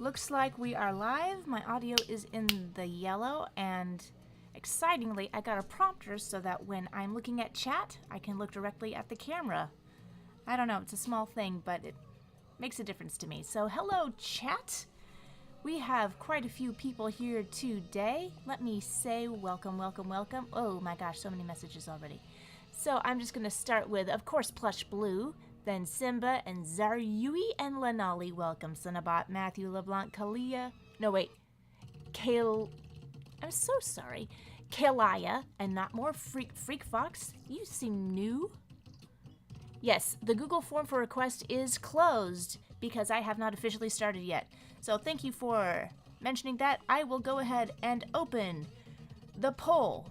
looks like we are live. My audio is in the yellow, and excitingly, I got a prompter so that when I'm looking at chat, I can look directly at the camera. I don't know, it's a small thing, but it makes a difference to me. So hello, chat. We have quite a few people here today. Let me say welcome, welcome, welcome. Oh my gosh, so many messages already. So I'm just going to start with, of course, Plush Blue, then Simba and Zaryui and Lanali. Welcome, Cinnabot, Matthew, LeBlanc, Kalia. No, wait. Kale. I'm so sorry. Kalaya and Not More Freak Fox. You seem new. Yes, the Google form for request is closed because I have not officially started yet. So thank you for mentioning that. I will go ahead and open. The poll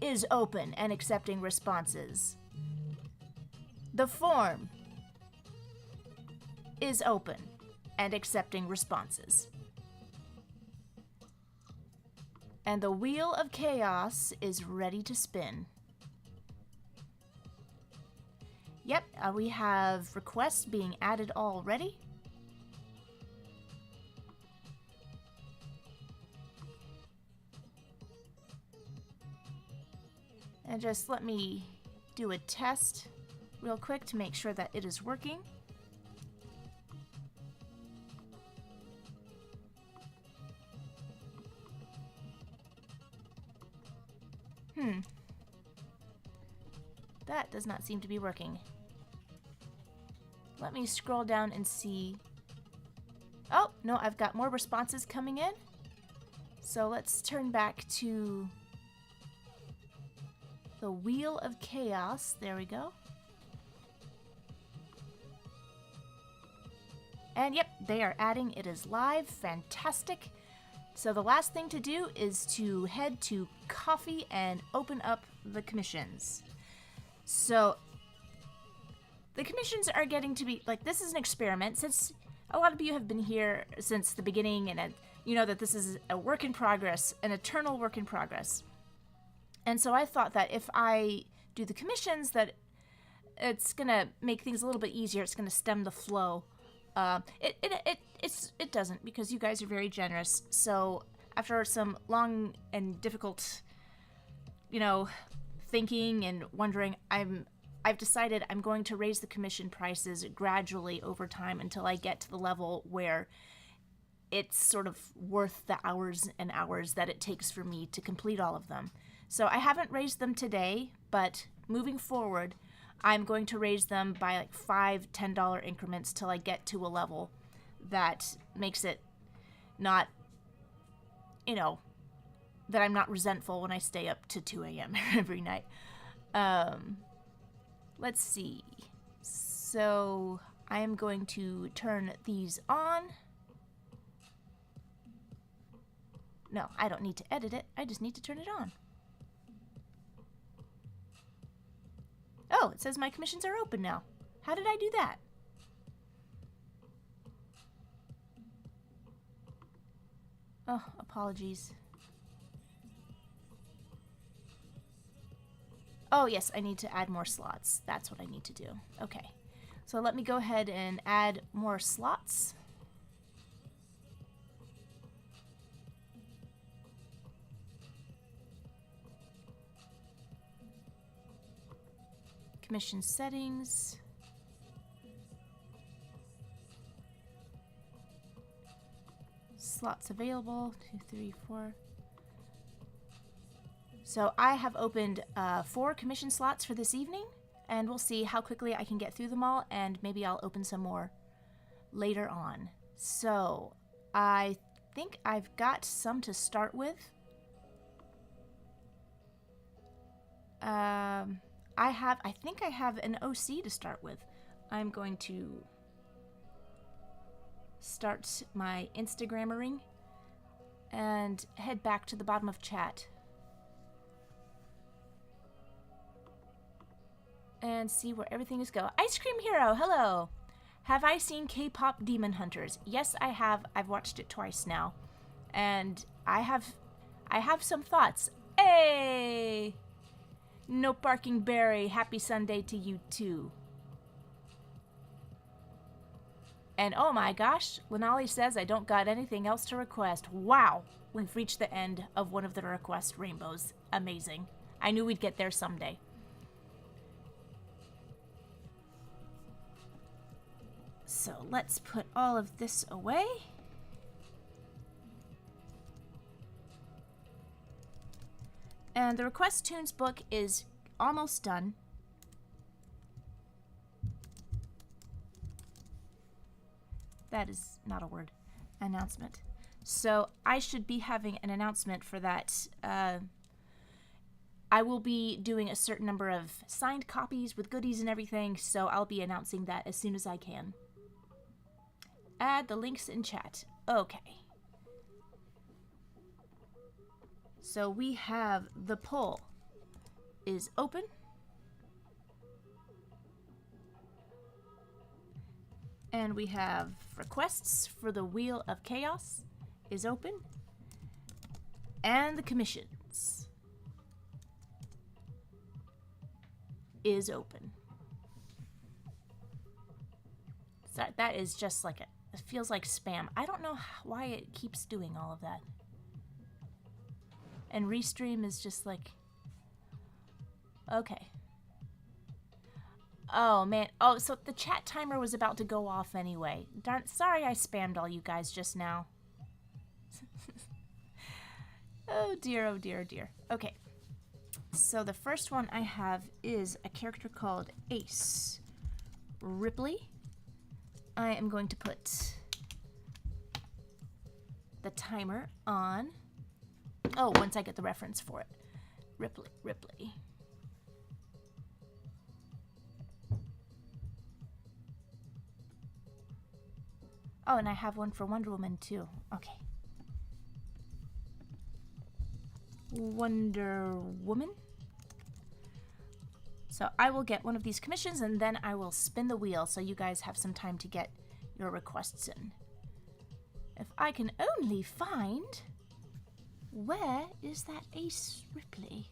is open and accepting responses. The form is open and accepting responses. And the wheel of chaos is ready to spin. Yep, we have requests being added already. And just let me do a test real quick to make sure that it is working. That does not seem to be working. Let me scroll down and see. Oh, no, I've got more responses coming in. So let's turn back to the Wheel of Chaos. There we go. And yep, they are adding. It is live. Fantastic. So the last thing to do is to head to coffee and open up the commissions. So the commissions are getting to be, like, this is an experiment. Since a lot of you have been here since the beginning, and you know that this is a work in progress, an eternal work in progress. And so I thought that if I do the commissions, that it's going to make things a little bit easier. It's going to stem the flow. It doesn't, because you guys are very generous. So after some long and difficult, thinking and wondering, I've decided I'm going to raise the commission prices gradually over time until I get to the level where it's sort of worth the hours and hours that it takes for me to complete all of them. So I haven't raised them today, but moving forward, I'm going to raise them by like $5, $10 increments till I get to a level that makes it not, that I'm not resentful when I stay up to 2 a.m. every night. Let's see. So I am going to turn these on. No, I don't need to edit it. I just need to turn it on. Oh, it says my commissions are open now. How did I do that? Oh, apologies. Oh, yes, I need to add more slots. That's what I need to do. Okay. So let me go ahead and add more slots. Commission settings. Slots available. 2, 3, 4. So I have opened 4 commission slots for this evening, and we'll see how quickly I can get through them all, and maybe I'll open some more later on. So I think I've got some to start with. I think I have an OC to start with. I'm going to start my Instagrammering and head back to the bottom of chat and see where everything is going. Ice Cream Hero, hello. Have I seen K-pop Demon Hunters? Yes, I have. I've watched it twice now, and I have some thoughts. Hey. No Barking Berry, happy Sunday to you too. And oh my gosh, Lenali says I don't got anything else to request. Wow, we've reached the end of one of the request rainbows. Amazing. I knew we'd get there someday. So let's put all of this away. And the RequestToons book is almost done. That is not a word. Announcement. So I should be having an announcement for that. I will be doing a certain number of signed copies with goodies and everything, so I'll be announcing that as soon as I can. Add the links in chat. Okay. So we have the poll is open. And we have requests for the Wheel of Chaos is open. And the commissions is open. So that is just like it feels like spam. I don't know why it keeps doing all of that. And Restream is just like, okay. Oh man, oh, so the chat timer was about to go off anyway. Darn, sorry I spammed all you guys just now. Oh dear, oh dear, oh dear. Okay, so the first one I have is a character called Ace Ripley. I am going to put the timer on. Oh, once I get the reference for it. Ripley, Ripley. Oh, and I have one for Wonder Woman too. Okay. Wonder Woman. So I will get one of these commissions and then I will spin the wheel so you guys have some time to get your requests in. If I can only find... Where is that Ace Ripley?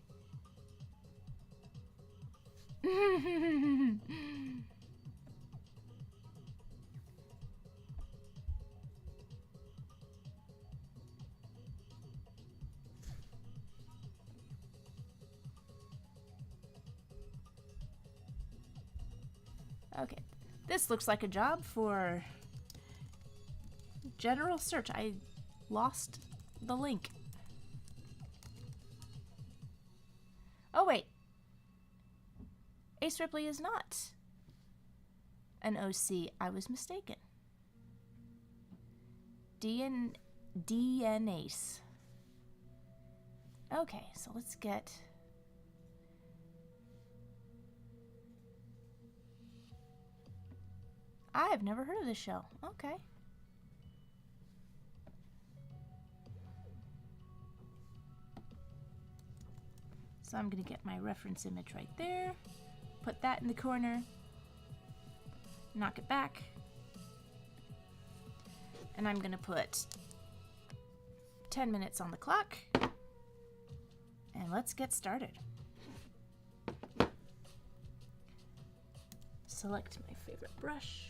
Okay, this looks like a job for general search. I lost the link. Oh wait, Ace Ripley is not an OC. I was mistaken. DN Ace. Okay, so let's get... I've never heard of this show. Okay. So I'm going to get my reference image right there. Put that in the corner. Knock it back. And I'm going to put 10 minutes on the clock. And let's get started. Select my favorite brush.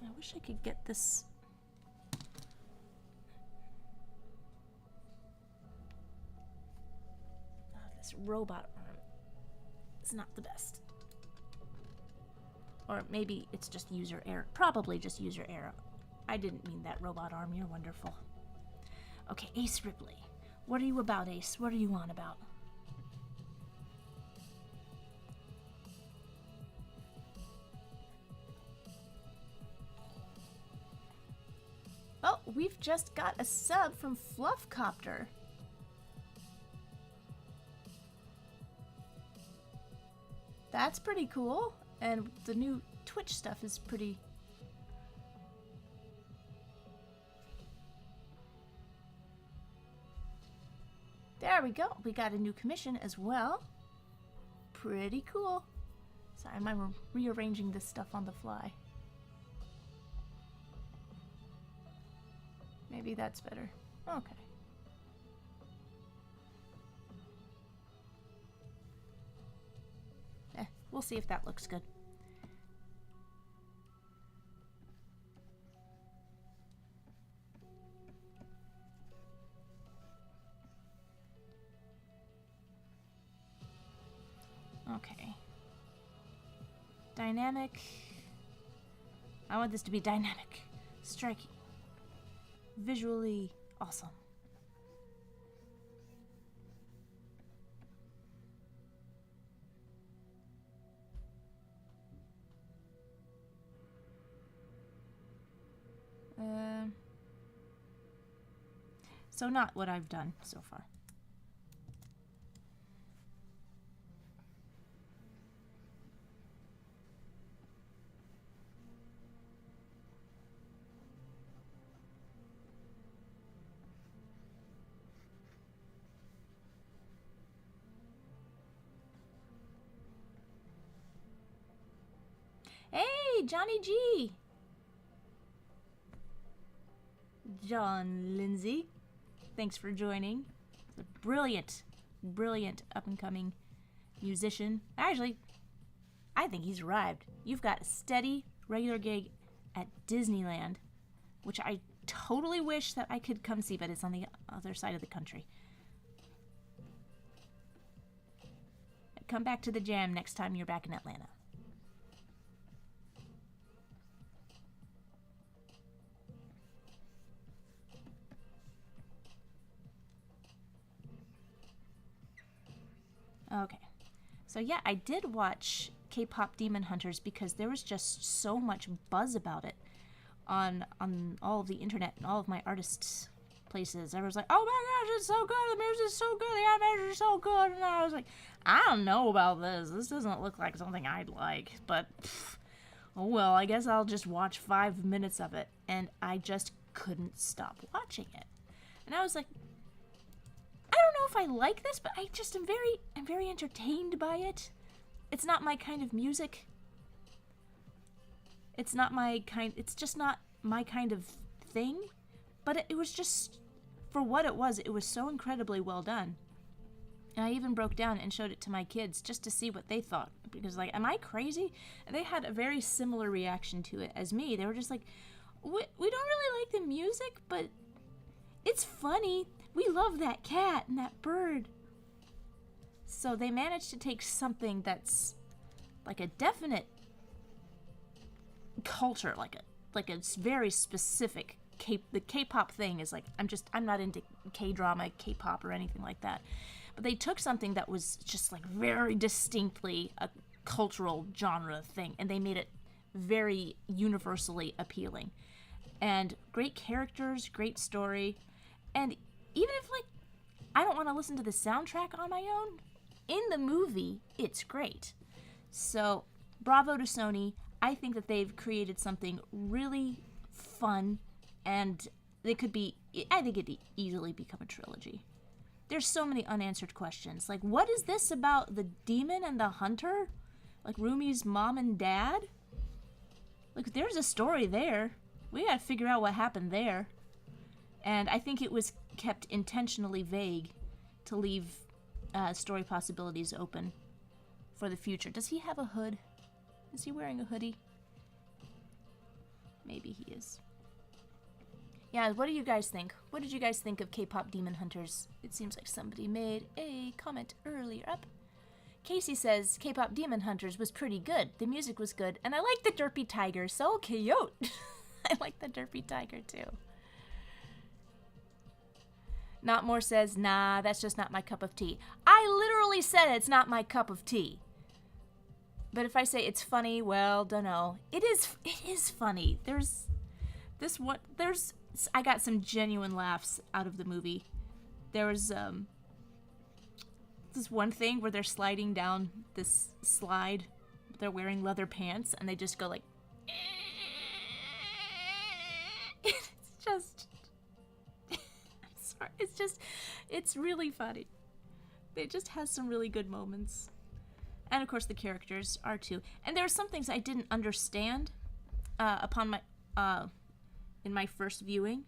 I wish I could get this. Oh, this robot arm is not the best. Or maybe it's just user error. Probably just user error. I didn't mean that, robot arm. You're wonderful. Okay, Ace Ripley. What are you about, Ace? What are you on about? Oh, we've just got a sub from Fluffcopter. That's pretty cool. And the new Twitch stuff is pretty... There we go. We got a new commission as well. Pretty cool. Sorry, I'm rearranging this stuff on the fly. Maybe that's better. Okay. We'll see if that looks good. Okay. Dynamic. I want this to be dynamic, striking, visually awesome. So not what I've done so far. Hey, Johnny G! John Lindsay, thanks for joining. He's a brilliant, brilliant up-and-coming musician. Actually, I think he's arrived. You've got a steady, regular gig at Disneyland, which I totally wish that I could come see, but it's on the other side of the country. Come back to the jam next time you're back in Atlanta. Okay, so yeah, I did watch K-pop Demon Hunters because there was just so much buzz about it on all of the internet and all of my artists' places. Everyone's like, "Oh my gosh, it's so good! The music's so good! The animation is so good!" And I was like, "I don't know about this. This doesn't look like something I'd like." But oh well, I guess I'll just watch 5 minutes of it, and I just couldn't stop watching it. And I was like, I don't know if I like this, but I'm very entertained by it. It's not my kind of music. It's just not my kind of thing. But it was just, for what it was so incredibly well done. And I even broke down and showed it to my kids just to see what they thought. Because, like, am I crazy? And they had a very similar reaction to it as me. They were just like, we don't really like the music, but it's funny. We love that cat and that bird. So they managed to take something that's like a definite culture, like a very specific the K-pop thing is like, I'm not into K-drama, K-pop or anything like that. But they took something that was just like very distinctly a cultural genre thing and they made it very universally appealing. And great characters, great story. And even if, like, I don't want to listen to the soundtrack on my own, in the movie, it's great. So, bravo to Sony. I think that they've created something really fun, and I think it'd easily become a trilogy. There's so many unanswered questions. Like, what is this about the demon and the hunter? Like, Rumi's mom and dad? Like, there's a story there. We gotta figure out what happened there. And I think it was kept intentionally vague to leave story possibilities open for the future. Does he have a hood? Is he wearing a hoodie? Maybe he is. Yeah, what do you guys think? What did you guys think of K-pop Demon Hunters? It seems like somebody made a comment earlier up. Casey says K-pop Demon Hunters was pretty good. The music was good, and I like the derpy tiger. So cute. I like the derpy tiger too. Not More says, nah, that's just not my cup of tea. I literally said it's not my cup of tea. But if I say it's funny, well, dunno. It is funny. I got some genuine laughs out of the movie. There was, this one thing where they're sliding down this slide. They're wearing leather pants, and they just go like, it's just, it's really funny. It just has some really good moments. And of course the characters are too. And there are some things I didn't understand in my first viewing.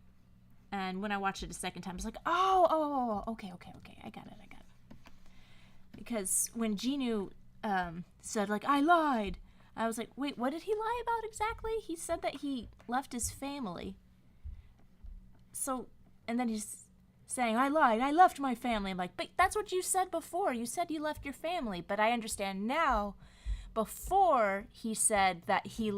And when I watched it a second time, I was like, okay, I got it. Because when Genu said, like, I lied, I was like, wait, what did he lie about exactly? He said that he left his family. So, and then he's saying, I lied, I left my family. I'm like, but that's what you said before. You said you left your family. But I understand now, before he said that he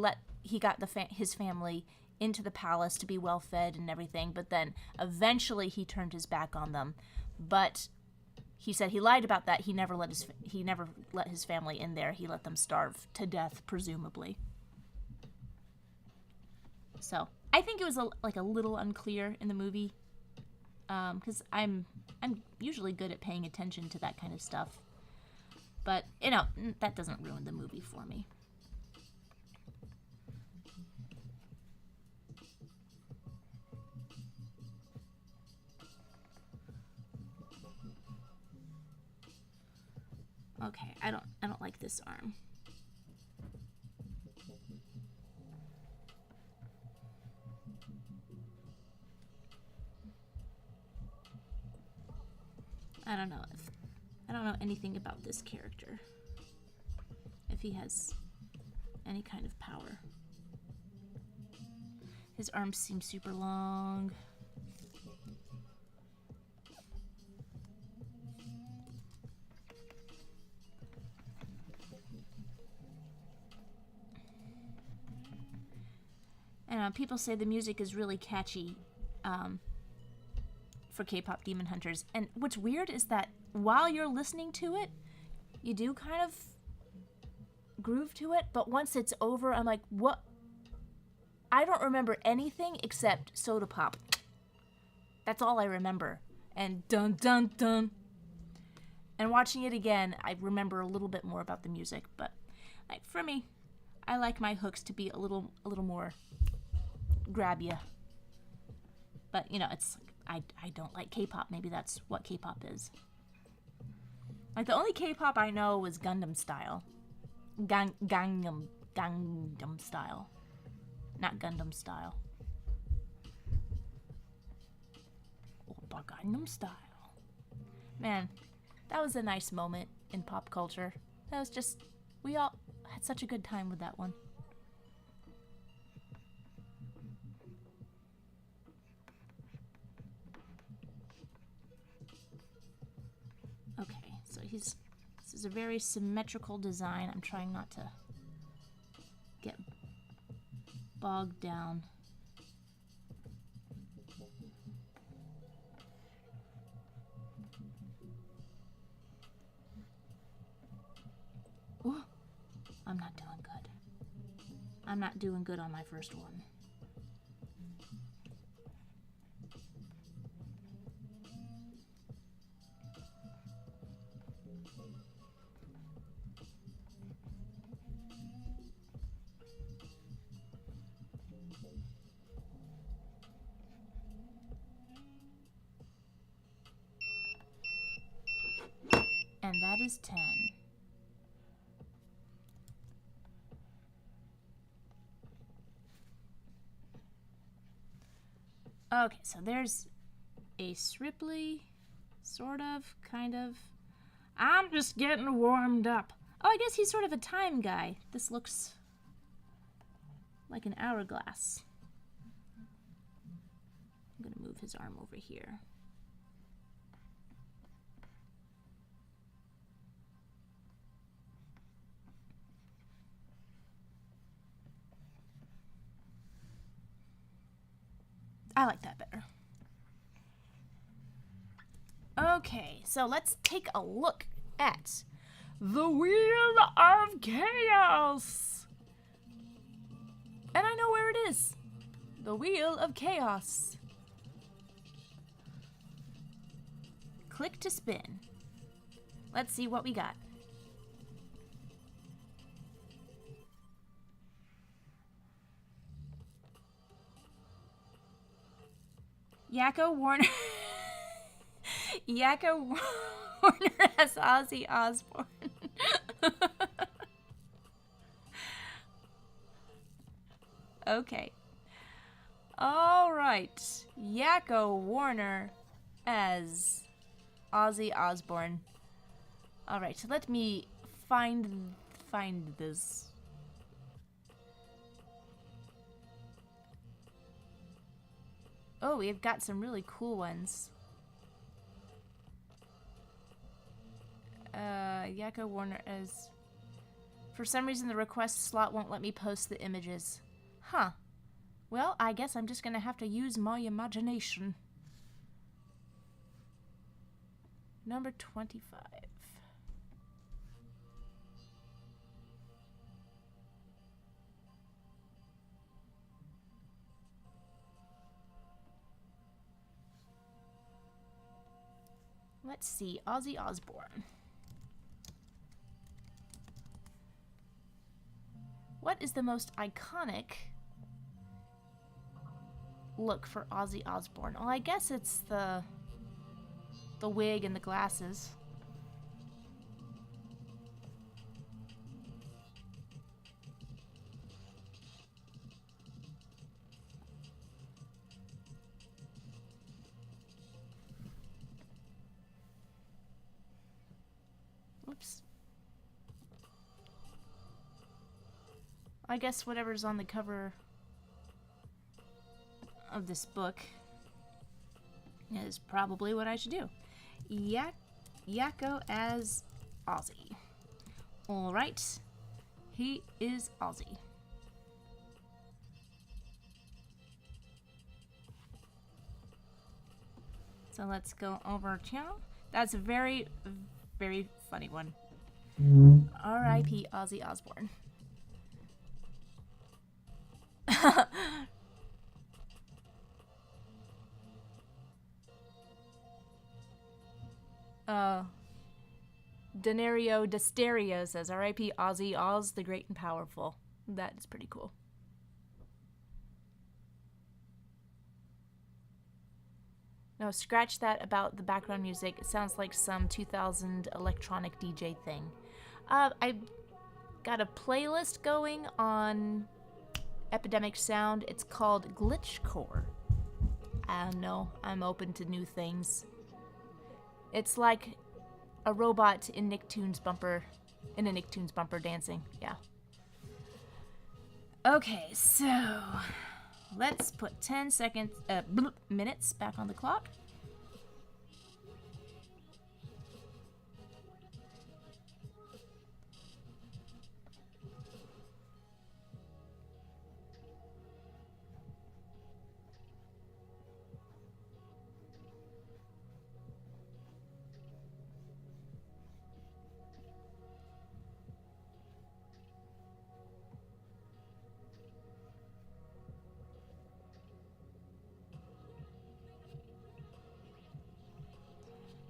got his family into the palace to be well fed and everything, but then eventually he turned his back on them. But he said he lied about that. He never let his family in there. He let them starve to death, presumably. So I think it was a little unclear in the movie, because I'm usually good at paying attention to that kind of stuff. But that doesn't ruin the movie for me. Okay, I don't like this arm. I don't know anything about this character. If he has any kind of power. His arms seem super long. And people say the music is really catchy for K-pop Demon Hunters. And what's weird is that while you're listening to it, you do kind of groove to it, but once it's over, I'm like, what? I don't remember anything except Soda Pop. That's all I remember. And dun dun dun. And watching it again, I remember a little bit more about the music, but like for me, I like my hooks to be a little more grab ya. But it's I don't like K-pop. Maybe that's what K-pop is. Like the only K-pop I know was Gundam Style. Gangnam Style. Not Gundam Style. Oppa Gangnam Style. Man, that was a nice moment in pop culture. That was just, we all had such a good time with that one. Okay, so this is a very symmetrical design. I'm trying not to get bogged down. Ooh, I'm not doing good. I'm not doing good on my first one. And that is 10. Okay, so there's Ace Ripley, sort of, kind of. I'm just getting warmed up. Oh, I guess he's sort of a time guy. This looks like an hourglass. I'm gonna move his arm over here. I like that better. Okay, so let's take a look at the Wheel of Chaos. And I know where it is. The Wheel of Chaos. Click to spin. Let's see what we got. Yakko Warner. Yakko Warner as Ozzy Osbourne. Okay. All right. right. Yakko Warner as Ozzy Osbourne. Alright, so let me find this. Oh, we've got some really cool ones. Yakko Warner as... For some reason, the request slot won't let me post the images. Huh. Well, I guess I'm just gonna have to use my imagination. Number 25. Let's see, Ozzy Osbourne. What is the most iconic look for Ozzy Osbourne? Well, I guess it's the wig and the glasses. Oops. I guess whatever's on the cover of this book is probably what I should do. Yakko as Ozzy. Alright. He is Ozzy. So let's go over channel. That's a very, very funny one. R.I.P. Ozzy Osbourne. Denario Desteria says, R.I.P. Ozzy, Oz the Great and Powerful. That is pretty cool. No, scratch that about the background music. It sounds like some 2000 electronic DJ thing. I got a playlist going on Epidemic Sound. It's called Glitchcore. I don't know. I'm open to new things. It's like a robot in Nicktoons bumper, in a Nicktoons bumper dancing. Yeah. Okay, so let's put 10 seconds, minutes back on the clock.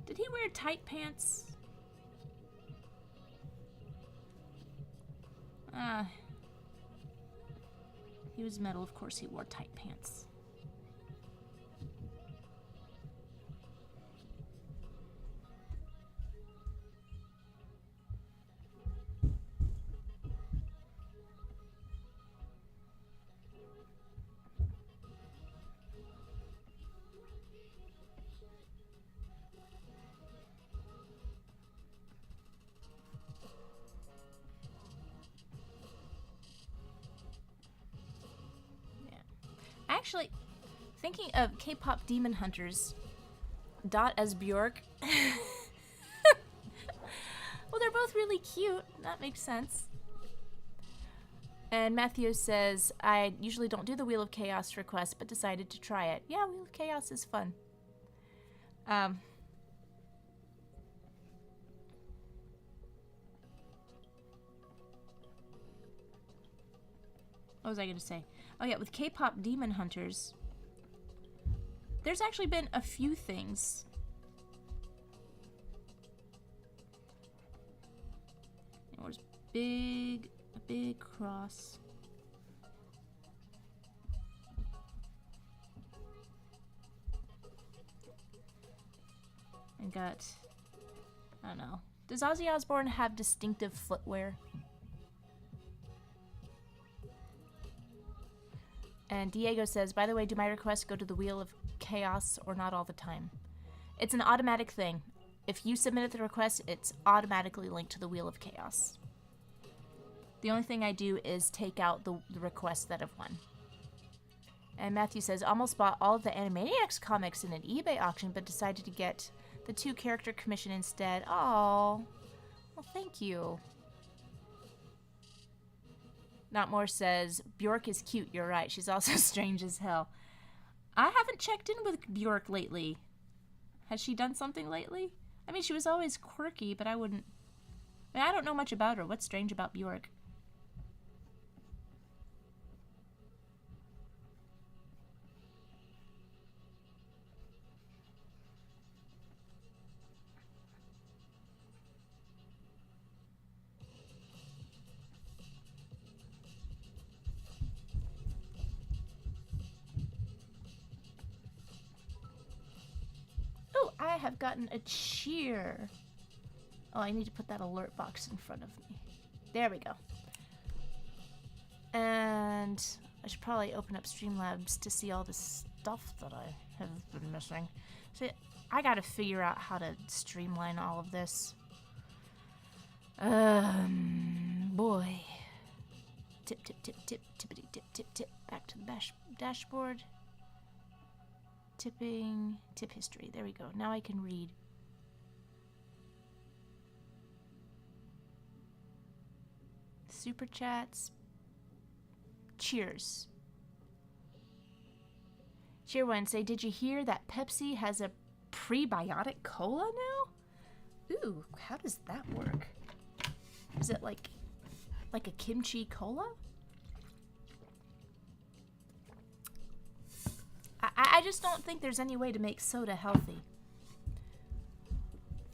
Did he wear tight pants? He was metal, of course he wore tight pants. Actually, thinking of K-pop demon hunters, Dot as Bjork. Well, they're both really cute. That makes sense. And Matthew says, I usually don't do the Wheel of Chaos request, but decided to try it. Yeah, Wheel of Chaos is fun. What was I going to say? Oh yeah, with K-pop demon hunters, there's actually been a few things. There was a big cross. And got, I don't know. Does Ozzy Osbourne have distinctive footwear? And Diego says, by the way, do my requests go to the Wheel of Chaos or not all the time? It's an automatic thing. If you submitted the request, it's automatically linked to the Wheel of Chaos. The only thing I do is take out the requests that have won. And Matthew says, almost bought all of the Animaniacs comics in an eBay auction, but decided to get the 2-character commission instead. Oh, well, thank you. Not More says, Bjork is cute, you're right. She's also strange as hell. I haven't checked in with Bjork lately. Has she done something lately? I mean, she was always quirky, but I don't know much about her. What's strange about Bjork? Oh, I have gotten a cheer. Oh, I need to put that alert box in front of me. There we go. And I should probably open up Streamlabs to see all the stuff that I have been missing. So I gotta figure out how to streamline all of this. Boy. Tip, tip, tip, tip, tippity, tip, tip, tip. Back to the dashboard. Tipping, tip history. There we go. Now I can read. Super chats. Cheers. Cheer Wednesday. Did you hear that Pepsi has a prebiotic cola now? Ooh, how does that work? Is it like a kimchi cola? I just don't think there's any way to make soda healthy.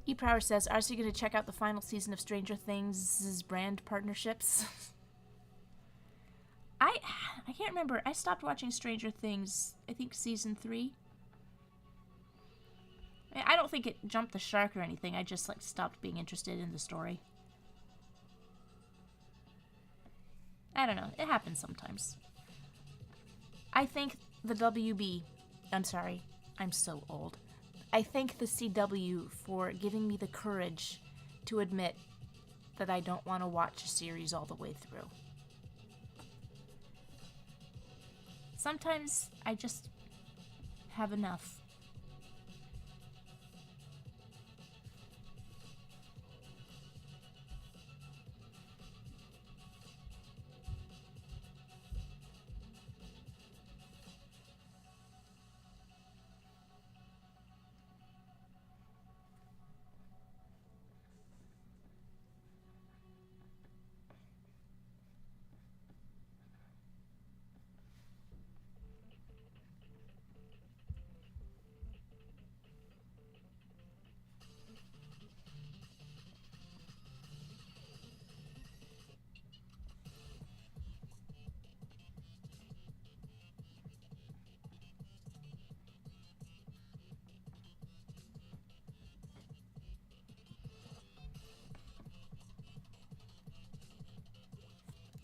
E-Power says, are you going to check out the final season of Stranger Things' brand partnerships? I can't remember. I stopped watching Stranger Things, I think season 3. I don't think it jumped the shark or anything. I just stopped being interested in the story. I don't know. It happens sometimes. I think the WB, I'm sorry, I'm so old. I thank the CW for giving me the courage to admit that I don't want to watch a series all the way through. Sometimes I just have enough.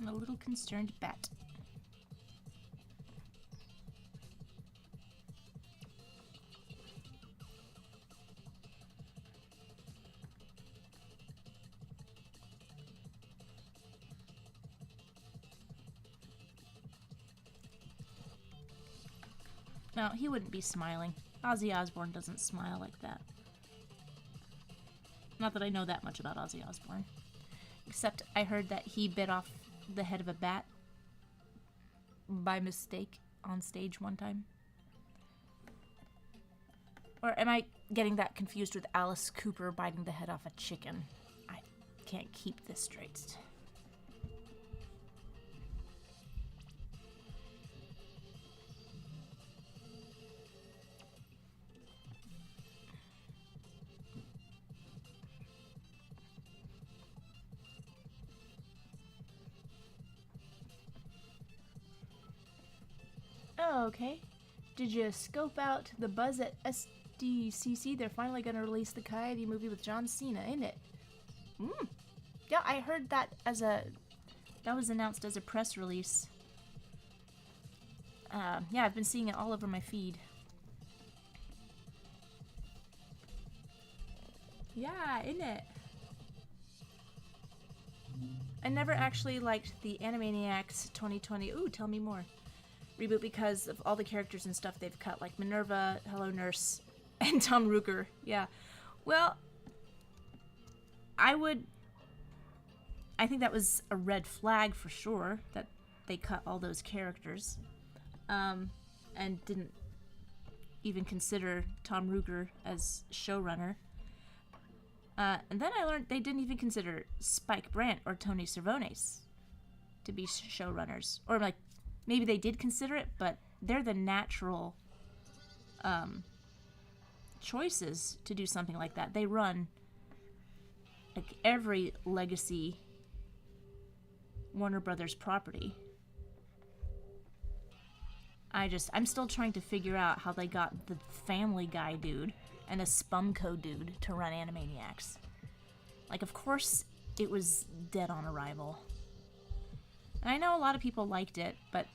I'm a little concerned bat. No, he wouldn't be smiling. Ozzy Osbourne doesn't smile like that. Not that I know that much about Ozzy Osbourne. Except I heard that he bit off the head of a bat by mistake on stage one time. Or am I getting that confused with Alice Cooper biting the head off a chicken? I can't keep this straight. Oh, okay. Did you scope out the buzz at SDCC? They're finally going to release the Coyote Movie with John Cena in it. Yeah, I heard that that was announced as a press release. Yeah, I've been seeing it all over my feed. Yeah, isn't it? I never actually liked the Animaniacs 2020. Ooh, tell me more. Reboot because of all the characters and stuff they've cut, like Minerva, Hello Nurse, and Tom Ruger. Yeah. Well, I think that was a red flag for sure, that they cut all those characters. And didn't even consider Tom Ruger as showrunner. And then I learned they didn't even consider Spike Brandt or Tony Cervones to be showrunners. Or, like, maybe they did consider it, but they're the natural choices to do something like that. They run, like, every legacy Warner Brothers property. I'm still trying to figure out how they got the Family Guy dude and a Spumco dude to run Animaniacs. Like, of course, it was dead on arrival. And I know a lot of people liked it, but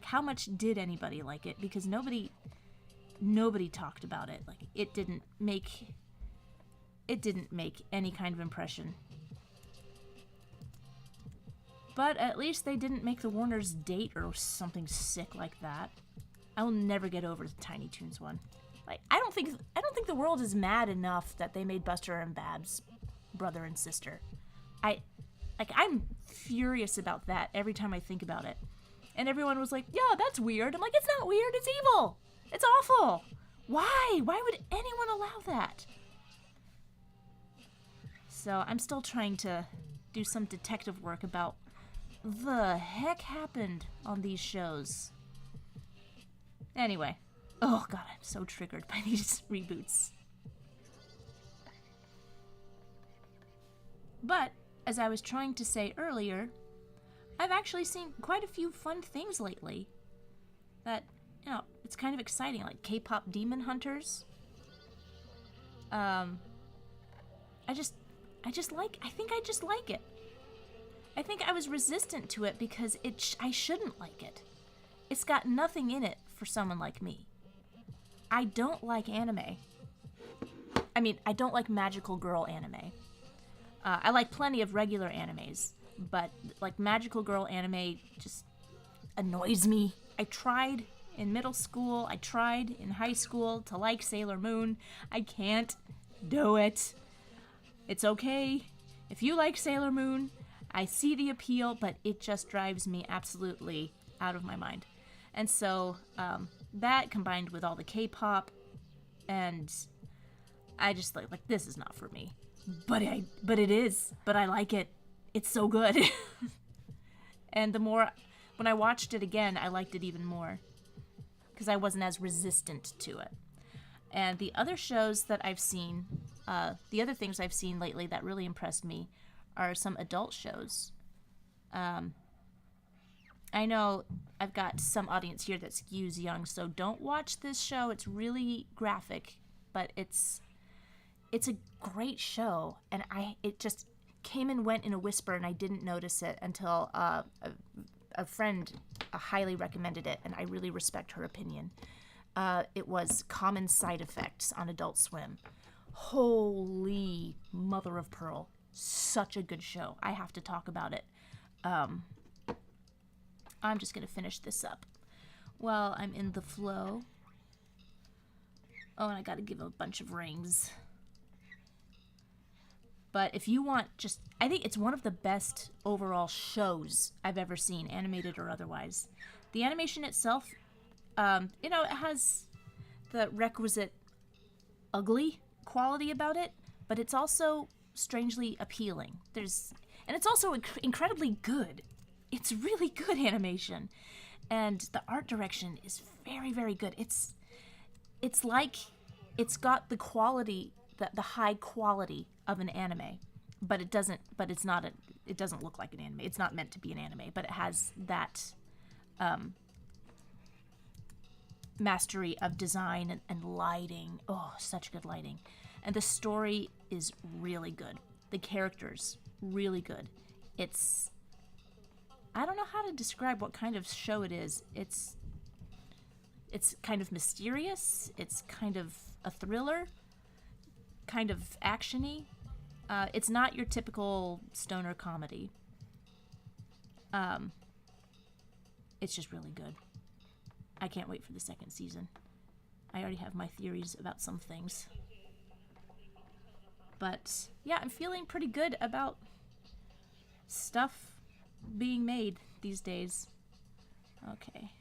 how much did anybody like it? Because nobody talked about it. Like, it didn't make any kind of impression. But at least they didn't make the Warners date or something sick like that. I will never get over the Tiny Toons one. Like, I don't think the world is mad enough that they made Buster and Babs brother and sister. I'm furious about that every time I think about it. And everyone was like, "Yeah, that's weird." I'm like, "It's not weird. It's evil. It's awful. Why? Why would anyone allow that?" So I'm still trying to do some detective work about the heck happened on these shows. Anyway. Oh god, I'm so triggered by these reboots. But, as I was trying to say earlier, I've actually seen quite a few fun things lately that, it's kind of exciting, like K-pop Demon Hunters. I think I just like it. I think I was resistant to it because I shouldn't like it. It's got nothing in it for someone like me. I don't like anime. I mean, I don't like magical girl anime. I like plenty of regular animes, but like magical girl anime just annoys me. I tried in middle school, I tried in high school to like Sailor Moon. I can't do it. It's okay. If you like Sailor Moon, I see the appeal, but it just drives me absolutely out of my mind. And so, that combined with all the K-pop, and I just like this is not for me. But it is. But I like it. It's so good. And when I watched it again, I liked it even more. Because I wasn't as resistant to it. And the other shows that I've seen, the other things I've seen lately that really impressed me are some adult shows. I know I've got some audience here that skews young, so don't watch this show. It's really graphic, but it's a great show, and it just came and went in a whisper, and I didn't notice it until a friend highly recommended it, and I really respect her opinion. It was Common Side Effects on Adult Swim. Holy mother of pearl. Such a good show. I have to talk about it. I'm just going to finish this up while I'm in the flow. Oh, and I got to give a bunch of rings. But if you want I think it's one of the best overall shows I've ever seen, animated or otherwise. The animation itself, it has the requisite ugly quality about it, but it's also strangely appealing. And it's also incredibly good. It's really good animation. And the art direction is very, very good. It's like it's got the quality, the high quality of an anime, but it doesn't look like an anime. It's not meant to be an anime, but it has that mastery of design and lighting. Oh, such good lighting. And the story is really good. The characters, really good. It's I don't know how to describe what kind of show it is. It's kind of mysterious. It's kind of a thriller, kind of actiony. It's not your typical stoner comedy. It's just really good. I can't wait for the second season. I already have my theories about some things. But yeah, I'm feeling pretty good about stuff being made these days. Okay.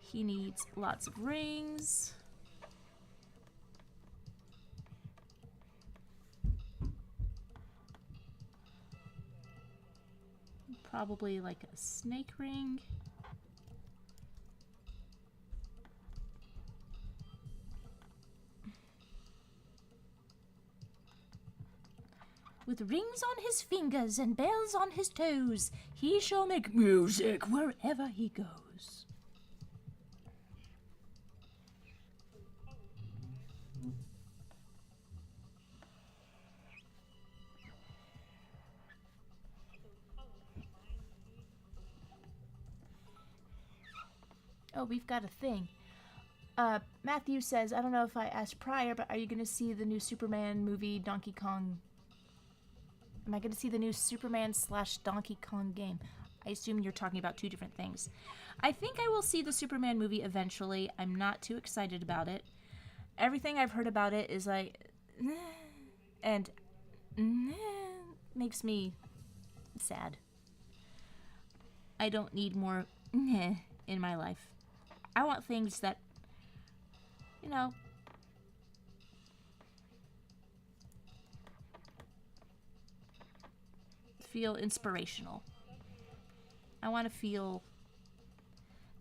He needs lots of rings. Probably like a snake ring. With rings on his fingers and bells on his toes, he shall make music wherever he goes. Oh, we've got a thing. Matthew says, I don't know if I asked prior, but are you going to see the new Superman movie, Donkey Kong? Am I going to see the new Superman / Donkey Kong game? I assume you're talking about two different things. I think I will see the Superman movie eventually. I'm not too excited about it. Everything I've heard about it is like, and makes me sad. I don't need more in my life. I want things that, you know, feel inspirational. I want to feel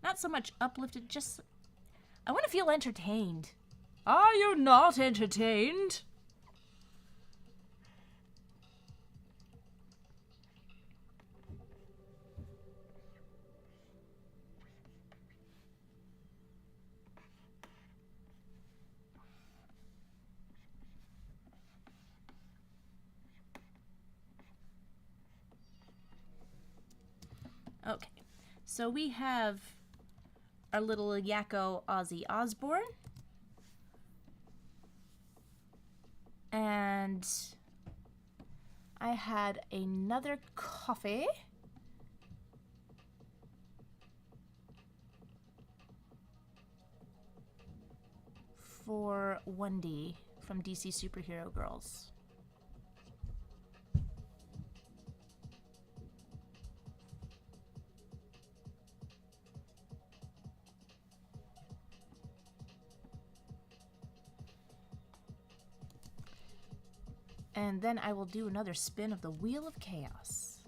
not so much uplifted, just I want to feel entertained. Are you not entertained? Okay, so we have our little Yakko Ozzy Osbourne. And I had another coffee. For Wendy from DC Superhero Girls. And then I will do another spin of the Wheel of Chaos.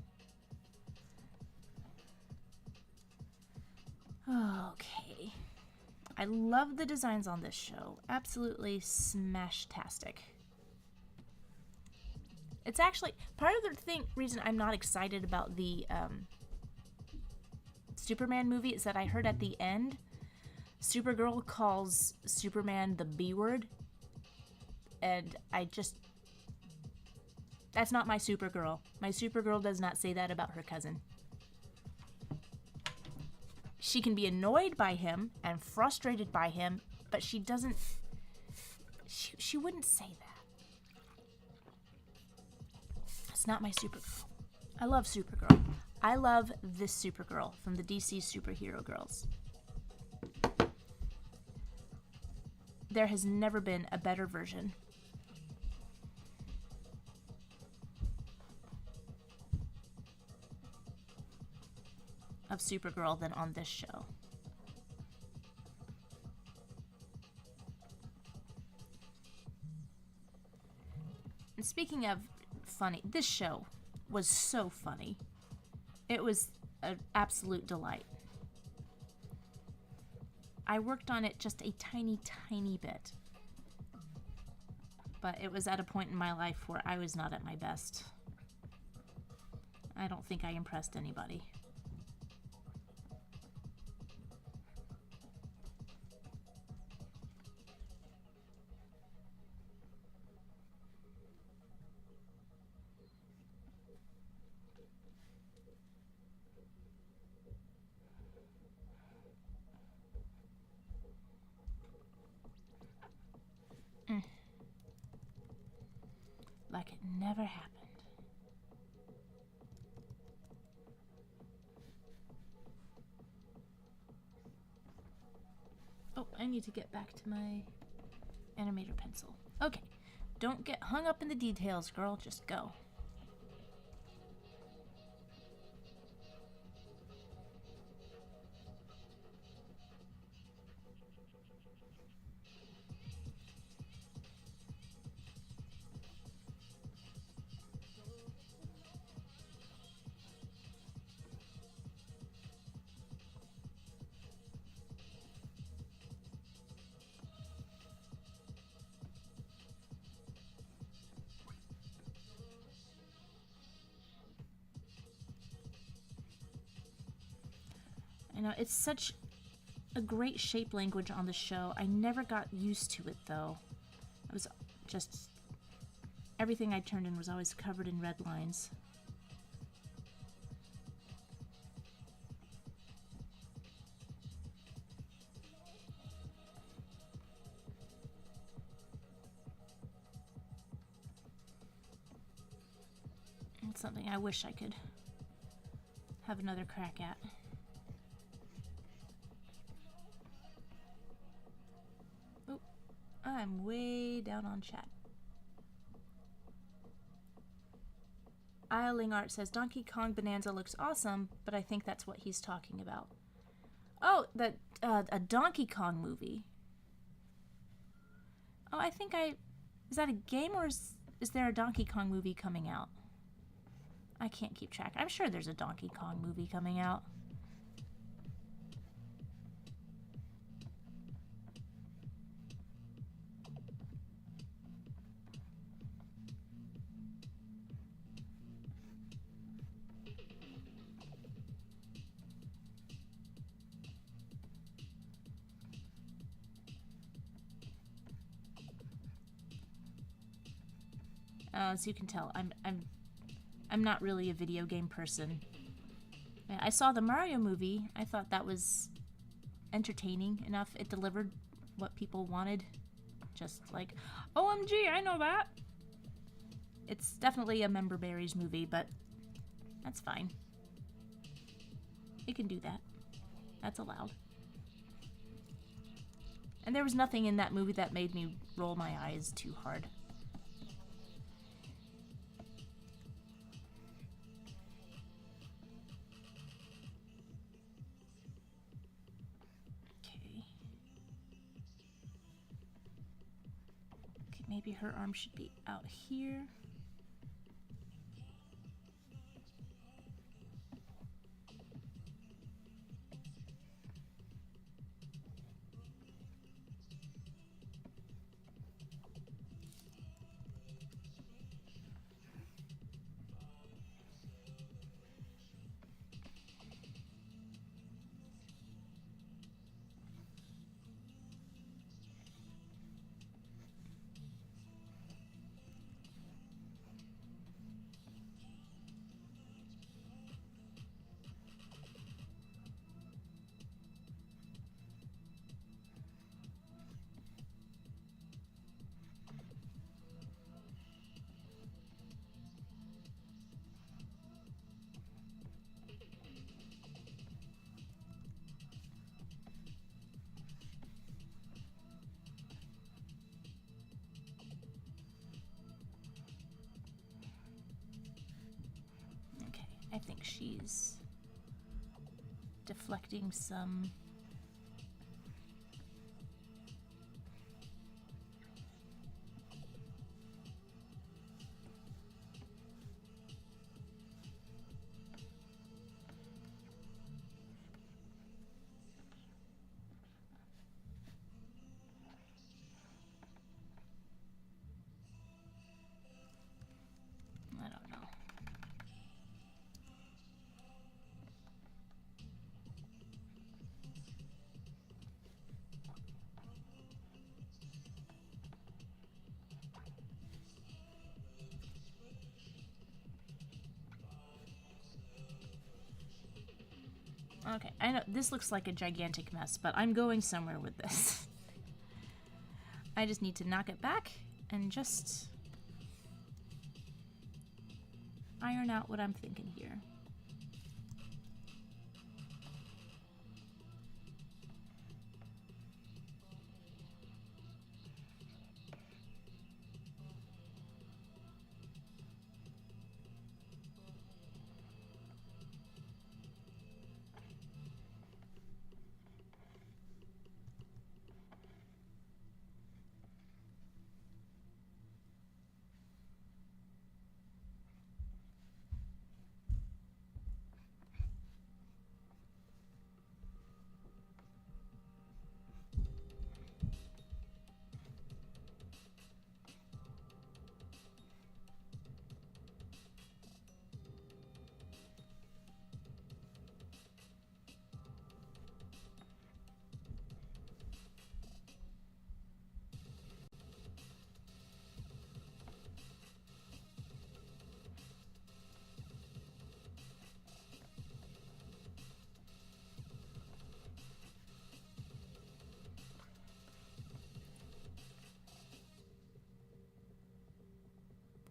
Okay. I love the designs on this show. Absolutely smash-tastic. It's actually part of the reason I'm not excited about the Superman movie is that I heard at the end Supergirl calls Superman the B word, and that's not my Supergirl. My Supergirl does not say that about her cousin. She can be annoyed by him and frustrated by him, but she doesn't. She wouldn't say that. That's not my Supergirl. I love Supergirl. I love this Supergirl from the DC Superhero Girls. There has never been a better version of Supergirl than on this show. And speaking of funny, this show was so funny. It was an absolute delight. I worked on it just a tiny, tiny bit. But it was at a point in my life where I was not at my best. I don't think I impressed anybody. I need to get back to my animator pencil. Okay. Don't get hung up in the details, girl. Just go. I know, it's such a great shape language on the show. I never got used to it, though. It was just... everything I turned in was always covered in red lines. It's something I wish I could have another crack at. I'm way down on chat. Isling Art says, Donkey Kong Bonanza looks awesome, but I think that's what he's talking about. Oh, a Donkey Kong movie. Oh, I think is that a game or is there a Donkey Kong movie coming out? I can't keep track. I'm sure there's a Donkey Kong movie coming out. As you can tell, I'm not really a video game person. I saw the Mario movie. I thought that was entertaining enough. It delivered what people wanted. Just like, OMG, I know that! It's definitely a Member Berries movie, but that's fine. It can do that. That's allowed. And there was nothing in that movie that made me roll my eyes too hard. Maybe her arm should be out here. I think she's deflecting some... I don't know. Okay, I know this looks like a gigantic mess, but I'm going somewhere with this. I just need to knock it back and just iron out what I'm thinking here.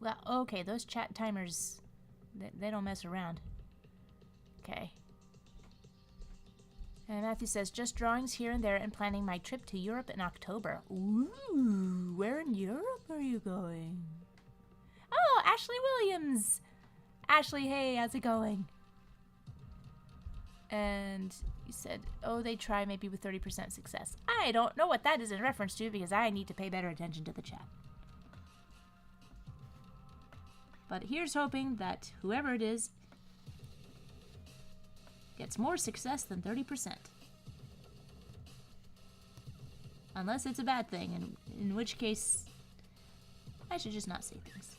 Well, okay, those chat timers, they don't mess around. Okay. And Matthew says, just drawings here and there and planning my trip to Europe in October. Ooh, where in Europe are you going? Oh, Ashley Williams! Ashley, hey, how's it going? And you said, oh, they try maybe with 30% success. I don't know what that is in reference to because I need to pay better attention to the chat. But here's hoping that whoever it is gets more success than 30%. Unless it's a bad thing, in which case I should just not say things.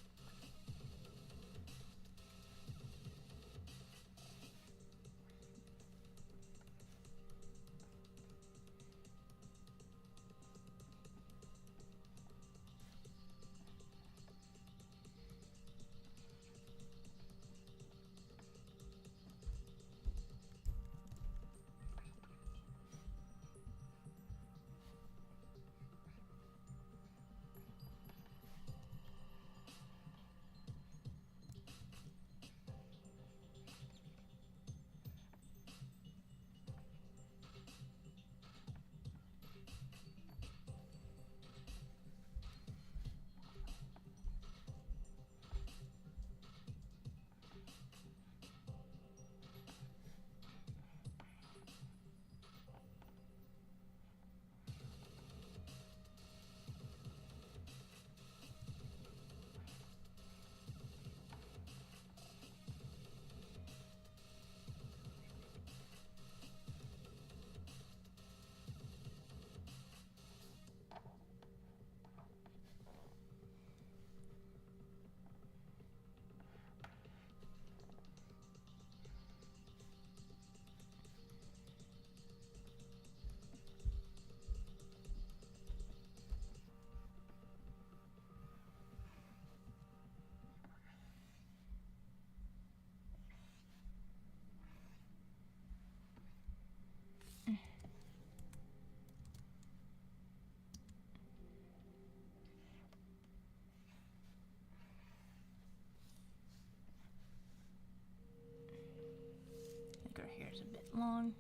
I think our hair's a bit long.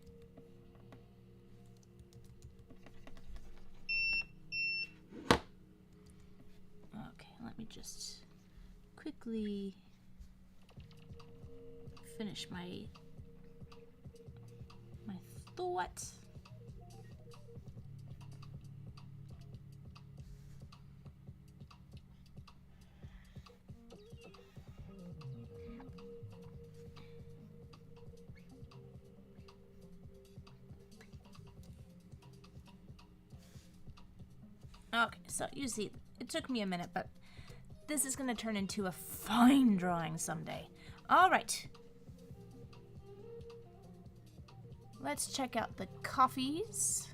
Okay, let me just quickly finish my thought. Okay, so you see, it took me a minute, but this is going to turn into a fine drawing someday. All right. Let's check out the coffees.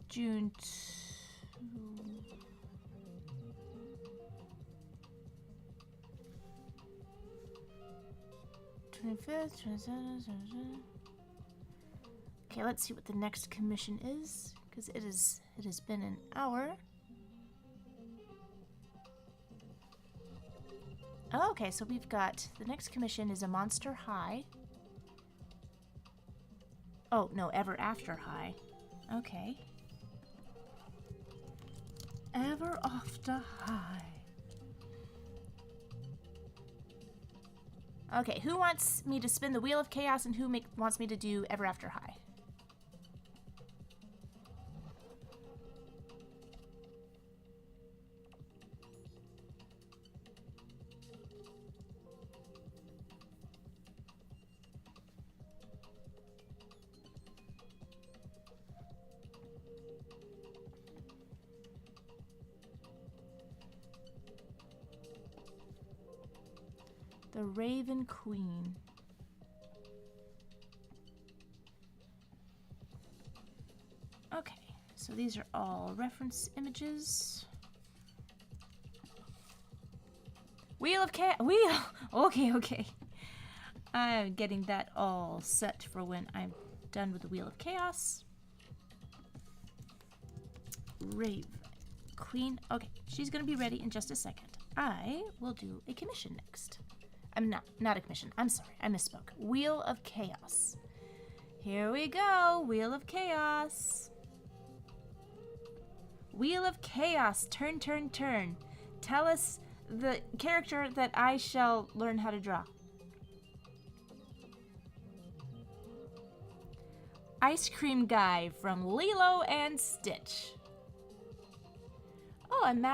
June 25th, 27th. Okay, let's see what the next commission is, because it has been an hour. Okay, so we've got the next commission is a Monster High. Oh, no, Ever After High. Okay. Ever After High. Okay, who wants me to spin the Wheel of Chaos and who wants me to do Ever After High? The Raven Queen. Okay, so these are all reference images. Wheel of Chaos. Wheel! Okay. I'm getting that all set for when I'm done with the Wheel of Chaos. Raven Queen. Okay, she's gonna be ready in just a second. I will do a commission next. I'm not a commission. I'm sorry, I misspoke. Wheel of Chaos. Here we go. Wheel of Chaos. Wheel of Chaos. Turn, turn, turn. Tell us the character that I shall learn how to draw. Ice Cream Guy from Lilo and Stitch. Oh, and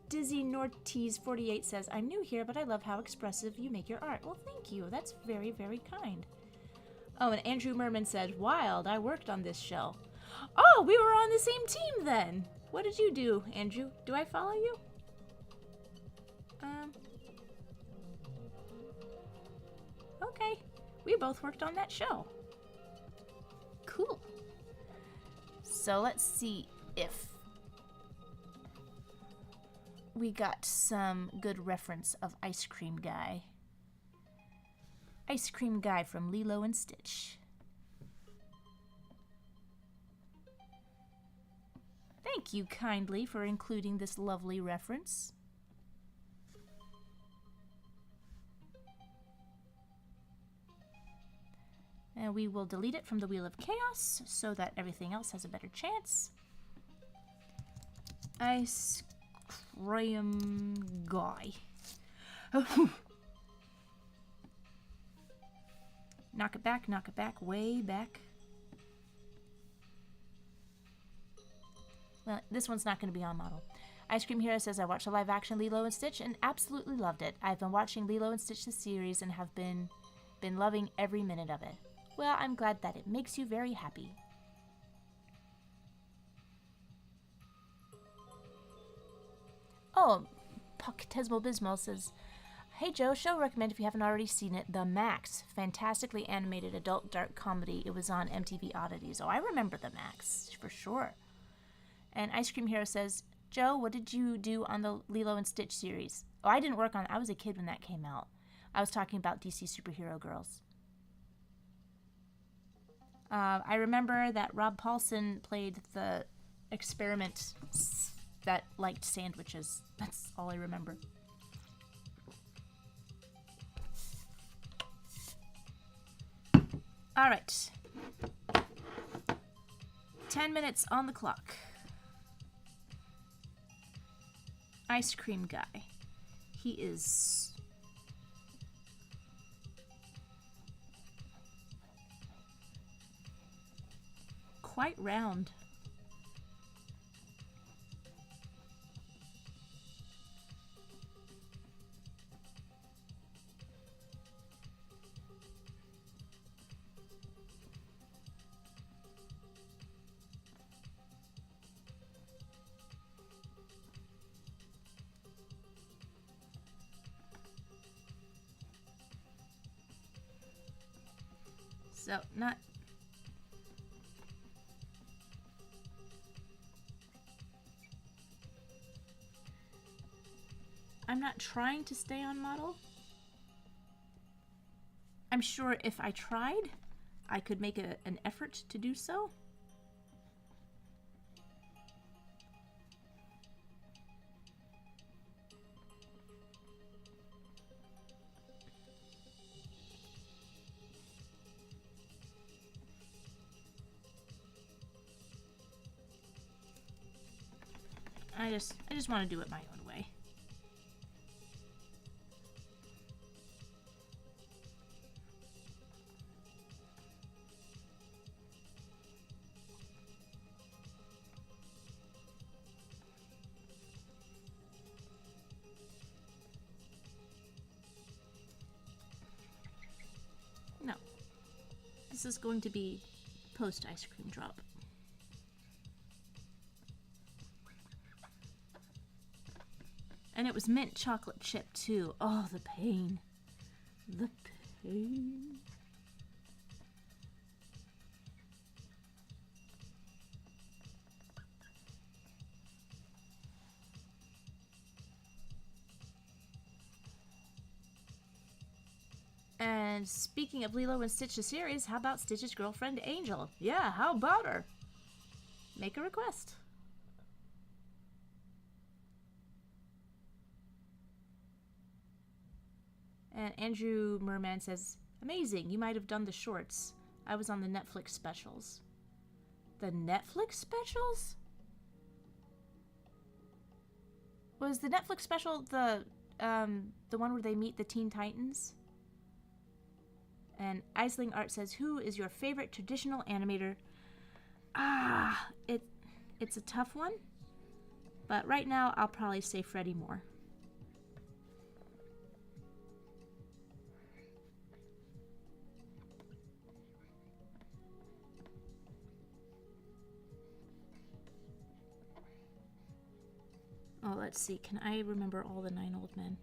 Dizzy Norties 48 says, I'm new here, but I love how expressive you make your art. Well, thank you. That's very, very kind. Oh, and Andrew Merman said, wild, I worked on this show. Oh, we were on the same team then. What did you do, Andrew? Do I follow you? Okay. We both worked on that show. Cool. So let's see if we got some good reference of Ice Cream Guy. Ice Cream Guy from Lilo and Stitch. Thank you kindly for including this lovely reference. And we will delete it from the Wheel of Chaos so that everything else has a better chance. Ice Cream Guy. Knock it back, way back. Well, this one's not going to be on model. Ice Cream Hero says, I watched a live-action Lilo and Stitch and absolutely loved it. I've been watching Lilo and Stitch the series and have been loving every minute of it. Well, I'm glad that it makes you very happy. Oh, Tesmo Bismo says, hey Joe, show recommend if you haven't already seen it, The Max. Fantastically animated adult dark comedy. It was on MTV Oddities. Oh, I remember The Max, for sure. And Ice Cream Hero says, Joe, what did you do on the Lilo and Stitch series? Oh, I didn't work on it. I was a kid when that came out. I was talking about DC Superhero Girls. I remember that Rob Paulson played the experiment that liked sandwiches. That's all I remember. All right. 10 minutes on the clock. Ice Cream Guy. He is quite round. So, I'm not trying to stay on model. I'm sure if I tried, I could make an effort to do so. I just want to do it my own way. No. This is going to be post ice cream drop. And it was mint chocolate chip too. Oh, the pain. The pain. And speaking of Lilo and Stitch the series, how about Stitch's girlfriend Angel? Yeah, how about her? Make a request. And Andrew Merman says, amazing, you might have done the shorts. I was on the Netflix specials. The Netflix specials? Was the Netflix special the one where they meet the Teen Titans? And Eisling Art says, who is your favorite traditional animator? It's a tough one. But right now, I'll probably say Freddie Moore. Oh, let's see. Can I remember all the 9 old men?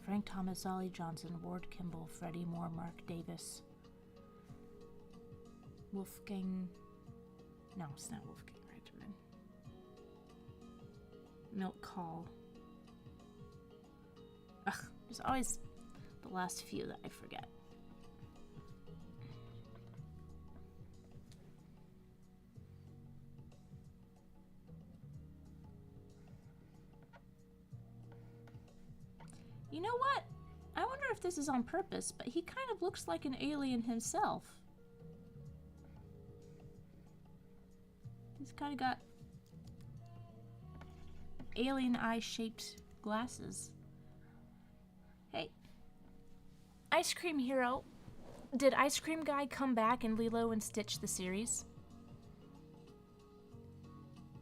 Frank Thomas, Ollie Johnson, Ward Kimball, Freddie Moore, Mark Davis. Wolfgang... No, it's not Wolfgang Reitman. Milt Kahl. Ugh, there's always the last few that I forget. You know what? I wonder if this is on purpose, but he kind of looks like an alien himself. He's kind of got alien eye-shaped glasses. Hey, Ice Cream Hero, did Ice Cream Guy come back in Lilo and Stitch the series?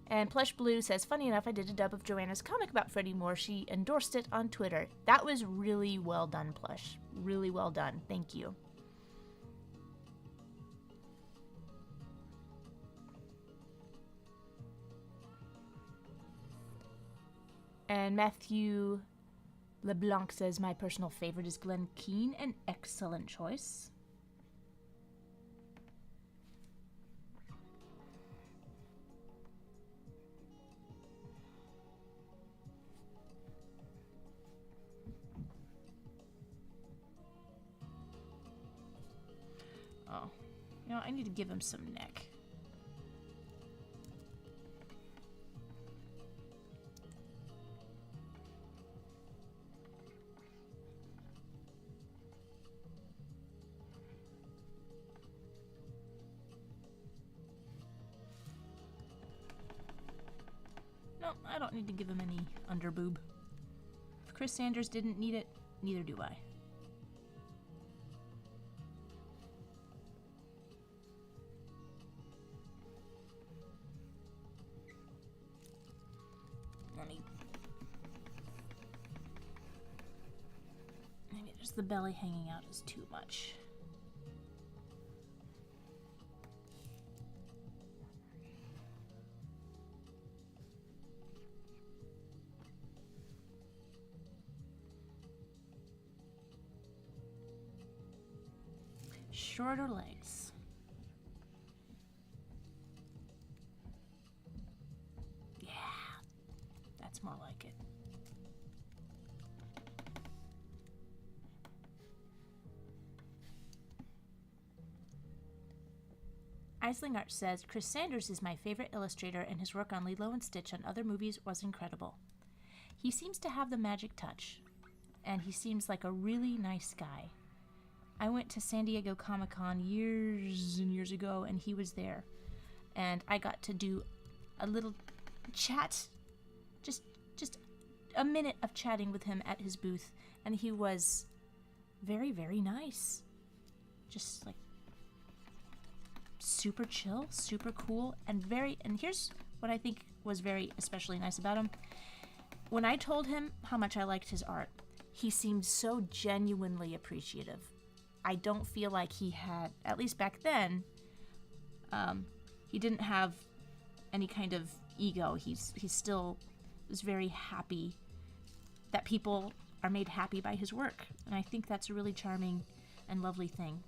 And Plush Blue says, funny enough, I did a dub of Joanna's comic about Freddie Moore. She endorsed it on Twitter. That was really well done, Plush. Really well done. Thank you. And Matthew LeBlanc says, my personal favorite is Glenn Keane. An excellent choice. Oh, you know, I need to give him some neck. No, I don't need to give him any underboob. If Chris Sanders didn't need it, neither do I. Maybe just the belly hanging out is too much. Shorter legs. Yeah, that's more like it. Eisling Art says, Chris Sanders is my favorite illustrator and his work on Lilo and Stitch and other movies was incredible. He seems to have the magic touch, and he seems like a really nice guy. I went to San Diego Comic-Con years and years ago, and he was there. And I got to do a little chat, just a minute of chatting with him at his booth, and he was very, very nice. Just like super chill, super cool, and here's what I think was very especially nice about him. When I told him how much I liked his art, he seemed so genuinely appreciative. I don't feel like he had, at least back then, he didn't have any kind of ego. He still was very happy that people are made happy by his work. And I think that's a really charming and lovely thing.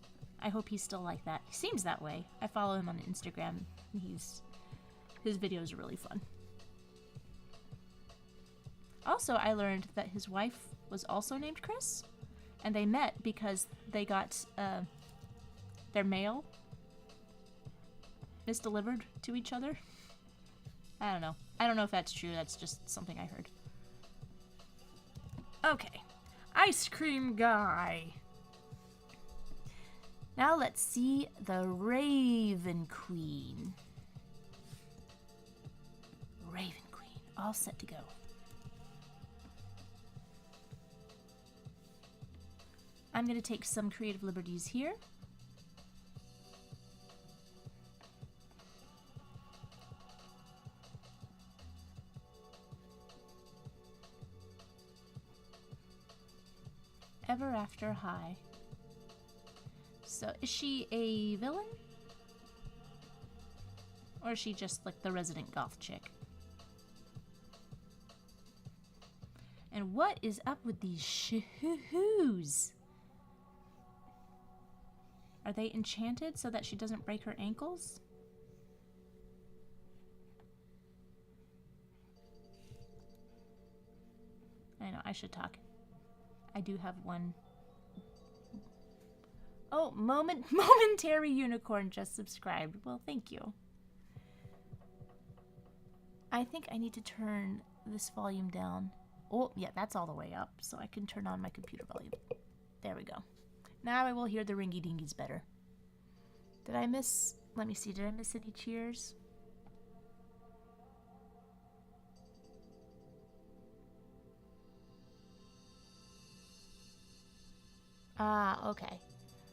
I hope he's still like that. He seems that way. I follow him on Instagram. His videos are really fun. Also, I learned that his wife was also named Chris. And they met because they got their mail misdelivered to each other. I don't know. I don't know if that's true. That's just something I heard. Okay. ice cream guy. Now let's see the Raven Queen. Raven Queen, all set to go. I'm going to take some creative liberties here. Ever After High. So, is she a villain? Or is she just like the resident goth chick? And what is up with these shoes? Are they enchanted so that she doesn't break her ankles? I know, I should talk. I do have one. Oh, Momentary Unicorn just subscribed. Well, thank you. I think I need to turn this volume down. Oh, yeah, that's all the way up, so I can turn on my computer volume. There we go. Now I will hear the ringy-dingies better. Did I miss... Let me see, did I miss any cheers? Ah, okay.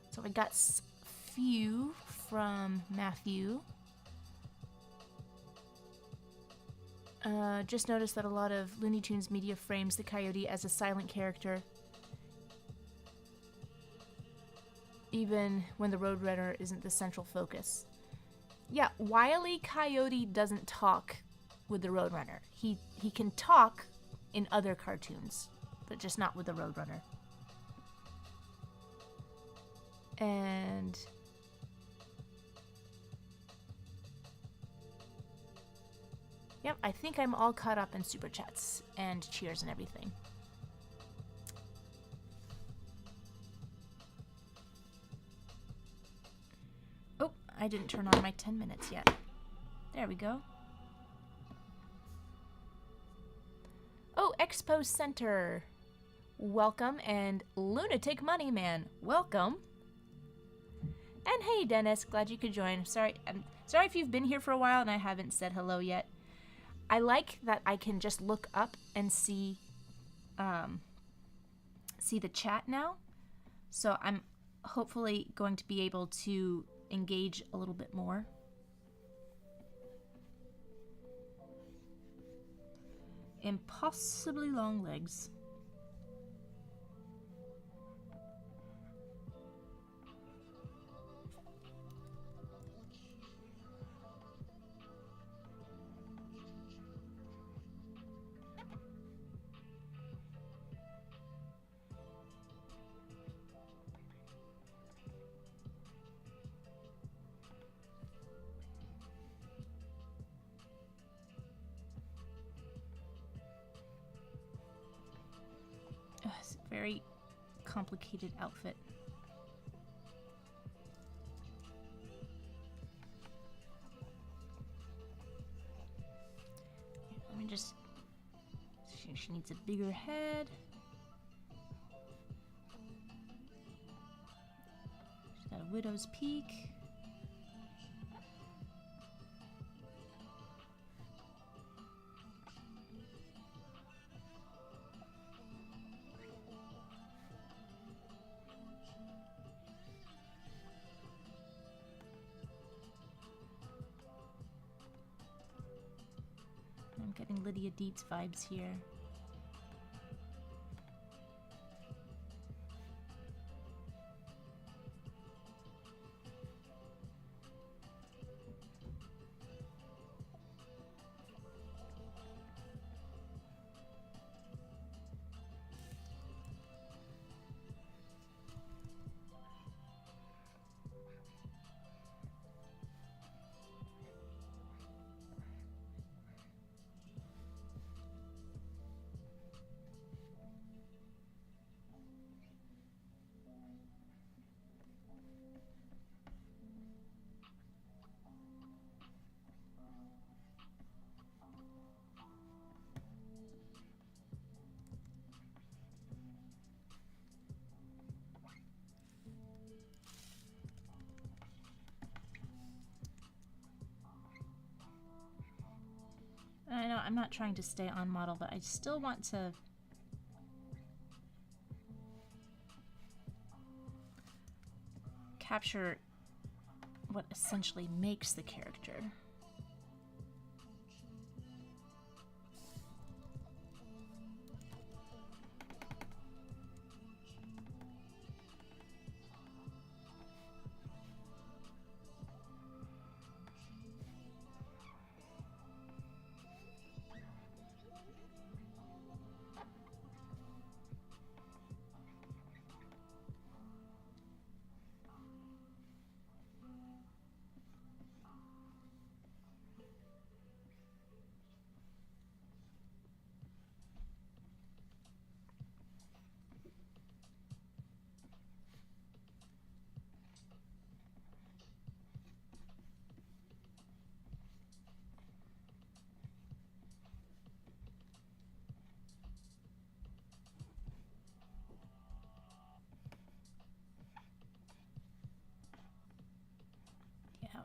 So I got few from Matthew. Just noticed that a lot of Looney Tunes media frames the Coyote as a silent character, even when the Roadrunner isn't the central focus. Yeah, Wile E. Coyote doesn't talk with the Roadrunner. He can talk in other cartoons, but just not with the Roadrunner. And yep, I think I'm all caught up in super chats and cheers and everything. Oh, I didn't turn on my 10 minutes yet. There we go. Oh, Expo Center. Welcome, and Lunatic Money Man. Welcome. And hey, Dennis, glad you could join. I'm sorry if you've been here for a while and I haven't said hello yet. I like that I can just look up and see the chat now. So I'm hopefully going to be able to engage a little bit more. Impossibly long legs. It's a very complicated outfit. Let me just... She needs a bigger head. She's got a widow's peak. I'm getting Lydia Dietz vibes here. I'm not trying to stay on model, but I still want to capture what essentially makes the character.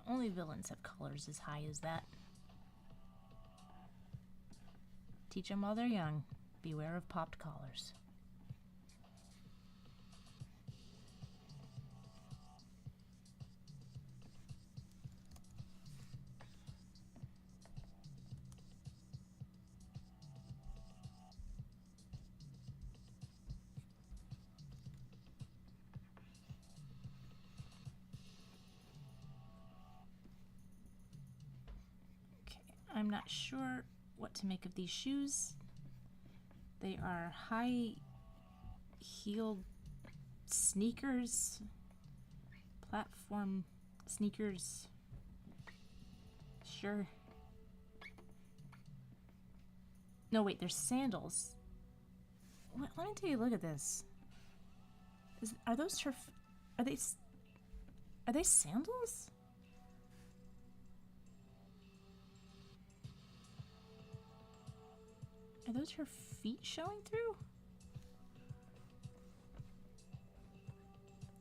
Only villains have colors as high as that. Teach them while they're young. Beware of popped collars. I'm not sure what to make of these shoes. They are high-heeled sneakers, platform sneakers. Sure. No, wait, they're sandals. Let me take a look at this. Are those her? Are they sandals? Are those her feet showing through?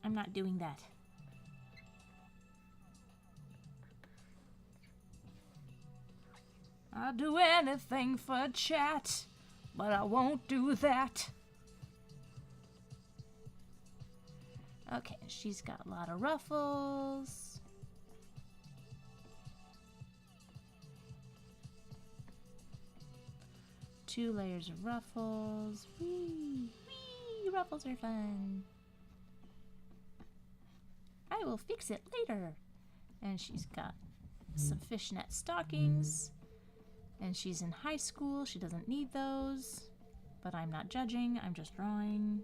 I'm not doing that. I'll do anything for chat, but I won't do that. Okay, she's got a lot of ruffles. Two layers of ruffles. Whee! Whee! Ruffles are fun. I will fix it later. And she's got some fishnet stockings. And she's in high school. She doesn't need those. But I'm not judging. I'm just drawing.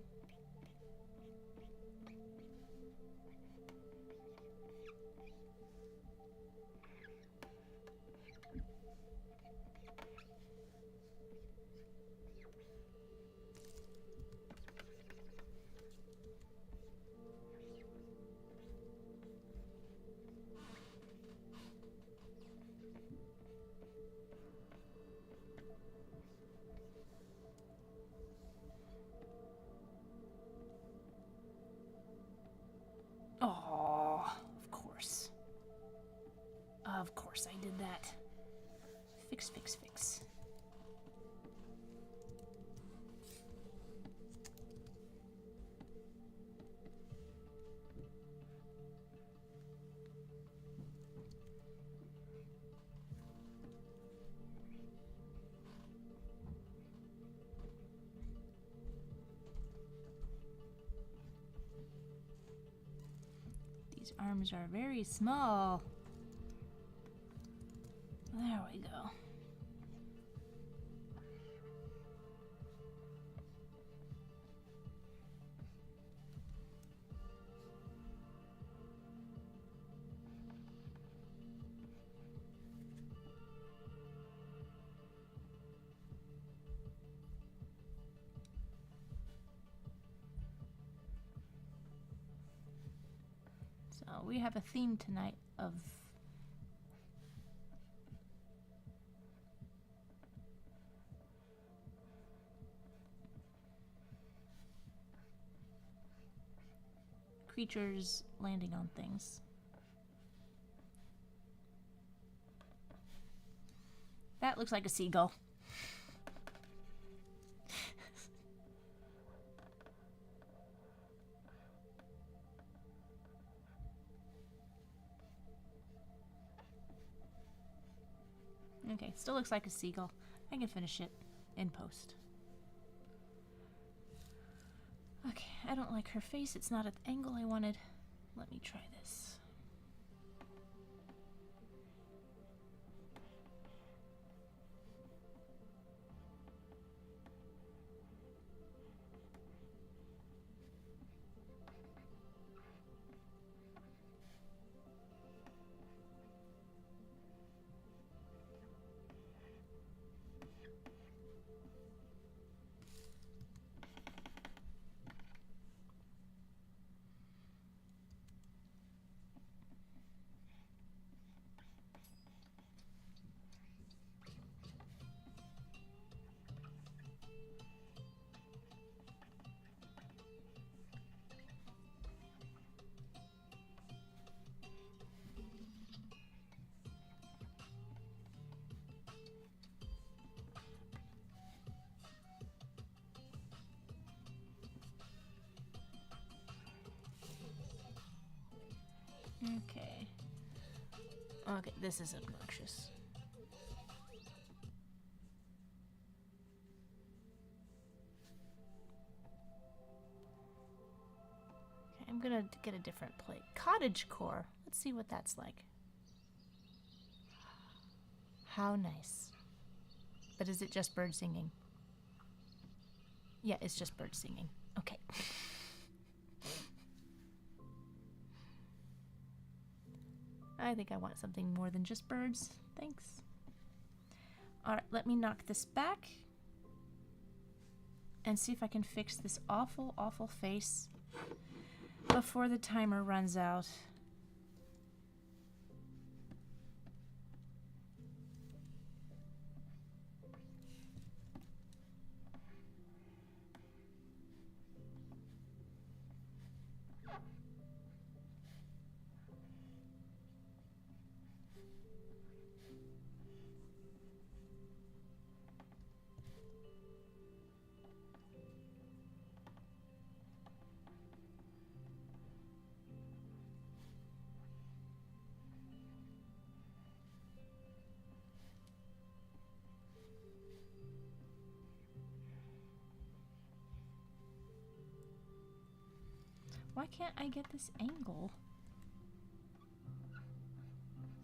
Of course I did that. Fix, fix, fix. These arms are very small. There we go. So we have a theme tonight of creatures landing on things. That looks like a seagull. still looks like a seagull. I can finish it in post. Okay, I don't like her face. It's not at the angle I wanted. Let me try this. Okay. Okay, this is obnoxious. Okay, I'm gonna get a different plate. Cottagecore. Let's see what that's like. How nice. But is it just bird singing? Yeah, it's just bird singing. Okay. I think I want something more than just birds. Thanks. Alright, let me knock this back and see if I can fix this awful, awful face before the timer runs out. Why can't I get this angle?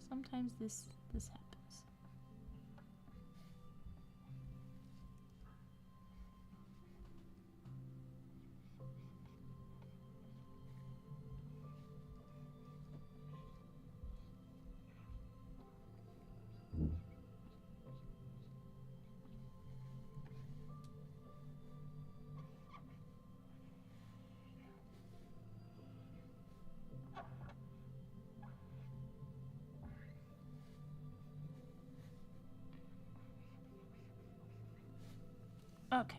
Sometimes this happens. Okay.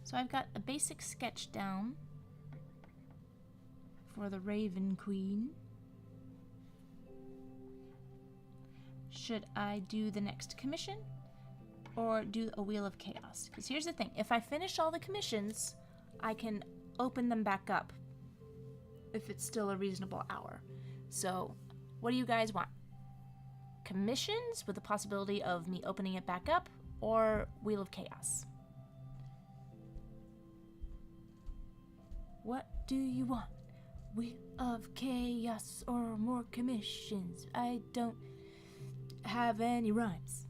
So I've got a basic sketch down for the Raven Queen. Should I do the next commission or do a Wheel of Chaos? Because here's the thing. If I finish all the commissions, I can open them back up if it's still a reasonable hour. So what do you guys want? Commissions with the possibility of me opening it back up, or Wheel of Chaos? What do you want? Wheel of Chaos or more commissions? I don't have any rhymes.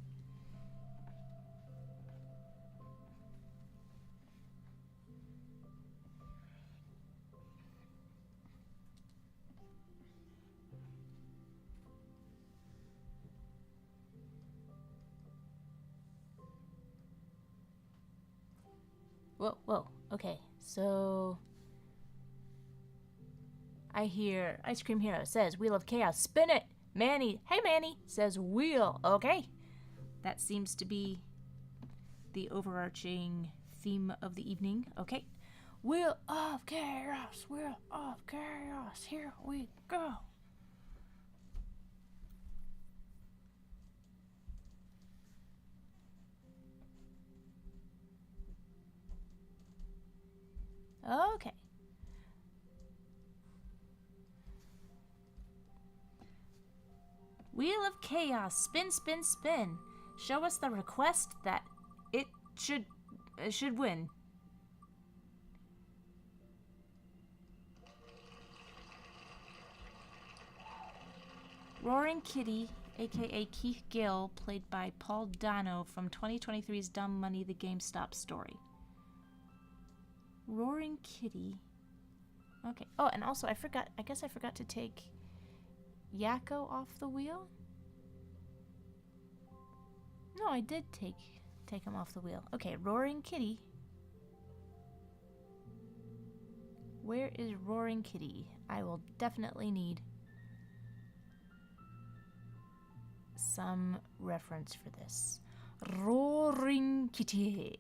Whoa, okay, so I hear Ice Cream Hero says Wheel of Chaos, spin it! Manny, hey Manny, says wheel, okay. That seems to be the overarching theme of the evening, okay. Wheel of Chaos, here we go. Okay. Wheel of Chaos. Spin, spin, spin. Show us the request that it should win. Roaring Kitty, aka Keith Gill, played by Paul Dano from 2023's Dumb Money, the GameStop story. Roaring Kitty. Okay. Oh, and also I guess I forgot to take Yakko off the wheel? No, I did take him off the wheel. Okay, Roaring Kitty. Where is Roaring Kitty? I will definitely need some reference for this. Roaring Kitty.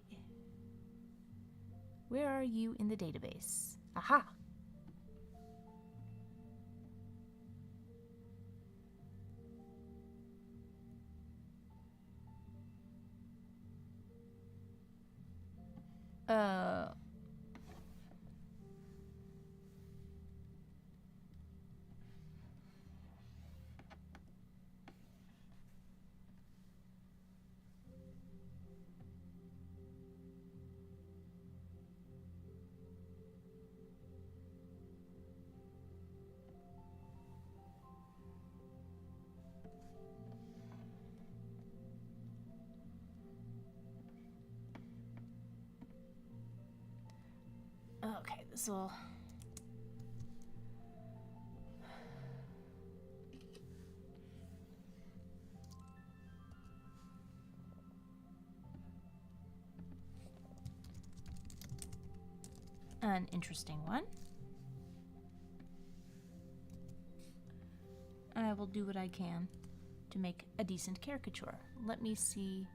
Where are you in the database? Aha! Okay, this will... an interesting one. I will do what I can to make a decent caricature. Let me see.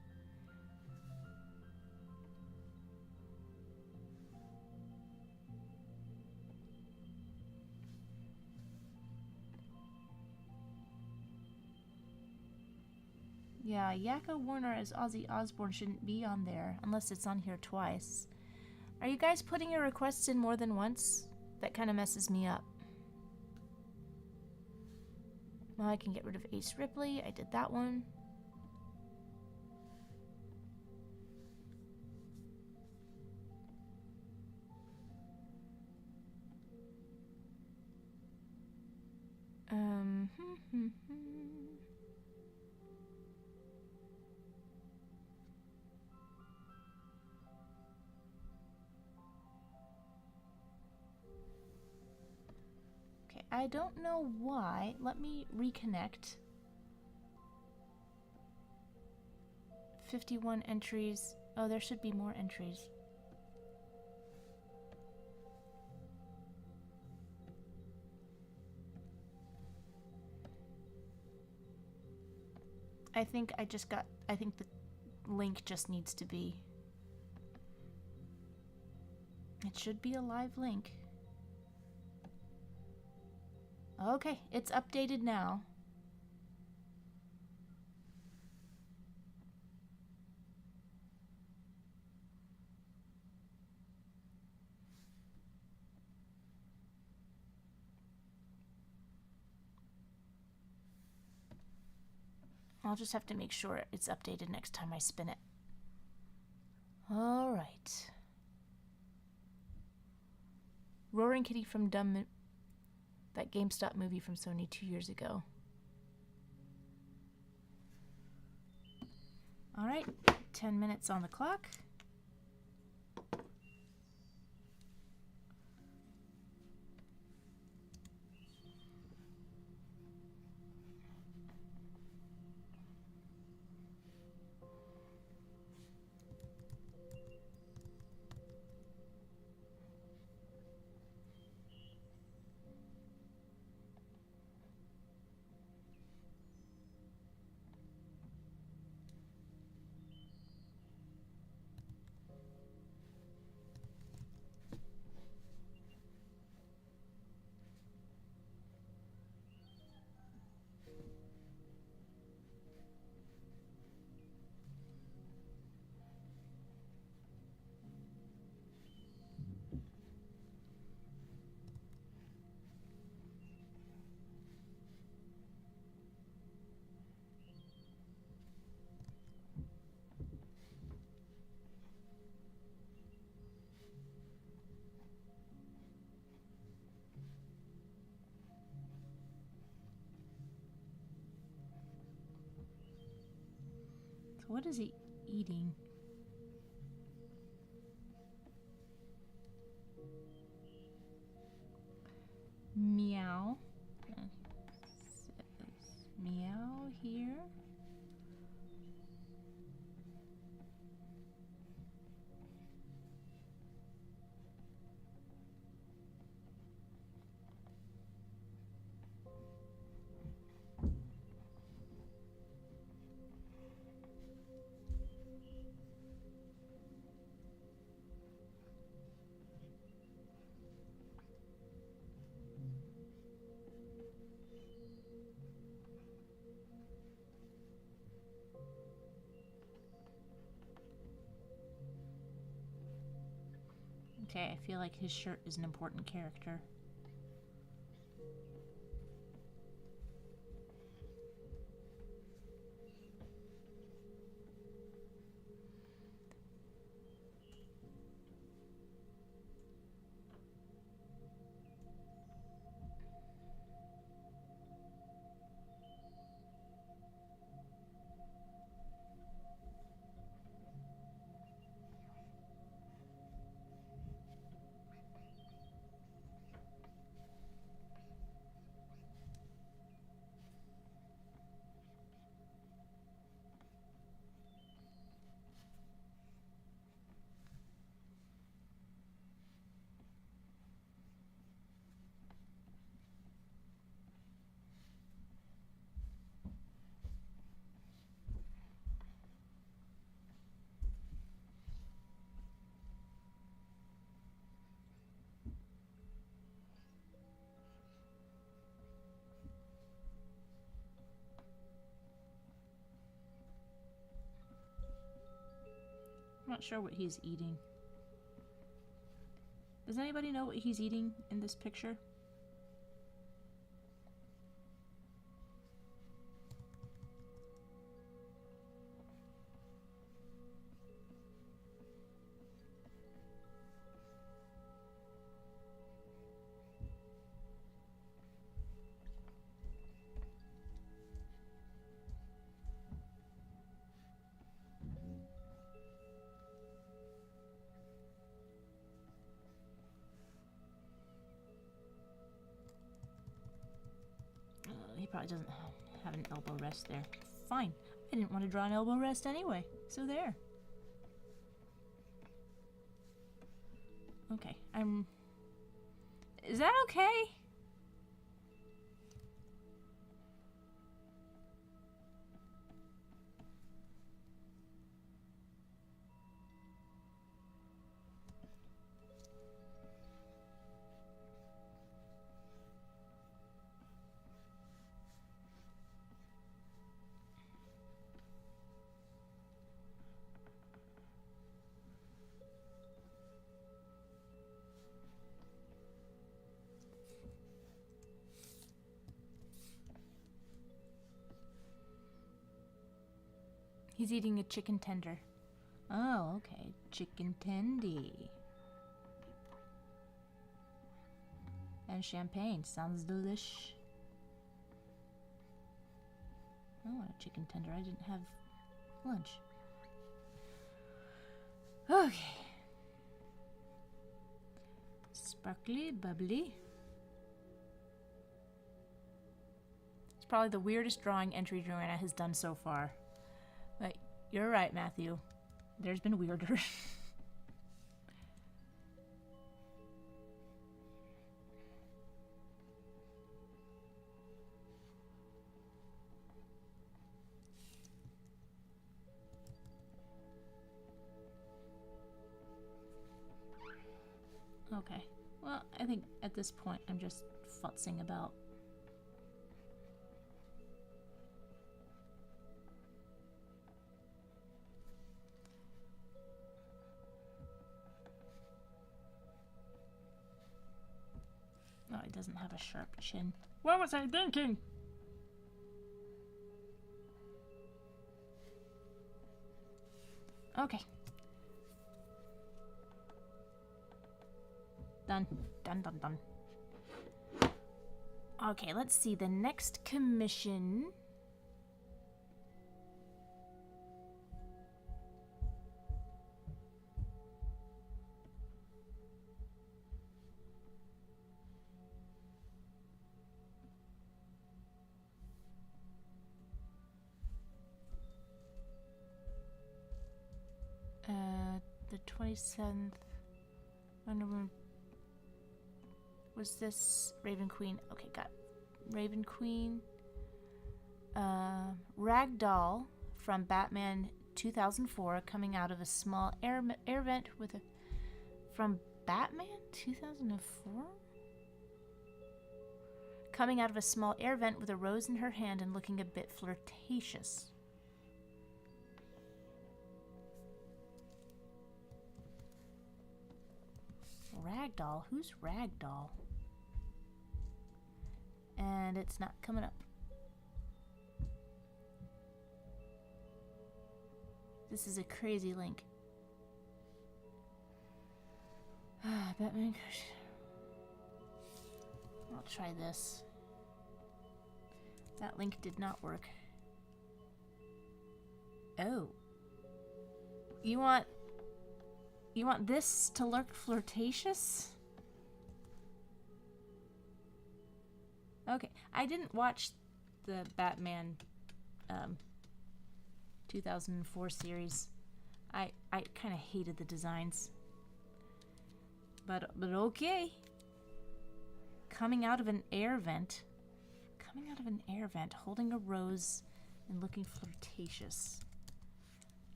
Yeah, Yakko Warner as Ozzy Osbourne shouldn't be on there, unless it's on here twice. Are you guys putting your requests in more than once? That kind of messes me up. Well, I can get rid of Ace Ripley. I did that one. Okay, I don't know why. Let me reconnect. 51 entries. Oh, there should be more entries. I think the link just needs to be. It should be a live link. Okay, it's updated now. I'll just have to make sure it's updated next time I spin it. All right. Roaring Kitty from that GameStop movie from Sony 2 years ago. All right, 10 minutes on the clock. So what is he eating? Meow. Says meow here. Okay, I feel like his shirt is an important character. I'm not sure what he's eating. Does anybody know what he's eating in this picture? He probably doesn't have an elbow rest there. Fine. I didn't want to draw an elbow rest anyway. So there. Okay. Is that okay? He's eating a chicken tender. Oh, okay. Chicken tendy. And champagne. Sounds delish. I want a chicken tender. I didn't have lunch. Okay. Sparkly, bubbly. It's probably the weirdest drawing entry Joanna has done so far. But you're right, Matthew. There's been weirder. Okay. Well, I think at this point I'm just futzing about. Oh, it doesn't have a sharp chin. What was I thinking? Okay. Done. Done, done, done. Okay, let's see. The next commission. 27th. Wonder Woman. Was this Raven Queen? Okay, got Raven Queen. Ragdoll from Batman 2004, coming out of a small air vent with a... From Batman 2004? Coming out of a small air vent with a rose in her hand and looking a bit flirtatious. Ragdoll? Who's Ragdoll? And it's not coming up. This is a crazy link. Batman. I'll try this. That link did not work. Oh. You want this to look flirtatious? Okay, I didn't watch the Batman 2004 series. I kind of hated the designs. But okay. Coming out of an air vent. Coming out of an air vent, holding a rose and looking flirtatious.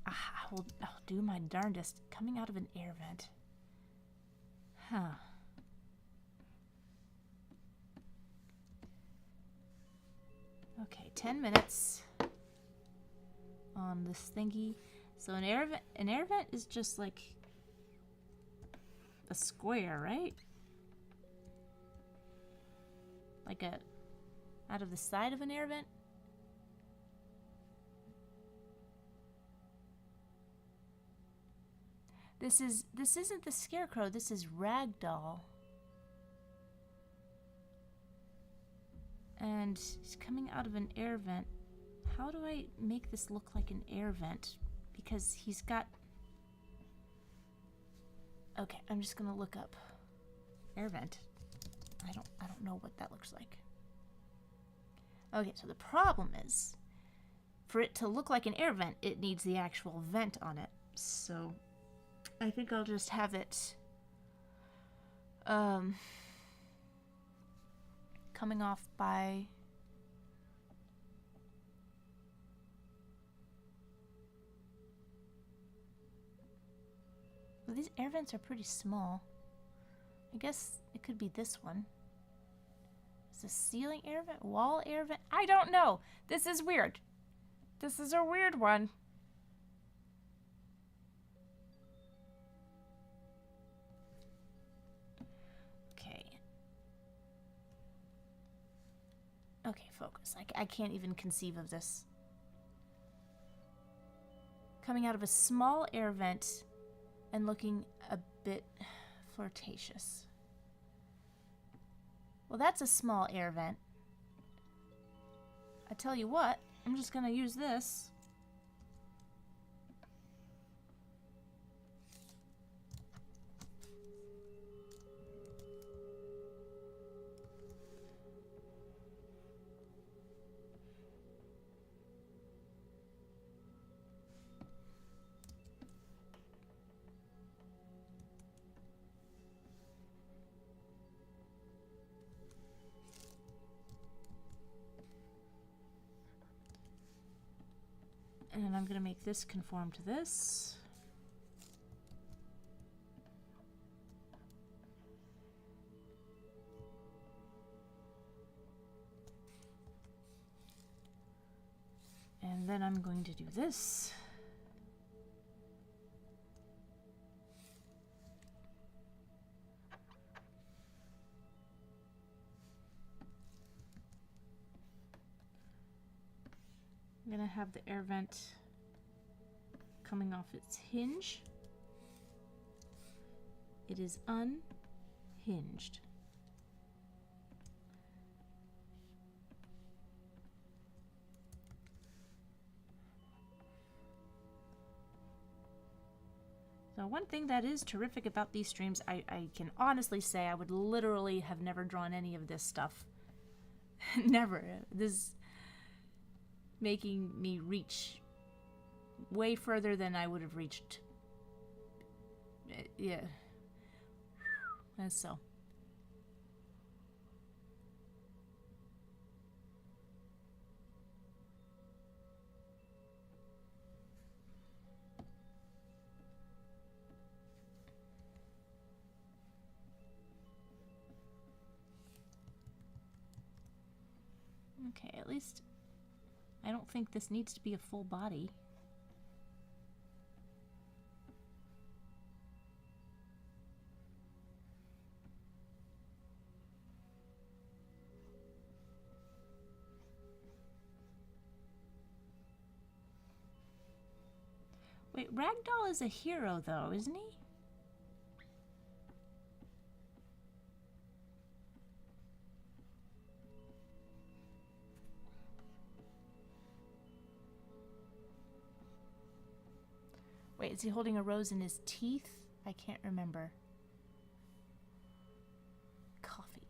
I'll do my darndest. Coming out of an air vent. Huh. Okay, 10 minutes on this thingy. So an air vent is just like a square, right? Like a out of the side of an air vent. This isn't the Scarecrow, this is Ragdoll. And he's coming out of an air vent. How do I make this look like an air vent? Because he's got... Okay, I'm just gonna look up air vent. I don't know what that looks like. Okay, so the problem is, for it to look like an air vent, it needs the actual vent on it. So I think I'll just have it coming off by well, these air vents are pretty small. I guess it could be this one. Is a ceiling air vent? Wall air vent? I don't know. This is weird. This is a weird one. Okay, focus. I can't even conceive of this. Coming out of a small air vent and looking a bit flirtatious. Well, that's a small air vent. I tell you what, I'm just gonna use this. And I'm going to make this conform to this. And then I'm going to do this. I'm going to have the air vent coming off its hinge. It is unhinged. So one thing that is terrific about these streams, I can honestly say I would literally have never drawn any of this stuff. Never. This making me reach way further than I would have reached Yeah. That's so. Okay, at least I don't think this needs to be a full body. Wait, Ragdoll is a hero though, isn't he? Wait, is he holding a rose in his teeth? I can't remember. Coffee.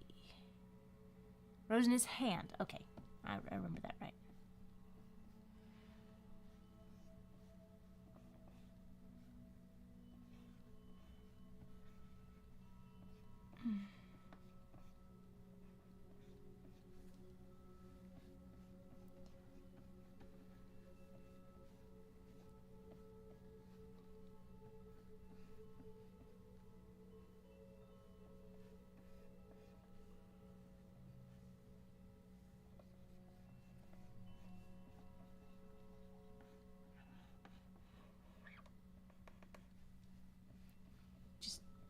Rose in his hand. Okay, I remember that right.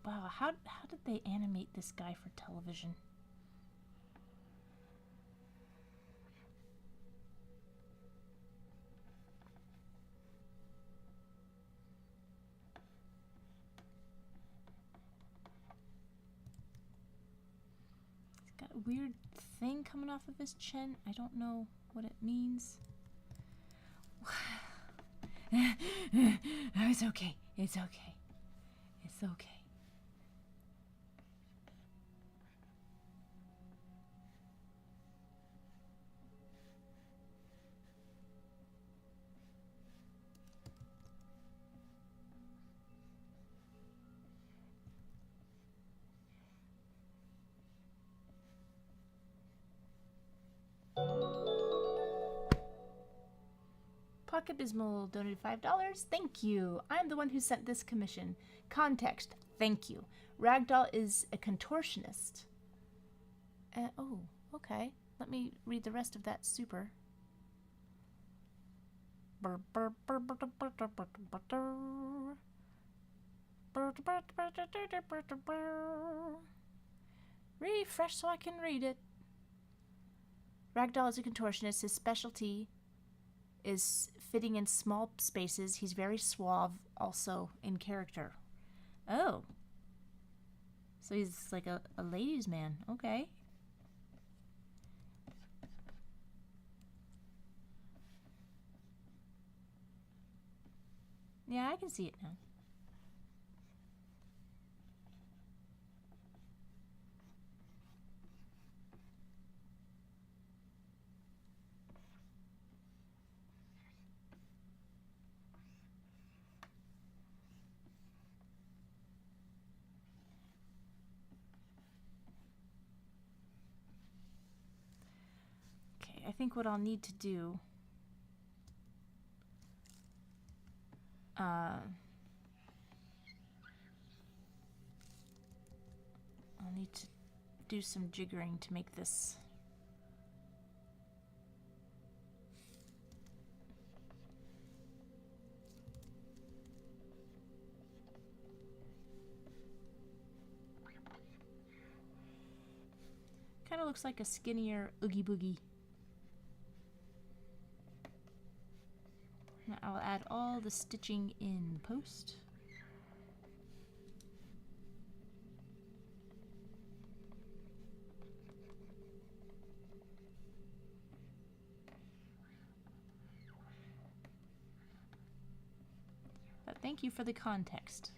Wow, how did they animate this guy for television? He's got a weird thing coming off of his chin. I don't know what it means. It's okay. It's okay. It's okay. Pocket Bismal donated $5. Thank you. I'm the one who sent this commission. Context. Thank you. Ragdoll is a contortionist. Oh, okay. Let me read the rest of that super. Refresh so I can read it. Ragdoll is a contortionist. His specialty is fitting in small spaces. He's very suave, also in character. Oh. So he's like a ladies' man. Okay. Yeah, I can see it now. I think what I'll need to do I'll need to do some jiggering to make this kind of looks like a skinnier Oogie Boogie. Now I'll add all the stitching in post. But thank you for the context.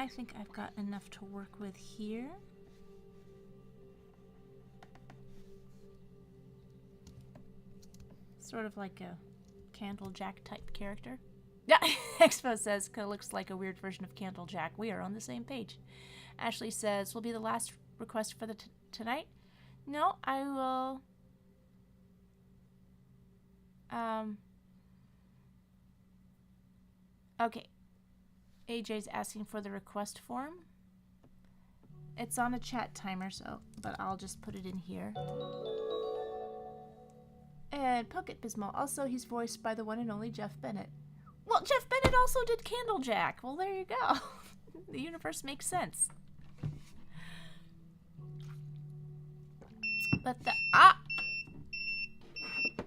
I think I've got enough to work with here. Sort of like a Candlejack type character. Yeah, Expo says, kind of looks like a weird version of Candlejack. We are on the same page. Ashley says, will be the last request for the tonight? No, I will... Okay. AJ's asking for the request form. It's on a chat timer, so, but I'll just put it in here. And Pocket Bismo, also he's voiced by the one and only Jeff Bennett. Well, Jeff Bennett also did Candlejack. Well, there you go. The universe makes sense. But the...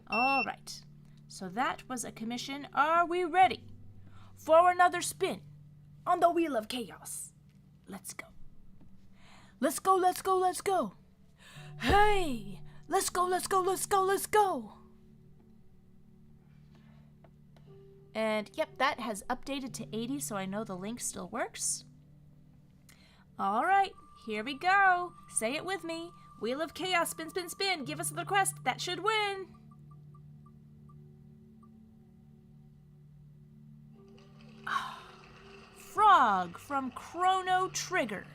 All right. So that was a commission. Are we ready for another spin on the Wheel of Chaos? Let's go. Let's go, let's go, let's go. Hey! Let's go, let's go, let's go, let's go. And yep, that has updated to 80, so I know the link still works. All right, here we go. Say it with me. Wheel of Chaos, spin, spin, spin. Give us the request. That should win. Frog from Chrono Trigger.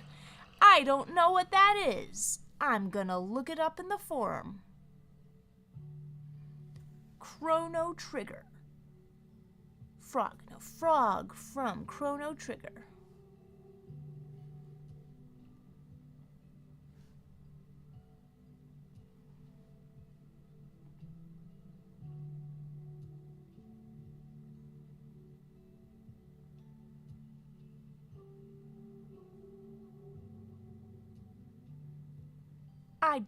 I don't know what that is. I'm gonna look it up in the forum. Chrono Trigger. Frog. No, Frog from Chrono Trigger. I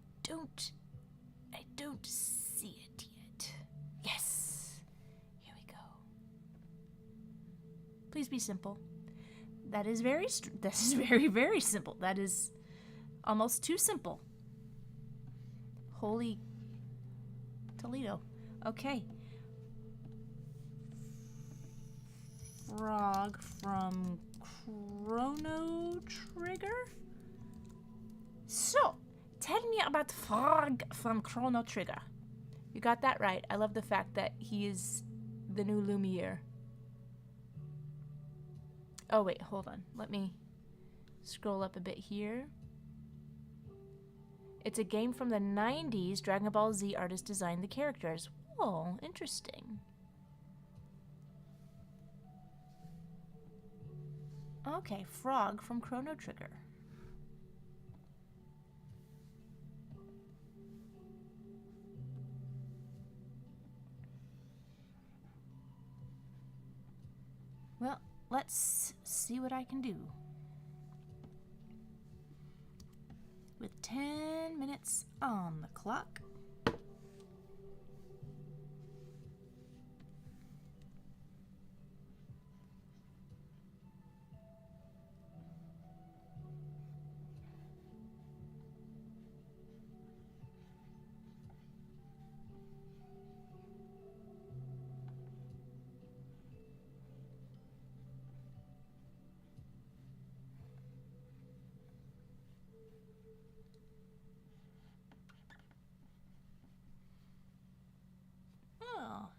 don't see it yet. Yes. Here we go. Please be simple. That is very simple. That is almost too simple. Holy Toledo. Okay. Frog from Chrono Trigger? So, tell me about Frog from Chrono Trigger. You got that right. I love the fact that he is the new Lumiere. Oh, wait, hold on. Let me scroll up a bit here. It's a game from the 90s. Dragon Ball Z artist designed the characters. Oh, interesting. Okay, Frog from Chrono Trigger. Well, let's see what I can do. With 10 minutes on the clock.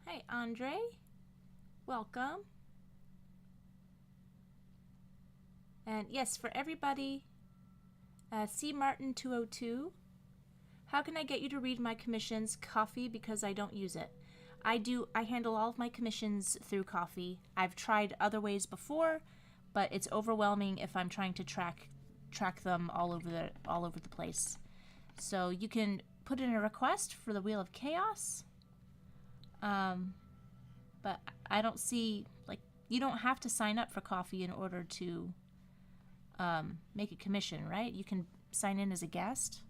Hey, Andre. Welcome. And yes, for everybody, C. Martin 202. How can I get you to read my commissions? Coffee, because I don't use it. I handle all of my commissions through Coffee. I've tried other ways before, but it's overwhelming if I'm trying to track them all over the place. So you can put in a request for the Wheel of Chaos. But I don't see, like, you don't have to sign up for Coffee in order to make a commission, right? You can sign in as a guest.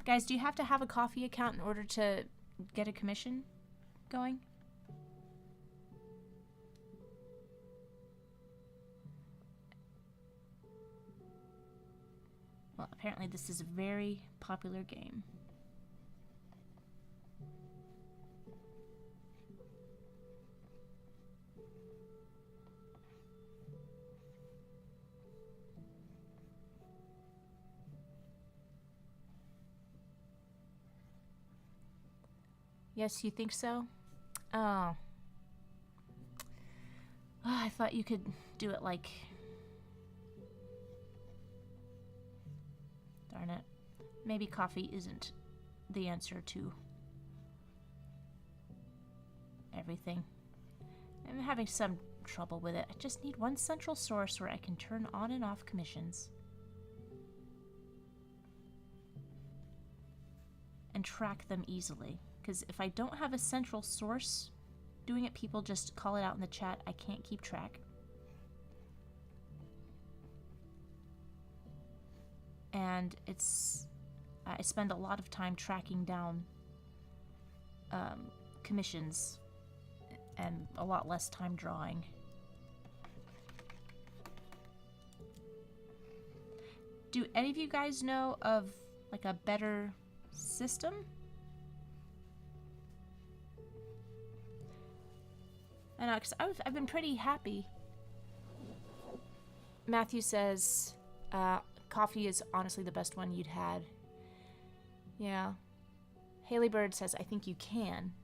Guys, do you have to have a Coffee account in order to get a commission going? Well, apparently this is a very popular game. Yes, you think so? Oh. I thought you could do it like... Darn it. Maybe coffee isn't the answer to everything. I'm having some trouble with it. I just need one central source where I can turn on and off commissions. And track them easily. Because if I don't have a central source doing it, people just call it out in the chat. I can't keep track. And it's... I spend a lot of time tracking down commissions and a lot less time drawing. Do any of you guys know of like a better system? I know, 'cause I've been pretty happy. Matthew says, coffee is honestly the best one you'd had. Yeah. Haley Bird says, I think you can.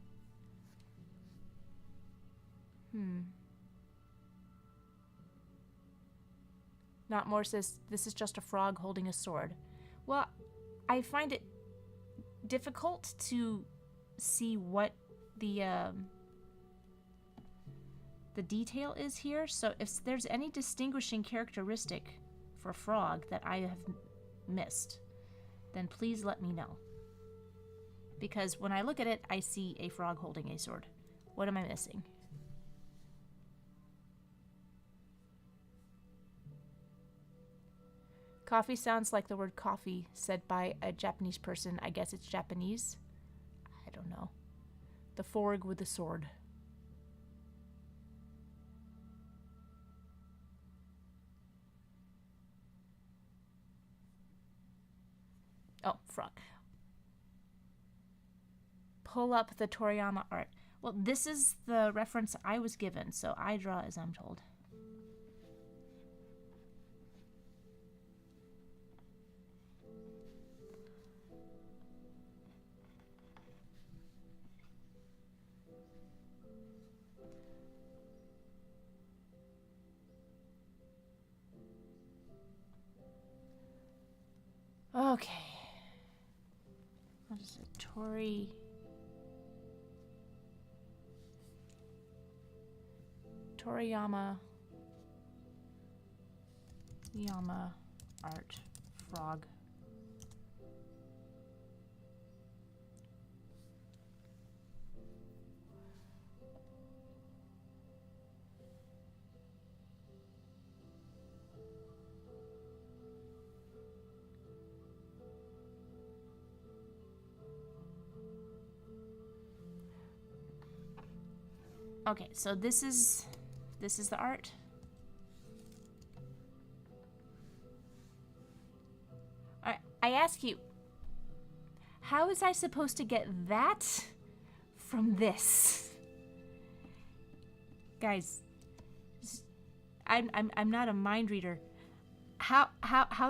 Not More says, this is just a frog holding a sword. Well, I find it difficult to see what the detail is here. So if there's any distinguishing characteristic for frog that I have missed, then please let me know. Because when I look at it, I see a frog holding a sword. What am I missing? Coffee sounds like the word coffee said by a Japanese person. I guess it's Japanese. I don't know. The forg with the sword. Oh, frog. Pull up the Toriyama art. Well, this is the reference I was given, so I draw as I'm told. Okay. What is it? Toriyama art frog. Okay, so this is the art. Alright, I ask you, how was I supposed to get that from this? Guys, I'm not a mind reader. How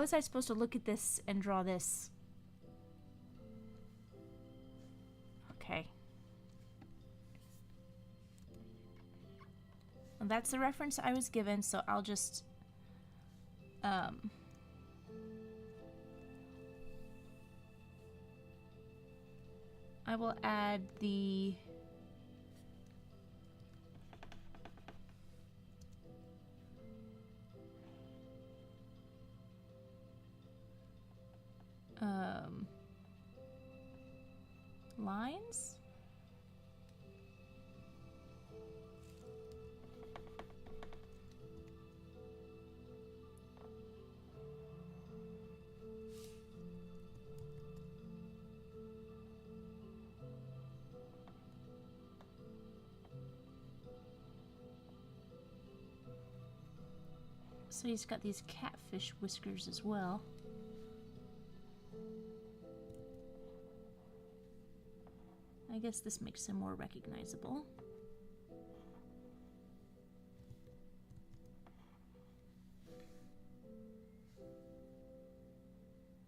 is I supposed to look at this and draw this? Okay. And that's the reference I was given, so I'll just I will add the lines. So he's got these catfish whiskers as well. I guess this makes him more recognizable.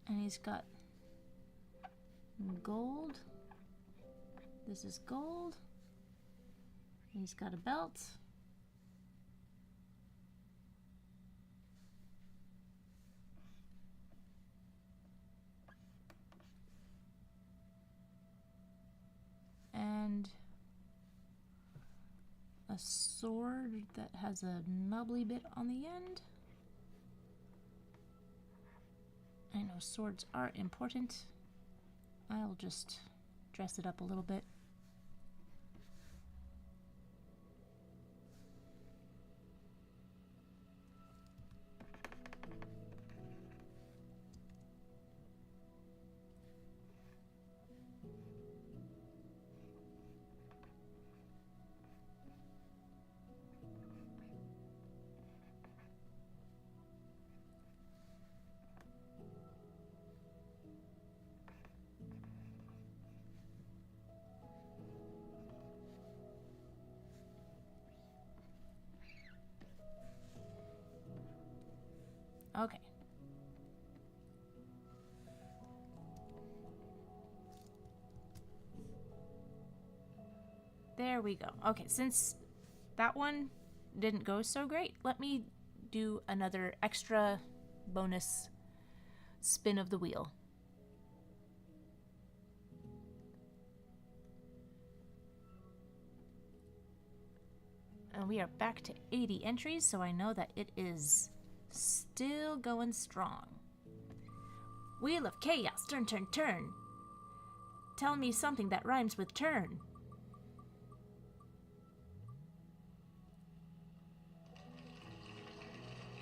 And he's got gold This is gold. He's got a belt. And a sword that has a nubbly bit on the end. I know swords are important. I'll just dress it up a little bit. Okay. There we go. Okay, since that one didn't go so great, let me do another extra bonus spin of the wheel. And we are back to 80 entries, so I know that it is still going strong. Wheel of Chaos, turn, turn, turn. Tell me something that rhymes with turn.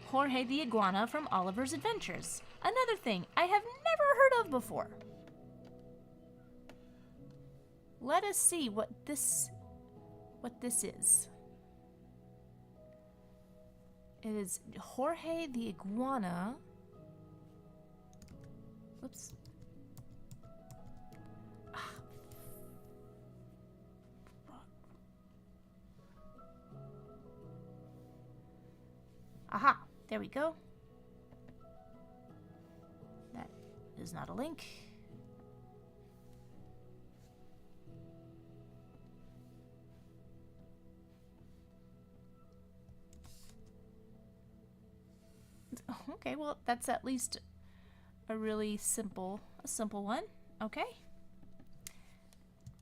Jorge the Iguana from Oliver's Adventures. Another thing I have never heard of before. Let us see what this is. It is Jorge the Iguana. Whoops. Aha, there we go. That is not a link. Okay, well, that's at least a really simple one. Okay.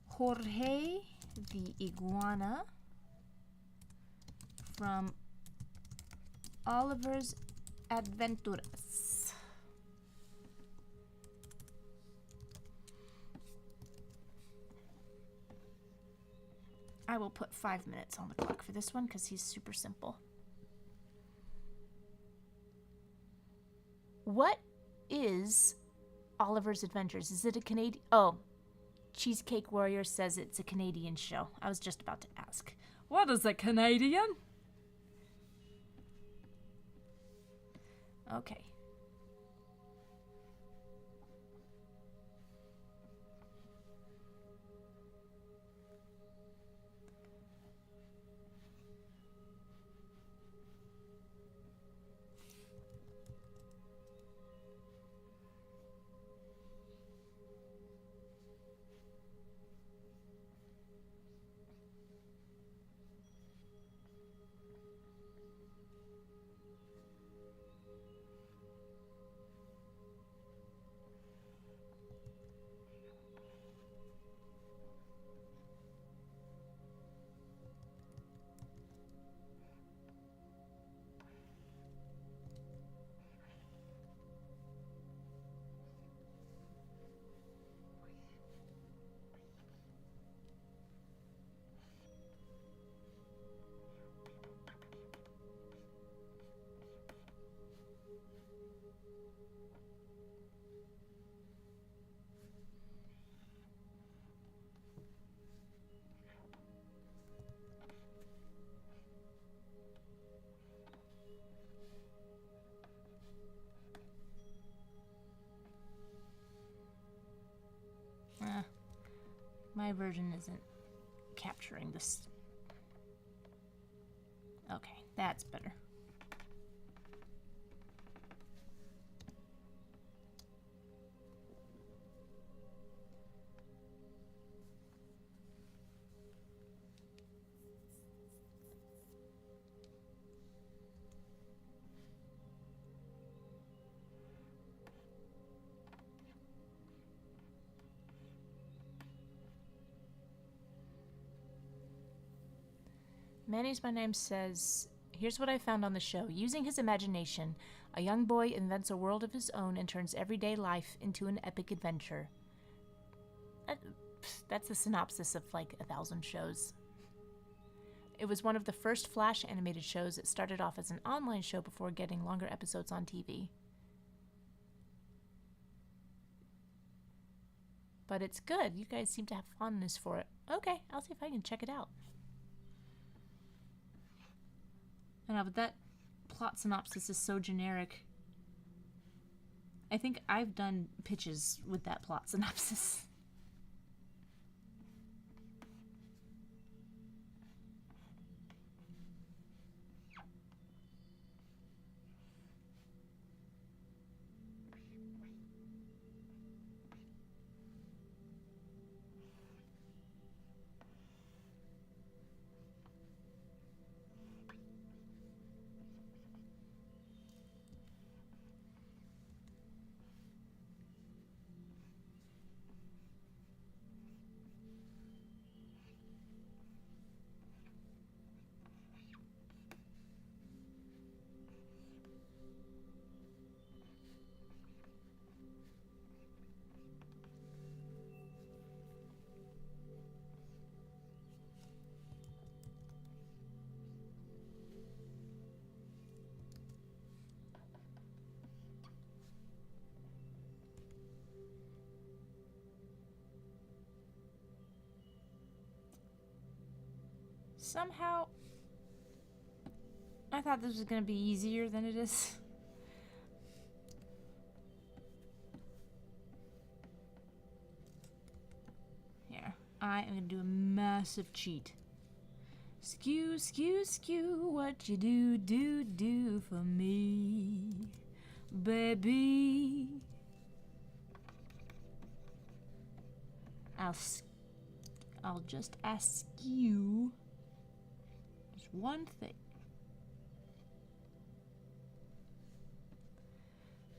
Jorge the Iguana from Oliver's Adventures. I will put 5 minutes on the clock for this one because he's super simple. What is Oliver's Adventures? Is it a Canadian? Oh, Cheesecake Warrior says it's a Canadian show. I was just about to ask. What is a Canadian? Okay. My version isn't capturing this. Okay, that's better. Manny's My Name says, here's what I found on the show. Using his imagination, a young boy invents a world of his own and turns everyday life into an epic adventure. That's the synopsis of like 1,000 shows. It was one of the first Flash animated shows. It started off as an online show before getting longer episodes on TV. But it's good. You guys seem to have fondness for it. Okay, I'll see if I can check it out. I know, but that plot synopsis is so generic. I think I've done pitches with that plot synopsis. Somehow, I thought this was going to be easier than it is. Here, I am going to do a massive cheat. Skew, skew, skew, what you do for me, baby. I'll just ask you just one thing.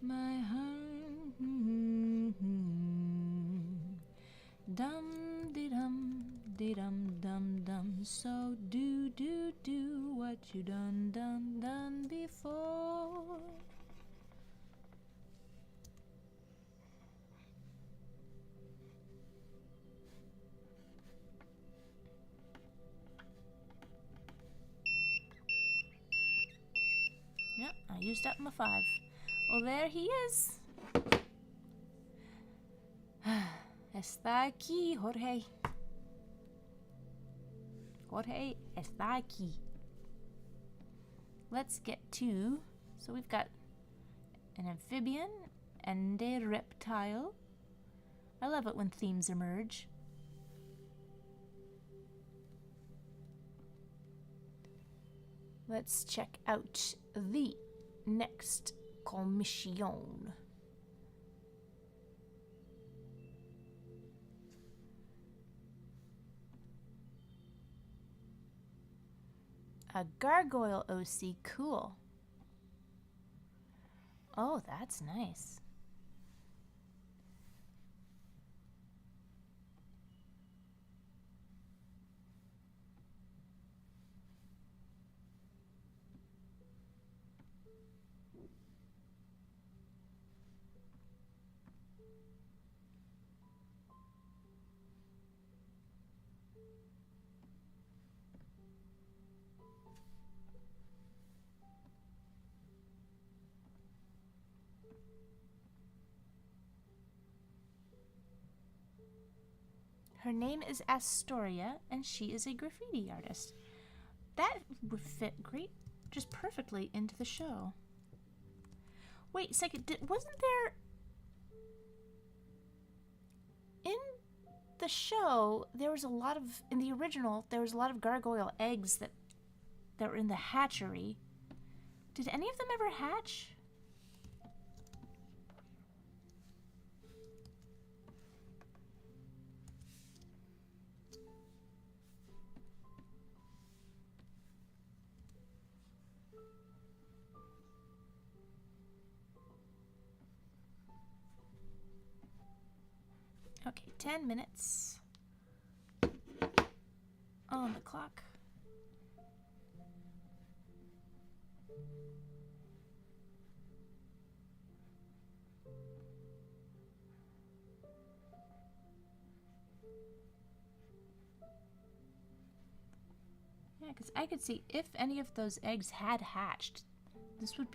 My heart, dum de dum de dum dum dum. So do what you done before. Yep, I used up my 5. Well, there he is. Está aquí, Jorge. Jorge, está aquí. Let's get to... So we've got an amphibian and a reptile. I love it when themes emerge. Let's check out the next commission. A gargoyle OC, cool. Oh, that's nice. Her name is Astoria, and she is a graffiti artist. That would fit great, just perfectly into the show. Wait a second, wasn't there... In the show, there was a lot of... In the original, there was a lot of gargoyle eggs that were in the hatchery. Did any of them ever hatch? Okay, 10 minutes on the clock. Yeah, because I could see if any of those eggs had hatched, this would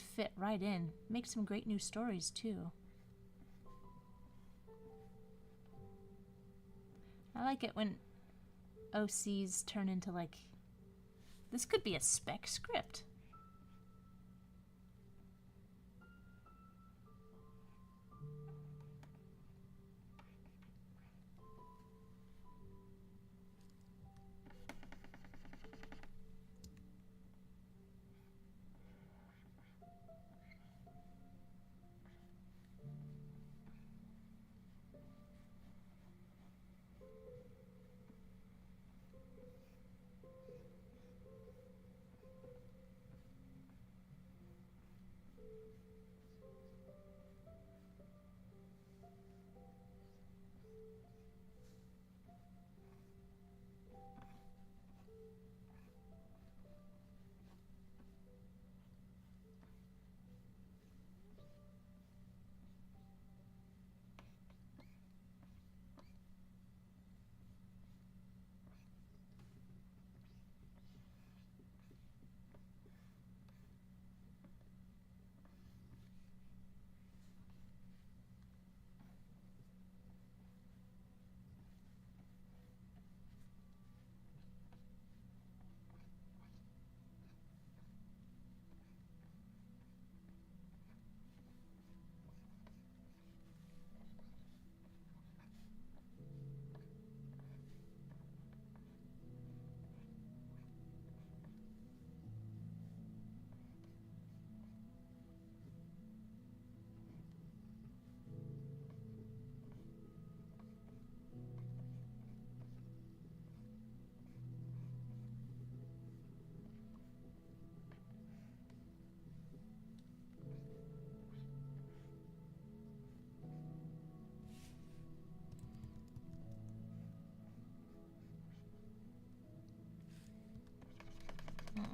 fit right in. Make some great new stories, too. I like it when OCs turn into, like... This could be a spec script.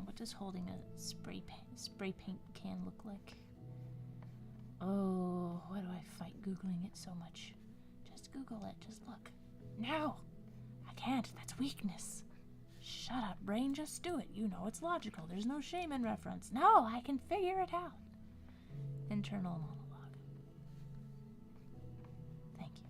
What does holding a spray paint can look like? Oh, why do I fight Googling it so much? Just Google it. Just look. No! I can't. That's weakness. Shut up, brain. Just do it. You know it's logical. There's no shame in reference. No, I can figure it out. Internal monologue. Thank you.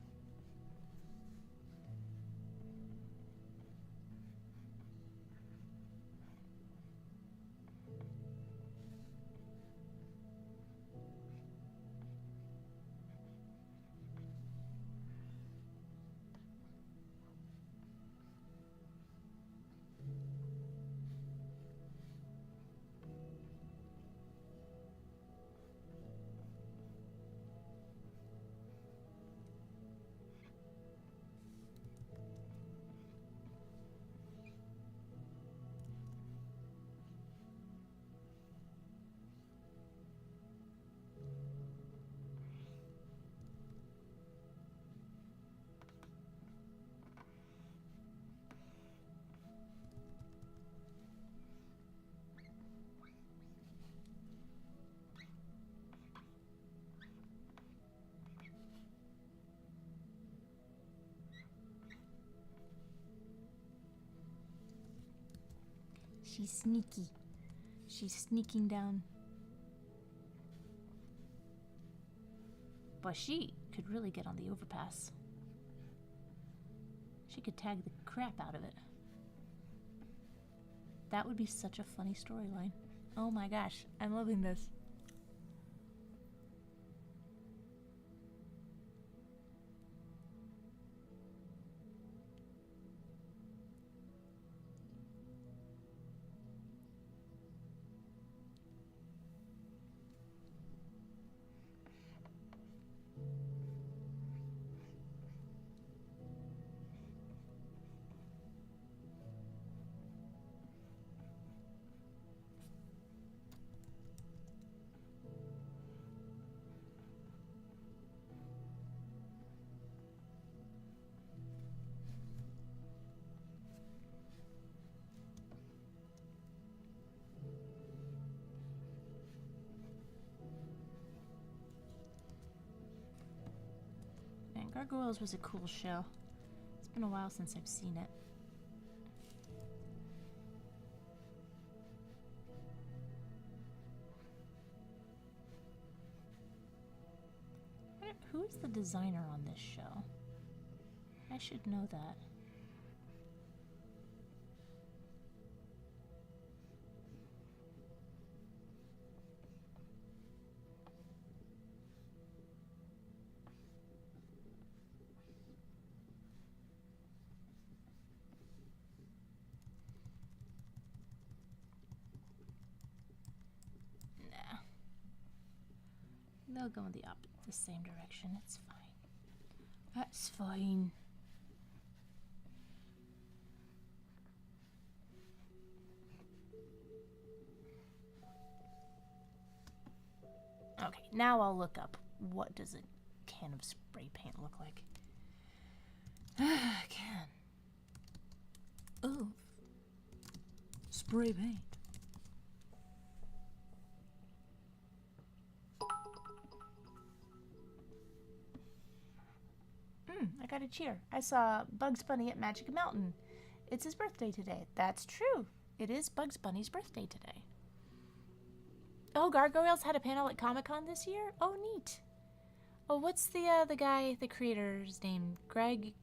She's sneaky. She's sneaking down. But she could really get on the overpass. She could tag the crap out of it. That would be such a funny storyline. Oh my gosh, I'm loving this. Gargoyles was a cool show. It's been a while since I've seen it. Who is the designer on this show? I should know that. Nah. They'll go in the same direction. It's fine. That's fine. Okay, now I'll look up what does a can of spray paint look like. Can. Oh. Spray paint. I got a cheer. I saw Bugs Bunny at Magic Mountain. It's his birthday today. That's true. It is Bugs Bunny's birthday today. Oh, Gargoyles had a panel at Comic-Con this year? Oh, neat. Oh, what's the guy, the creator's name? Greg?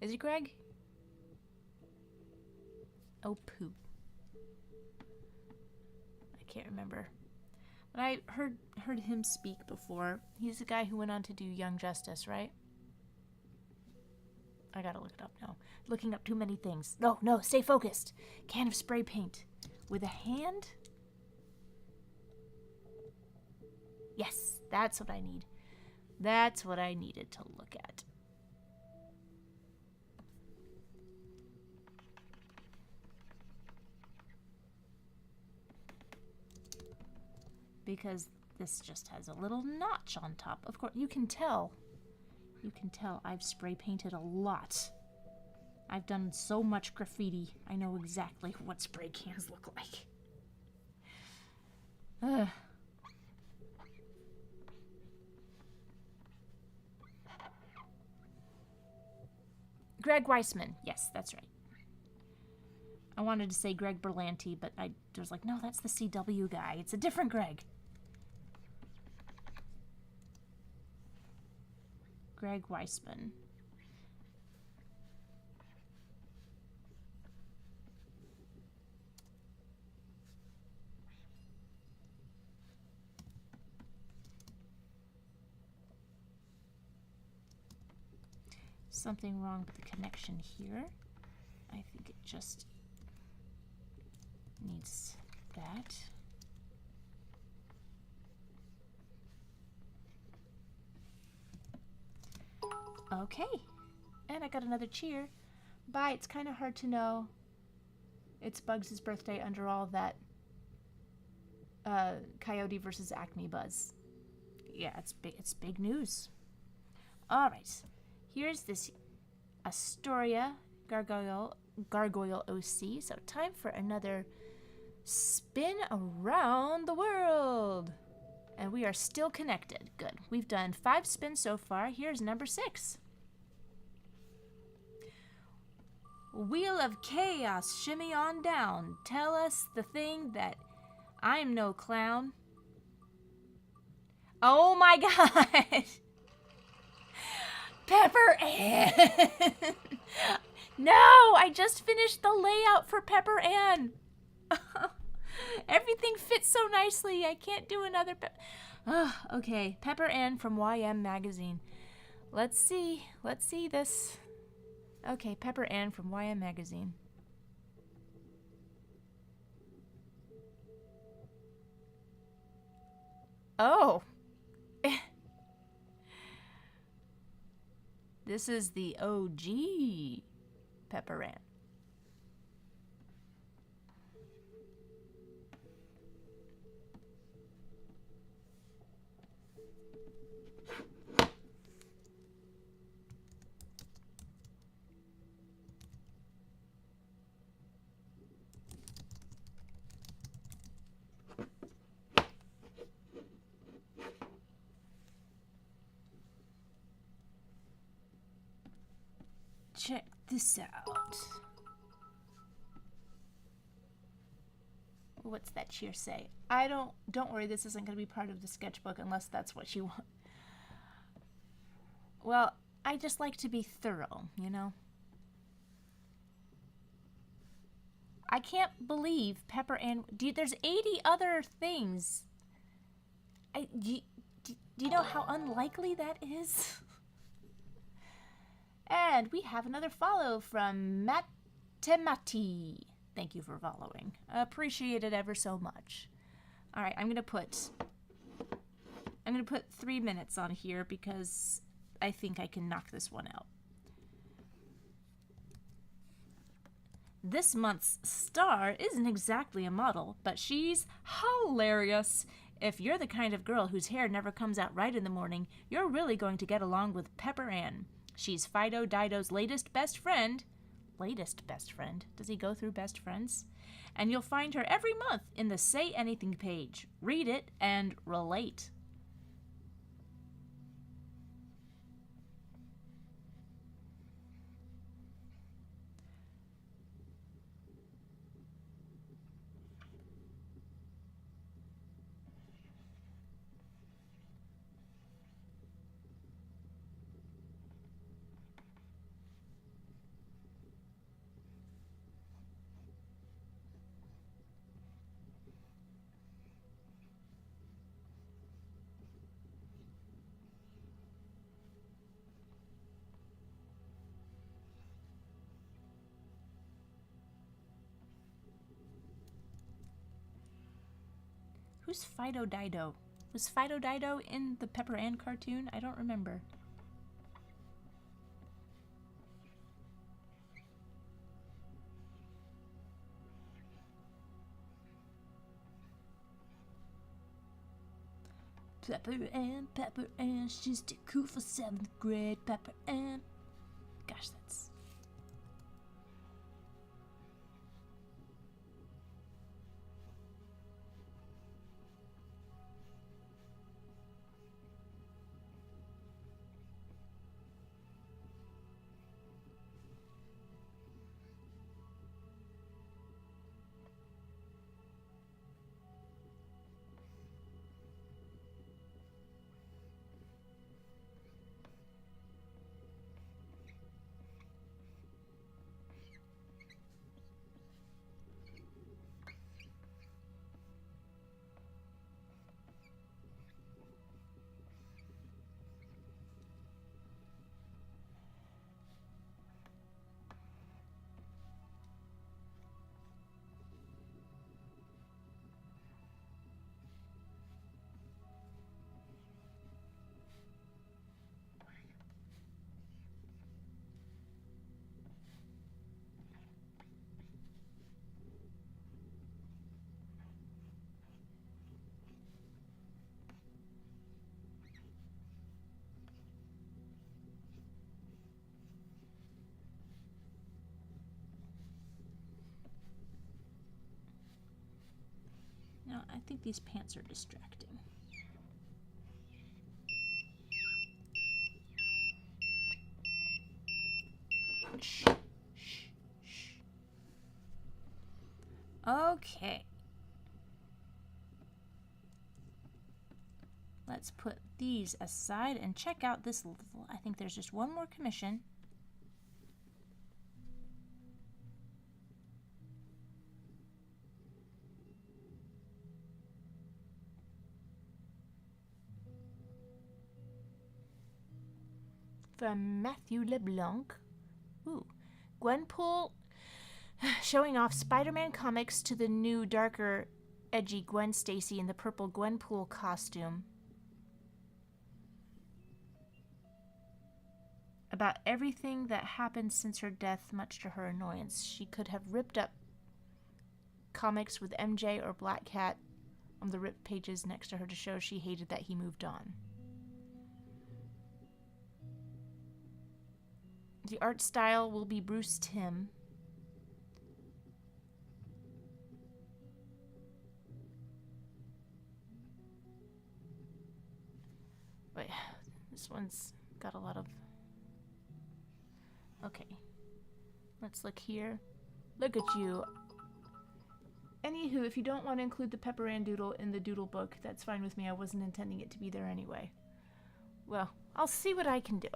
Is he Greg? Oh, poop. I can't remember. But I heard him speak before. He's the guy who went on to do Young Justice, right? I gotta look it up now. Looking up too many things. No, stay focused. Can of spray paint. With a hand? Yes, that's what I need. That's what I needed to look at. Because this just has a little notch on top. Of course, you can tell I've spray painted a lot. I've done so much graffiti. I know exactly what spray cans look like. Ugh. Greg Weisman. Yes, that's right. I wanted to say Greg Berlanti, but I was like, no, that's the CW guy. It's a different Greg. Greg Weisman. Something wrong with the connection here. I think it just needs that. Okay, and I got another cheer. Bye. It's kind of hard to know. It's Bugs' birthday under all that Coyote versus Acme buzz. Yeah, it's big news. All right, here's this Astoria Gargoyle OC. So time for another spin around the world. And we are still connected. Good. We've done 5 spins so far. Here's number 6. Wheel of Chaos, shimmy on down. Tell us the thing that I'm no clown. Oh my god! Pepper Ann! No! I just finished the layout for Pepper Ann. Everything fits so nicely. I can't do another okay. Pepper Ann from YM Magazine. Let's see this. Okay, Pepper Ann from YM Magazine. Oh. This is the OG Pepper Ann. check this out. What's that cheer say? Don't worry, this isn't going to be part of the sketchbook unless that's what you want. Well, I just like to be thorough, you know? I can't believe Pepper Ann... there's 80 other things. Do you know how unlikely that is? And we have another follow from Matemati. Thank you for following. Appreciate it ever so much. All right, I'm gonna put 3 minutes on here because I think I can knock this one out. This month's star isn't exactly a model, but she's hilarious. If you're the kind of girl whose hair never comes out right in the morning, you're really going to get along with Pepper Ann. She's Fido Dido's latest best friend. Latest best friend? Does he go through best friends? And you'll find her every month in the Say Anything page. Read it and relate. Who's Fido Dido? Was Fido Dido in the Pepper Ann cartoon? I don't remember. Pepper Ann, she's too cool for 7th grade. Pepper Ann. Gosh, that's... No, I think these pants are distracting. Shh, shh, shh. Okay. Let's put these aside and check out this little... I think there's just one more commission. From Matthew LeBlanc. Ooh. Gwenpool showing off Spider-Man comics to the new, darker, edgy Gwen Stacy in the purple Gwenpool costume. About everything that happened since her death, much to her annoyance. She could have ripped up comics with MJ or Black Cat on the ripped pages next to her to show she hated that he moved on. The art style will be Bruce Timm. Wait, this one's got a lot of... Okay. Let's look here. Look at you. Anywho, if you don't want to include the Pepperan Doodle in the doodle book, that's fine with me. I wasn't intending it to be there anyway. Well, I'll see what I can do.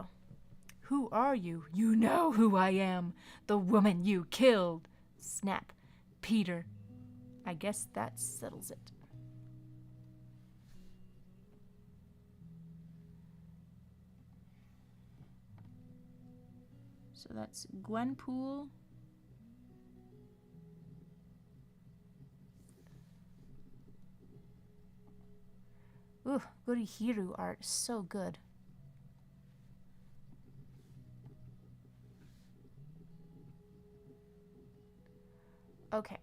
Who are you? You know who I am. The woman you killed. Snap. Peter. I guess that settles it. So that's Gwenpool. Ooh, Gurihiru art, so good. Okay.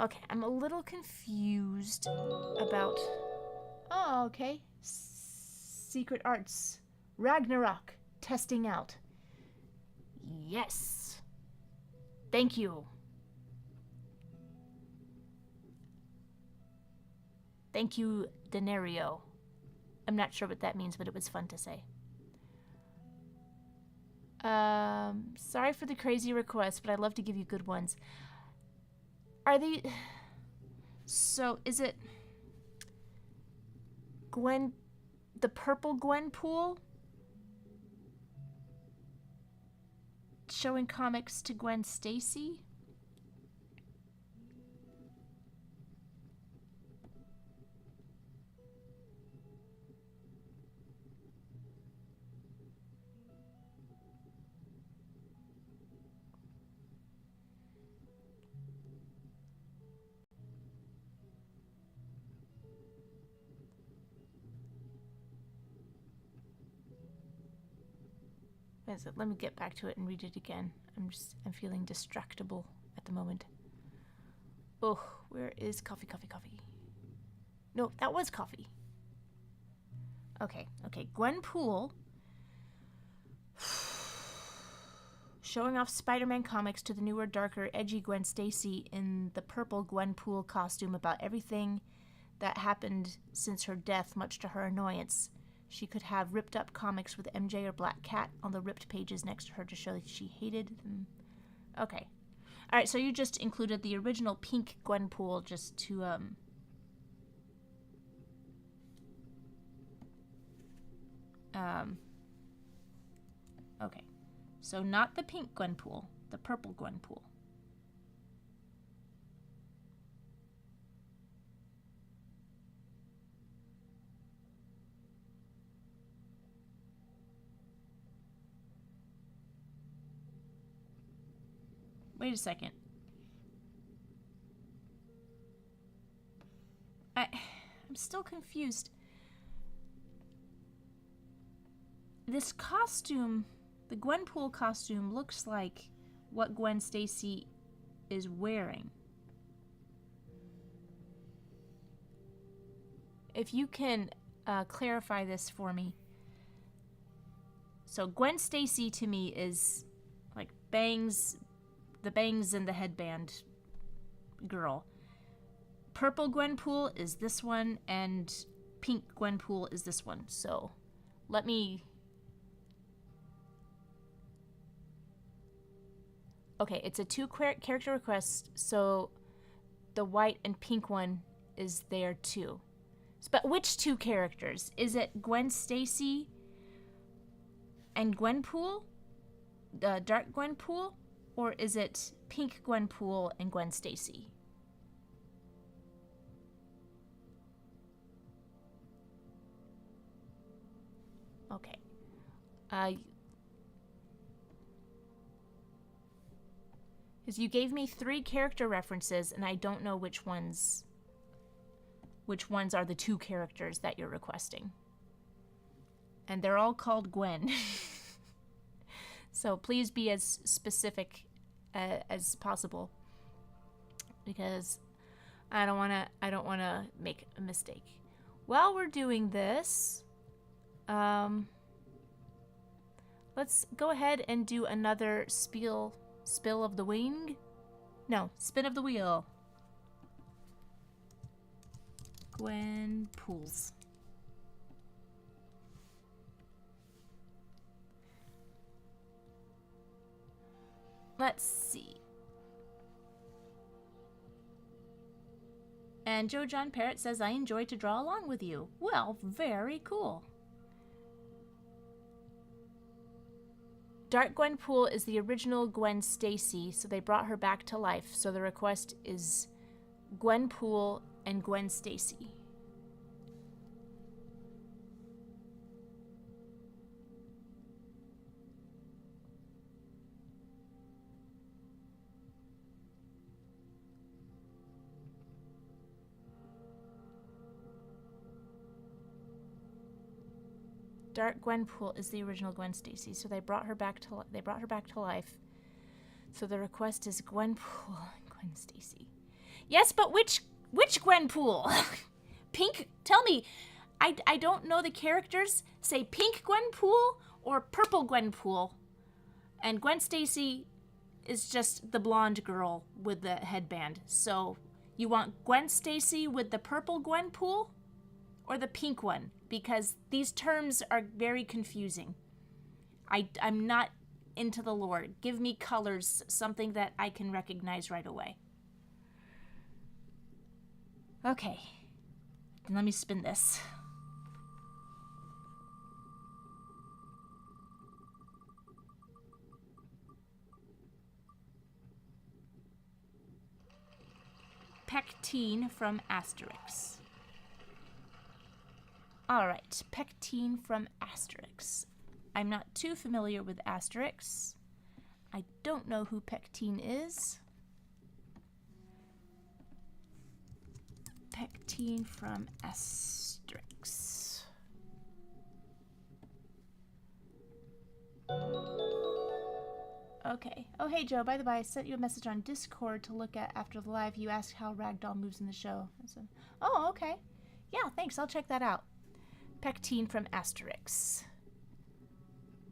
Okay, I'm a little confused about... Oh, okay. Secret Arts. Ragnarok. Testing out. Yes. Thank you. Thank you, Denario. I'm not sure what that means, but it was fun to say. Sorry for the crazy requests, but I'd love to give you good ones. Are they... So, is it... Gwen... The purple Gwenpool? Showing comics to Gwen Stacy? Let me get back to it and read it again. I'm feeling distractible at the moment. Oh, where is coffee? No, that was coffee. Okay. Gwenpool. Showing off Spider-Man comics to the newer, darker, edgy Gwen Stacy in the purple Gwenpool costume about everything that happened since her death, much to her annoyance. She could have ripped up comics with MJ or Black Cat on the ripped pages next to her to show that she hated them. Okay. Alright, so you just included the original pink Gwenpool just to, Okay. So not the pink Gwenpool, the purple Gwenpool. Wait a second. I'm still confused. This costume, the Gwenpool costume, looks like what Gwen Stacy is wearing. If you can clarify this for me. So Gwen Stacy to me is like bangs, the bangs and the headband girl. Purple Gwenpool is this one, and pink Gwenpool is this one. So let me... Okay, it's a two-character request, so the white and pink one is there too. But which two characters? Is it Gwen Stacy and Gwenpool? Dark Gwenpool? Or is it pink Gwenpool and Gwen Stacy? Okay. Because you gave me 3 character references, and I don't know which ones are the 2 characters that you're requesting. And they're all called Gwen. So please be as specific as possible, because I don't want to make a mistake. While we're doing this, let's go ahead and do another spill of the wing. No, spin of the wheel. Gwen Pools. Let's see. And Joe John Parrott says, I enjoy to draw along with you. Well, very cool. Dark Gwen Pool is the original Gwen Stacy, so they brought her back to life. So the request is Gwen Pool and Gwen Stacy. Dark Gwen Pool is the original Gwen Stacy, so they brought her back to life. So the request is Gwen Pool and Gwen Stacy. Yes, but which Gwen Pool? Pink? Tell me. I don't know the characters. Say pink Gwen Pool or purple Gwen Pool. And Gwen Stacy is just the blonde girl with the headband. So you want Gwen Stacy with the purple Gwen Pool or the pink one? Because these terms are very confusing. I'm not into the lore. Give me colors, something that I can recognize right away. Okay, then let me spin this. Pectine from Asterix. Alright, Pectine from Asterix. I'm not too familiar with Asterix. I don't know who Pectine is. Pectine from Asterix. Okay. Oh, hey, Joe. By the way, I sent you a message on Discord to look at after the live. You asked how Ragdoll moves in the show. I said, oh, okay. Yeah, thanks. I'll check that out. Pectine from Asterix.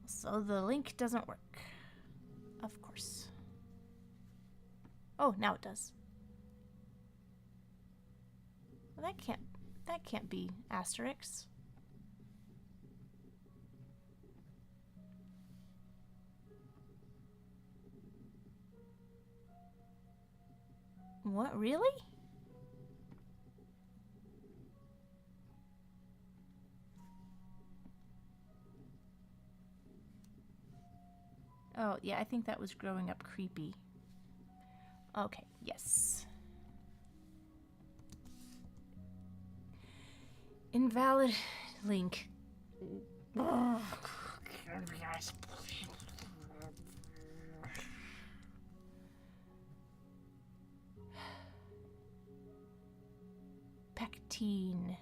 So the link doesn't work. Of course. Oh, now it does. Well, that can't be Asterix. What, really? Oh, yeah, I think that was growing up creepy. Okay, yes. Invalid link. Pectine.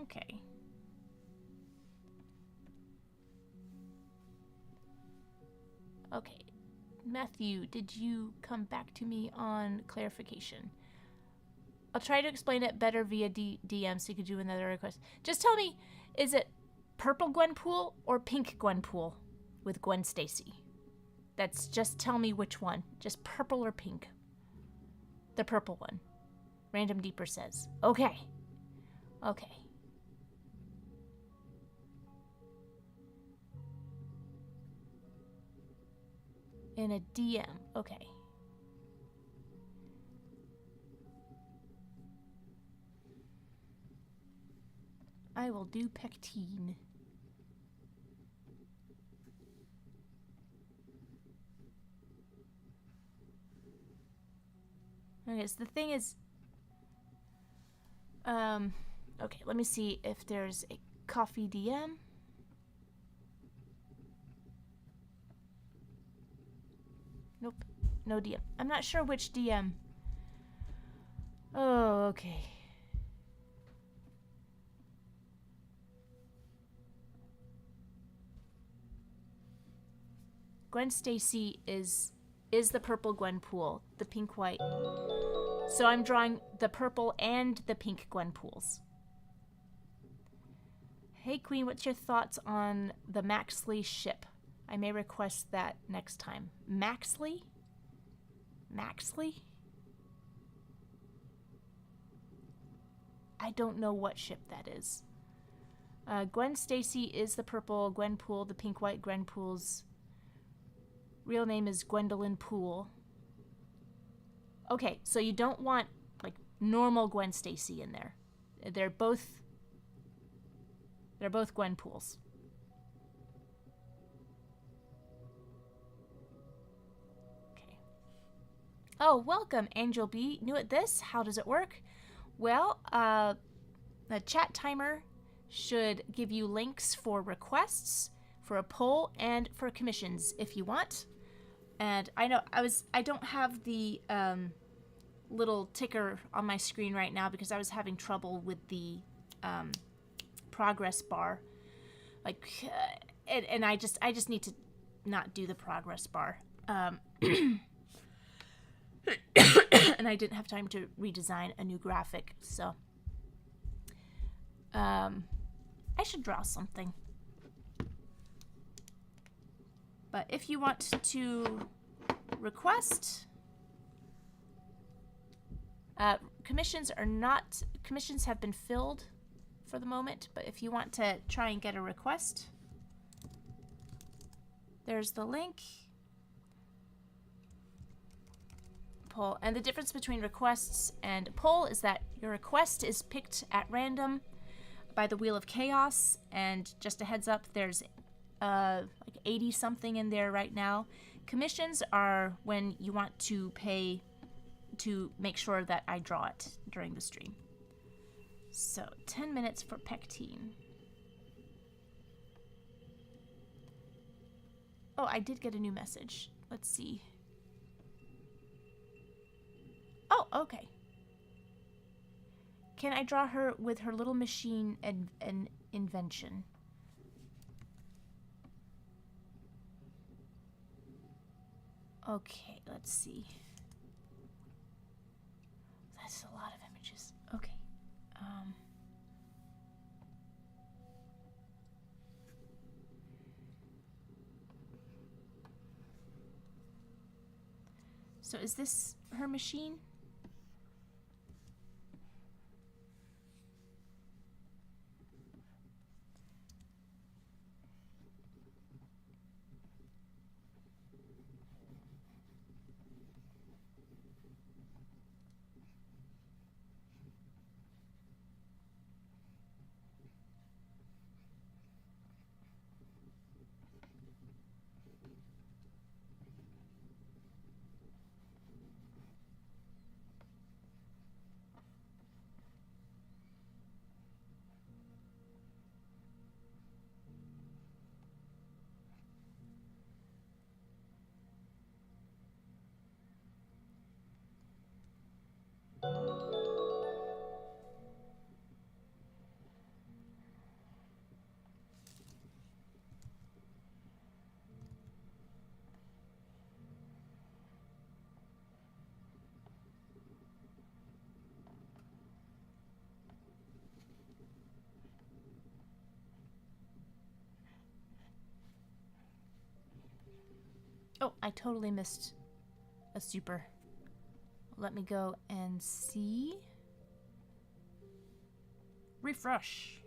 Okay. Okay. Matthew, did you come back to me on clarification? I'll try to explain it better via DM so you could do another request. Just tell me, is it purple Gwenpool or pink Gwenpool with Gwen Stacy? That's just tell me which one. Just purple or pink. The purple one. Random Deeper says. Okay. Okay. In a DM. Okay. I will do Pectine. Okay, so the thing is, okay, let me see if there's a coffee DM. Nope, no DM. I'm not sure which DM. Oh, okay. Gwen Stacy is the purple Gwenpool, the pink white. So I'm drawing the purple and the pink Gwenpools. Hey Queen, what's your thoughts on the Maxley ship? I may request that next time. Maxley? Maxley? I don't know what ship that is. Gwen Stacy is the purple Gwenpool, the pink-white Gwenpool's real name is Gwendolyn Poole. Okay, so you don't want, like, normal Gwen Stacy in there. They're both Gwenpools. Okay. Oh, welcome, Angel B. New at this? How does it work? Well, the chat timer should give you links for requests, for a poll, and for commissions if you want. And I know I don't have the little ticker on my screen right now because I was having trouble with the progress bar. Like, and I just need to not do the progress bar. And I didn't have time to redesign a new graphic, so I should draw something. But if you want to request, commissions have been filled for the moment, but if you want to try and get a request, there's the link. Poll. And the difference between requests and poll is that your request is picked at random by the Wheel of Chaos, and just a heads up, there's like 80 something in there right now. Commissions are when you want to pay to make sure that I draw it during the stream. So 10 minutes for pectine. Oh, I did get a new message. Let's see. Oh, okay. Can I draw her with her little machine and invention? Okay, let's see. That's a lot of images. Okay. So is this her machine? Oh, I totally missed a super. Let me go and see. Refresh.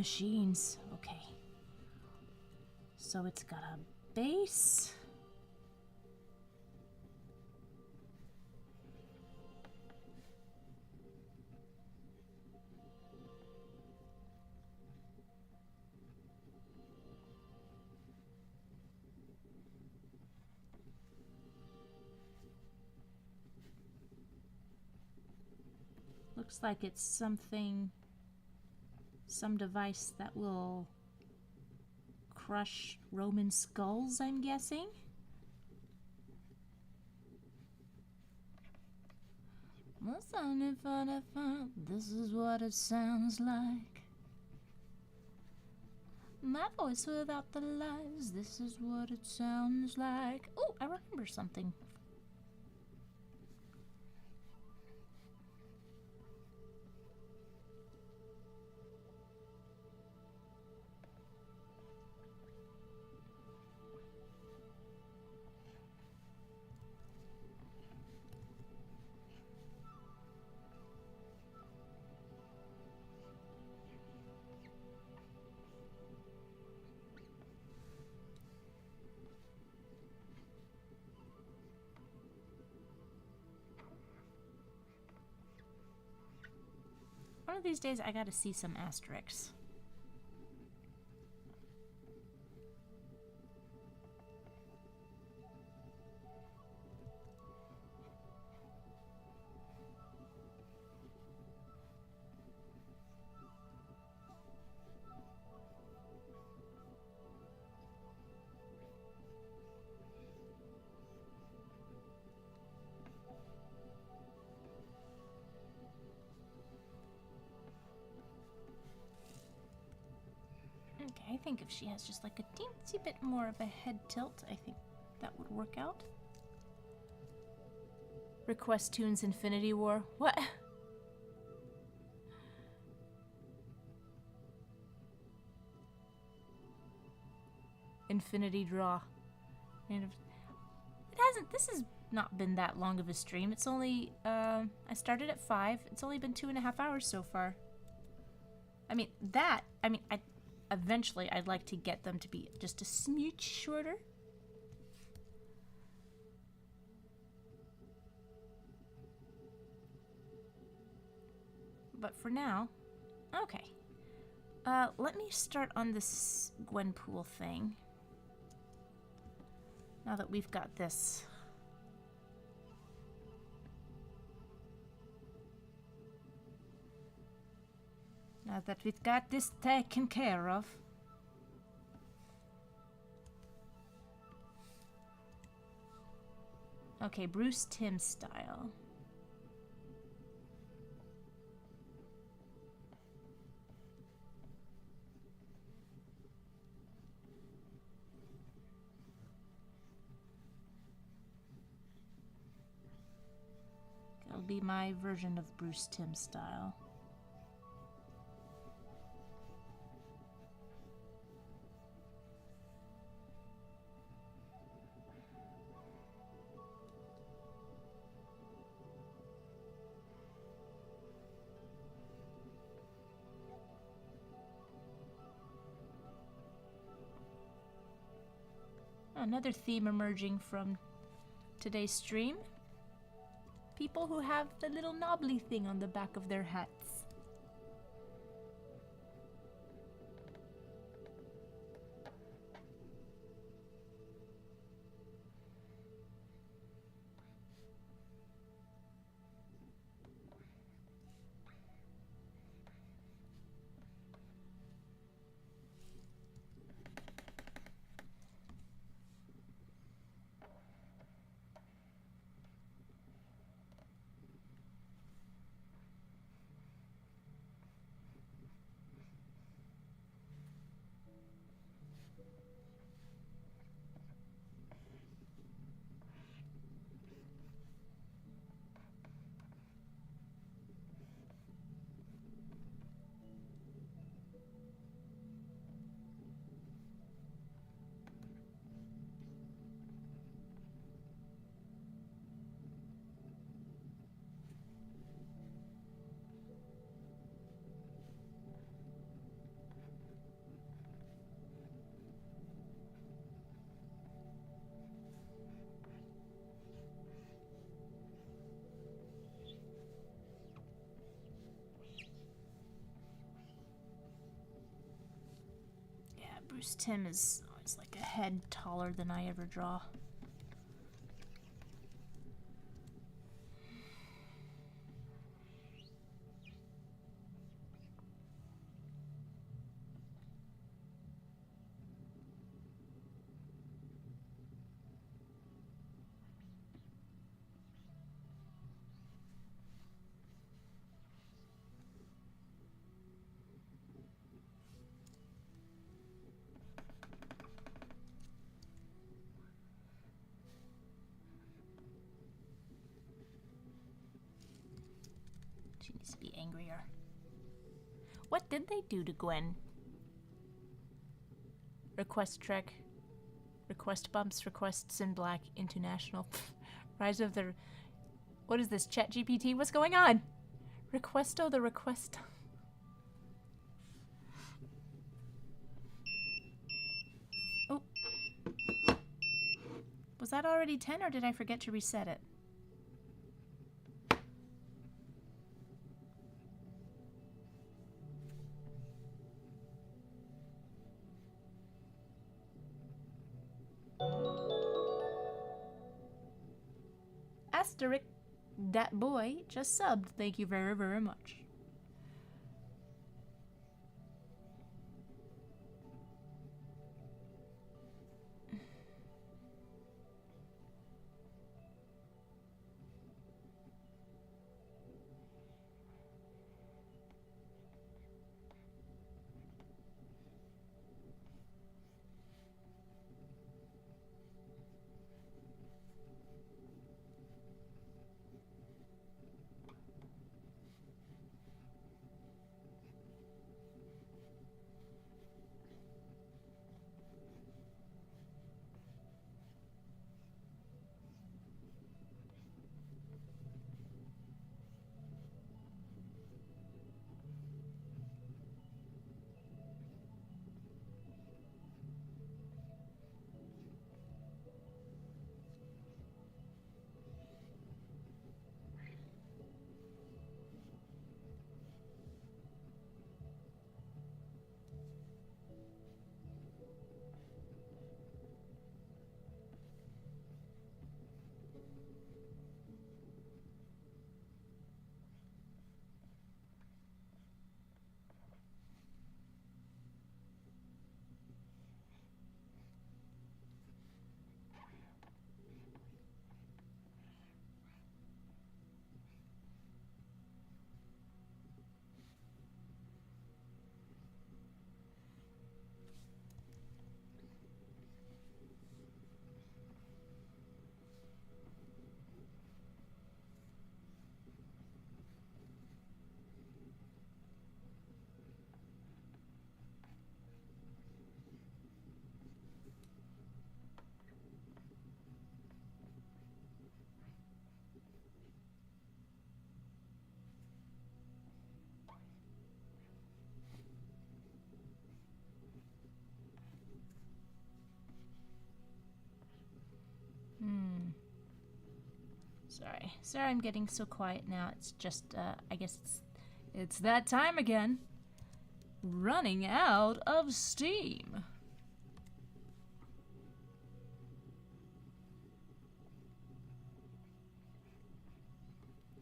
machines. Okay. So it's got a base. Looks like it's something, some device that will crush Roman skulls, I'm guessing. This is what it sounds like. My voice without the lies, this is what it sounds like. Oh, I remember something. One of these days I gotta see some asterisks. Okay, I think if she has just like a teensy bit more of a head tilt, I think that would work out. RequestToons Infinity War. What? Infinity Draw. And it hasn't, this has not been that long of a stream. It's only, I started at 5. It's only been 2.5 hours so far. Eventually I'd like to get them to be just a smooch shorter. But for now, okay. Let me start on this Gwenpool thing. Now that we've got this. Now that we've got this taken care of. Okay, Bruce Timm style. That'll be my version of Bruce Timm style. Another theme emerging from today's stream. People who have the little knobbly thing on the back of their hats. Bruce Timm is like a head taller than I ever draw. She needs to be angrier. What did they do to Gwen? Request Trek. Request bumps. Requests in black. International. Rise of the... What is this? ChatGPT? What's going on? Requesto the request... Oh. Was that already 10 or did I forget to reset it? Asterisk, that boy just subbed. Thank you very, very much. Sorry I'm getting so quiet now. It's just, I guess it's that time again. Running out of steam.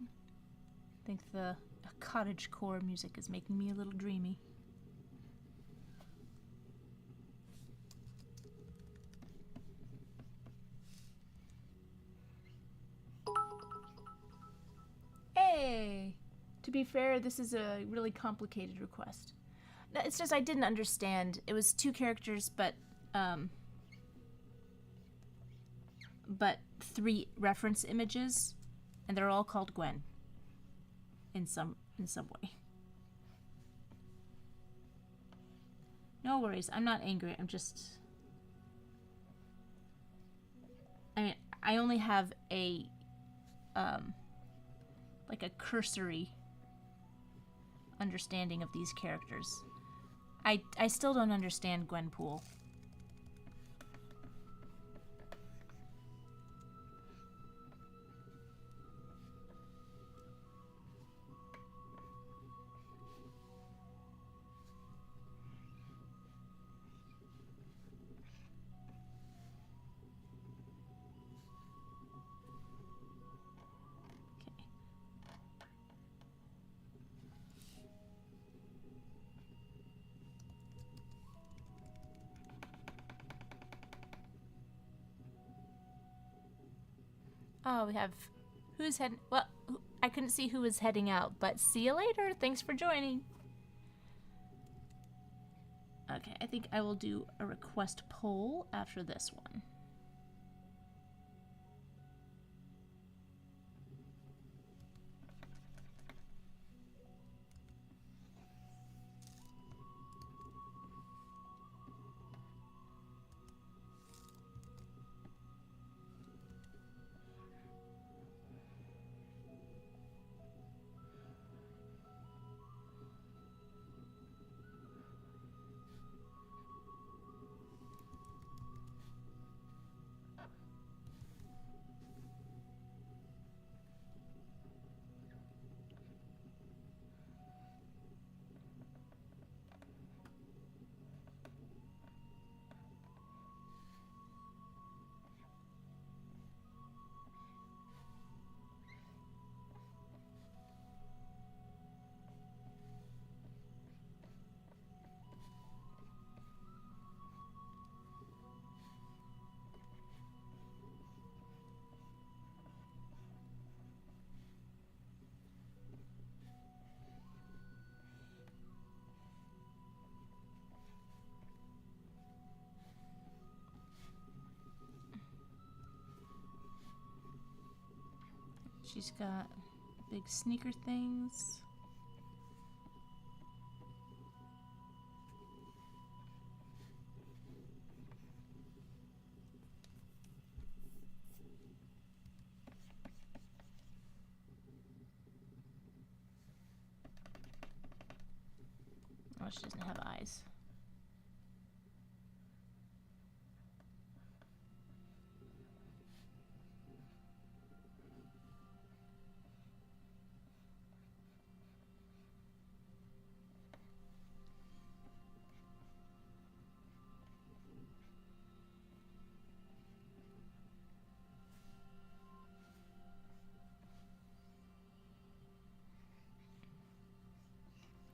I think the cottagecore music is making me a little dreamy. Hey! To be fair, this is a really complicated request. No, it's just I didn't understand. It was 2 characters, but 3 reference images, and they're all called Gwen. In some way. No worries. I'm not angry. I'm just... I mean, I only have a like a cursory understanding of these characters. I still don't understand Gwenpool. Oh, we have who's heading. Well, I couldn't see who was heading out, but see you later. Thanks for joining. Okay, I think I will do a request poll after this one. She's got big sneaker things. Oh, she doesn't have eyes.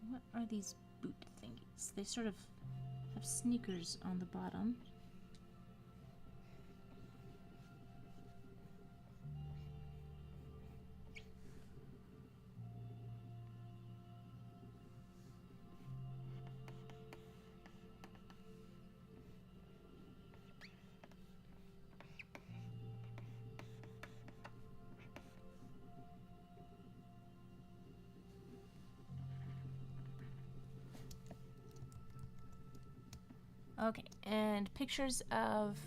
What are these boot thingies? They sort of have sneakers on the bottom. Okay, and pictures of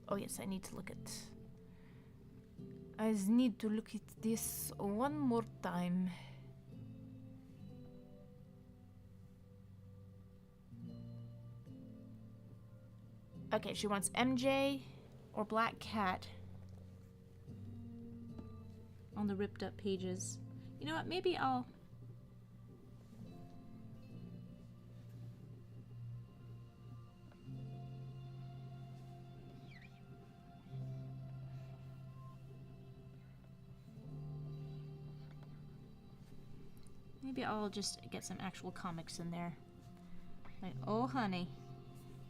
oh yes, I need to look at this one more time. Okay, she wants MJ or Black Cat on the ripped up pages. You know what, maybe I'll... Maybe I'll just get some actual comics in there. Like, oh honey,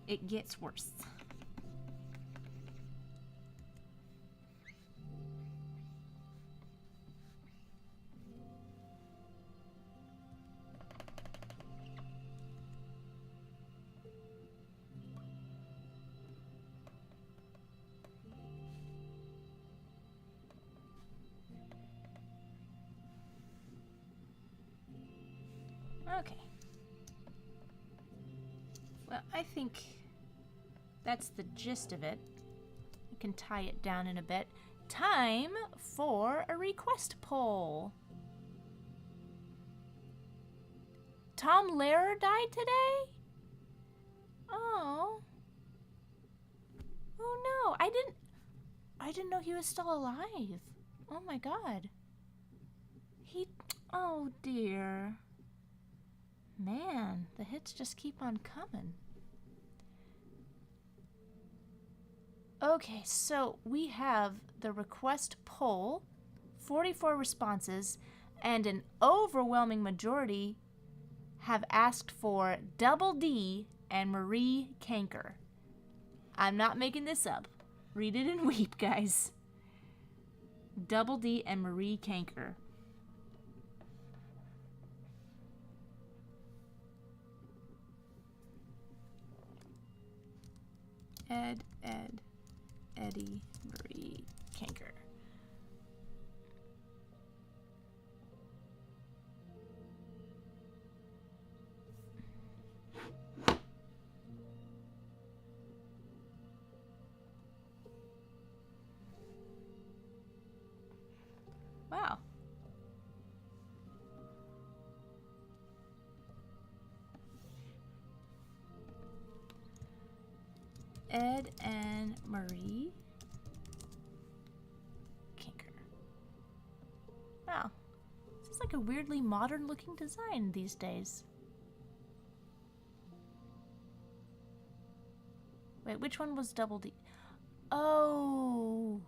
it gets worse. Okay. Well, I think that's the gist of it. I can tie it down in a bit. Time for a request poll. Tom Lehrer died today? Oh. Oh no, I didn't know he was still alive. Oh my god. Oh dear. Man, the hits just keep on coming. Okay, so we have the request poll, 44 responses, and an overwhelming majority have asked for Double D and Marie Canker. I'm not making this up. Read it and weep, guys. Double D and Marie Canker. Eddie, Marie Canker. Wow. Ed and Marie Canker. Wow. This is like a weirdly modern looking design these days. Wait, which one was Double D? Oh.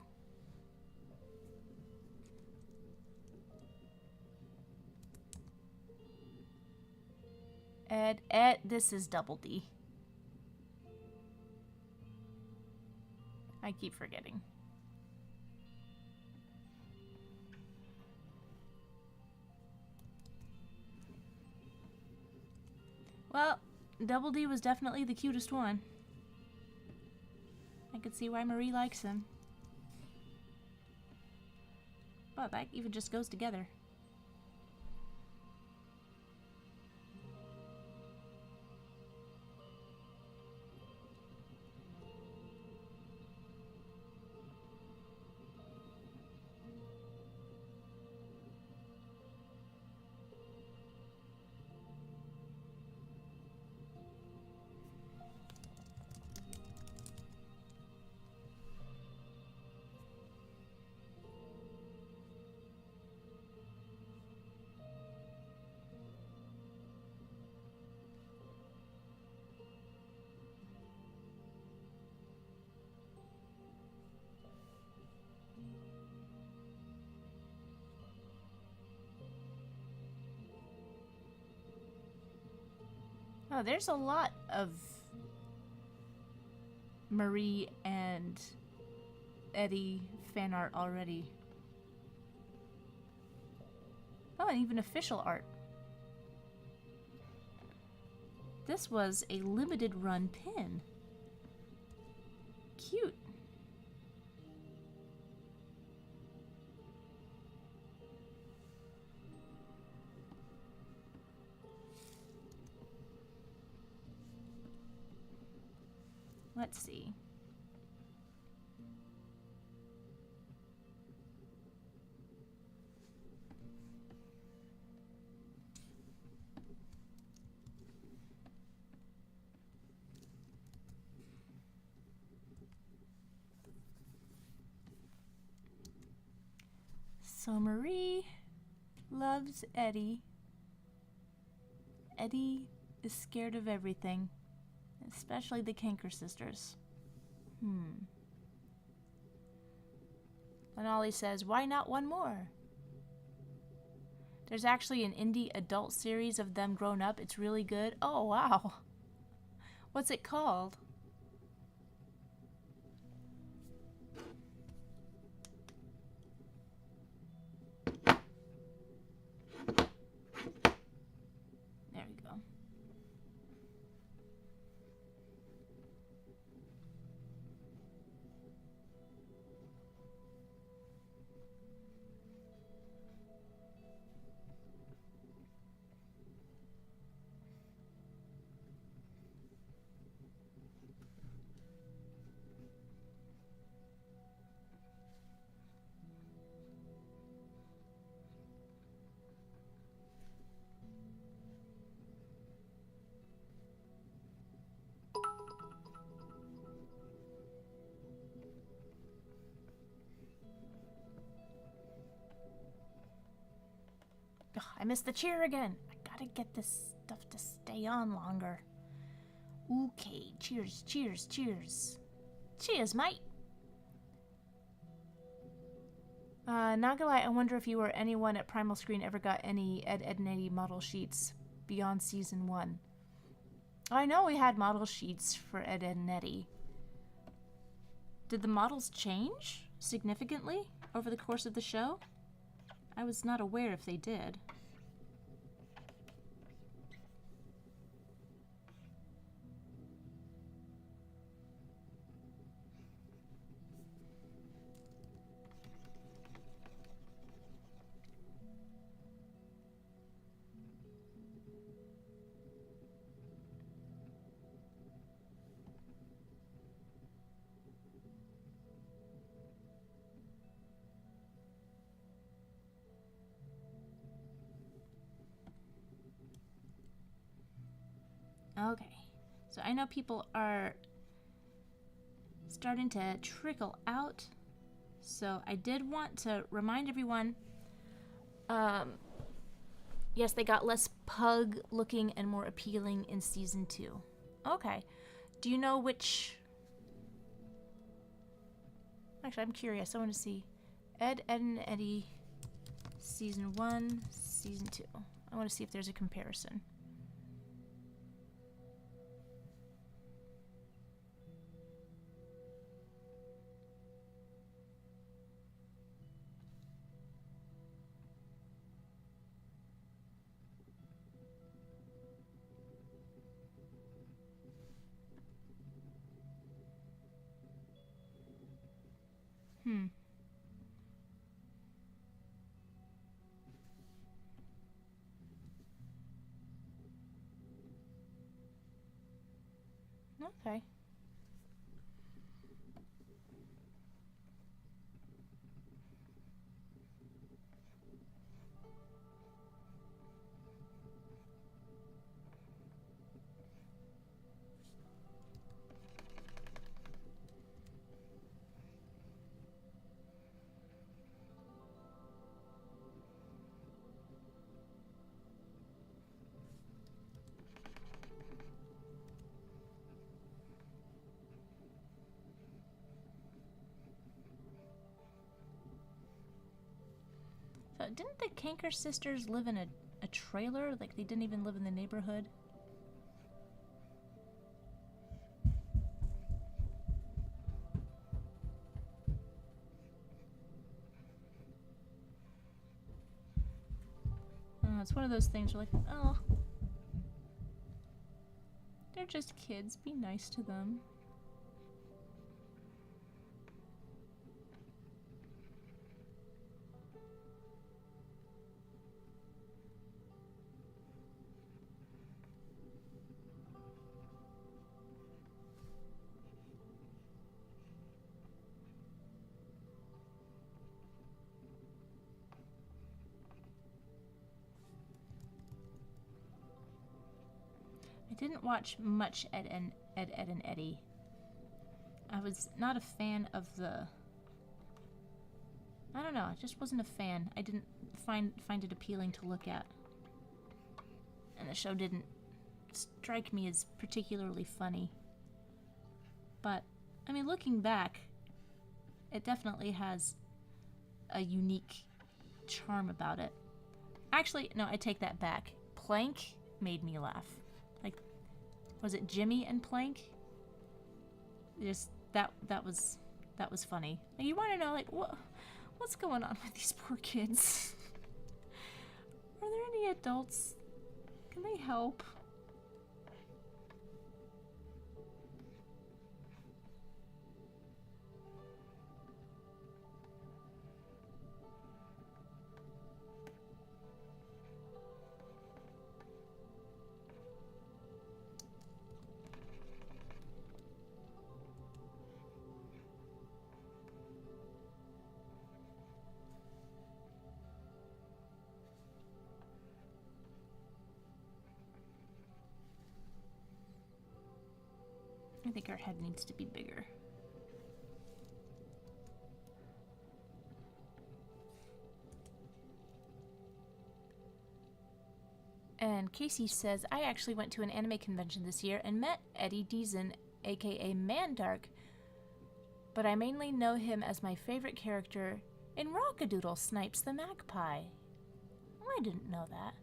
Ed, this is Double D. I keep forgetting. Well, Double D was definitely the cutest one. I could see why Marie likes him. Well, that even just goes together. Oh, there's a lot of Marie and Eddie fan art already. Oh, and even official art. This was a limited run pin. Cute. Let's see. So Marie loves Eddie. Eddie is scared of everything, especially the Canker sisters. And Ollie says, why not one more? There's actually an indie adult series of them grown up. It's really good. Oh, wow. What's it called? There we go. Ugh, I missed the cheer again. I gotta get this stuff to stay on longer. Okay, cheers, cheers, cheers. Cheers, mate. Not gonna lie, I wonder if you or anyone at Primal Screen ever got any Ed, Edd n Eddy model sheets beyond season 1. I know we had model sheets for Ed, Edd n Eddy. Did the models change significantly over the course of the show? I was not aware if they did. Okay, so I know people are starting to trickle out, so I did want to remind everyone, yes, they got less pug looking and more appealing in season 2. Okay, do you know which... Actually, I'm curious, I want to see Ed, Edd n Eddy, season 1, season 2. I want to see if there's a comparison. Okay. So didn't the Kanker sisters live in a trailer? Like they didn't even live in the neighborhood? It's one of those things where like, oh, they're just kids, be nice to them. I didn't watch much Ed, Edd n Eddy. I was not a fan of the... I don't know, I just wasn't a fan. I didn't find it appealing to look at. And the show didn't strike me as particularly funny. But, I mean, looking back, it definitely has a unique charm about it. Actually, no, I take that back. Plank made me laugh. Like, was it Jimmy and Plank? Just that was funny. Like, you want to know, like, what's going on with these poor kids? Are there any adults? Can they help? I think our head needs to be bigger. And Casey says, I actually went to an anime convention this year and met Eddie Deason, aka Mandark, but I mainly know him as my favorite character In Rockadoodle, Snipes the magpie. I didn't know that.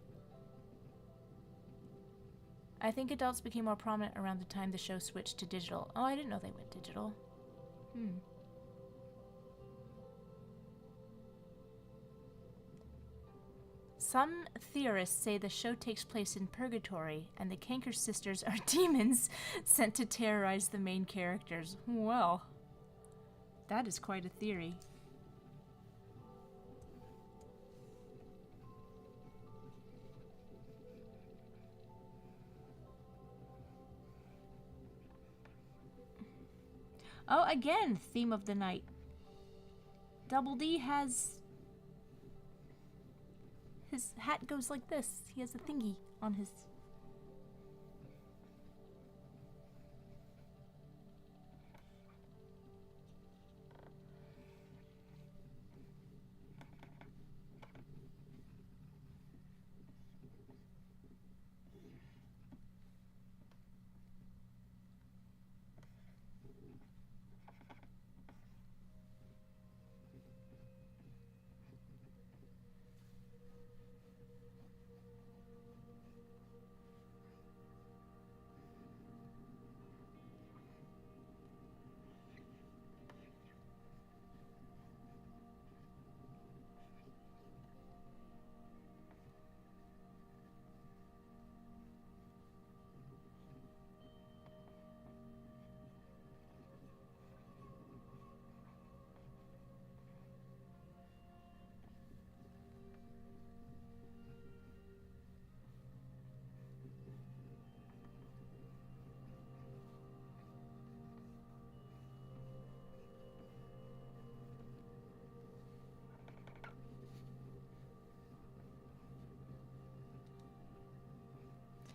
I think adults became more prominent around the time the show switched to digital. Oh, I didn't know they went digital. Some theorists say the show takes place in purgatory, and the Canker sisters are demons sent to terrorize the main characters. Well, that is quite a theory. Oh, again, theme of the night. Double D has... his hat goes like this. He has a thingy on his...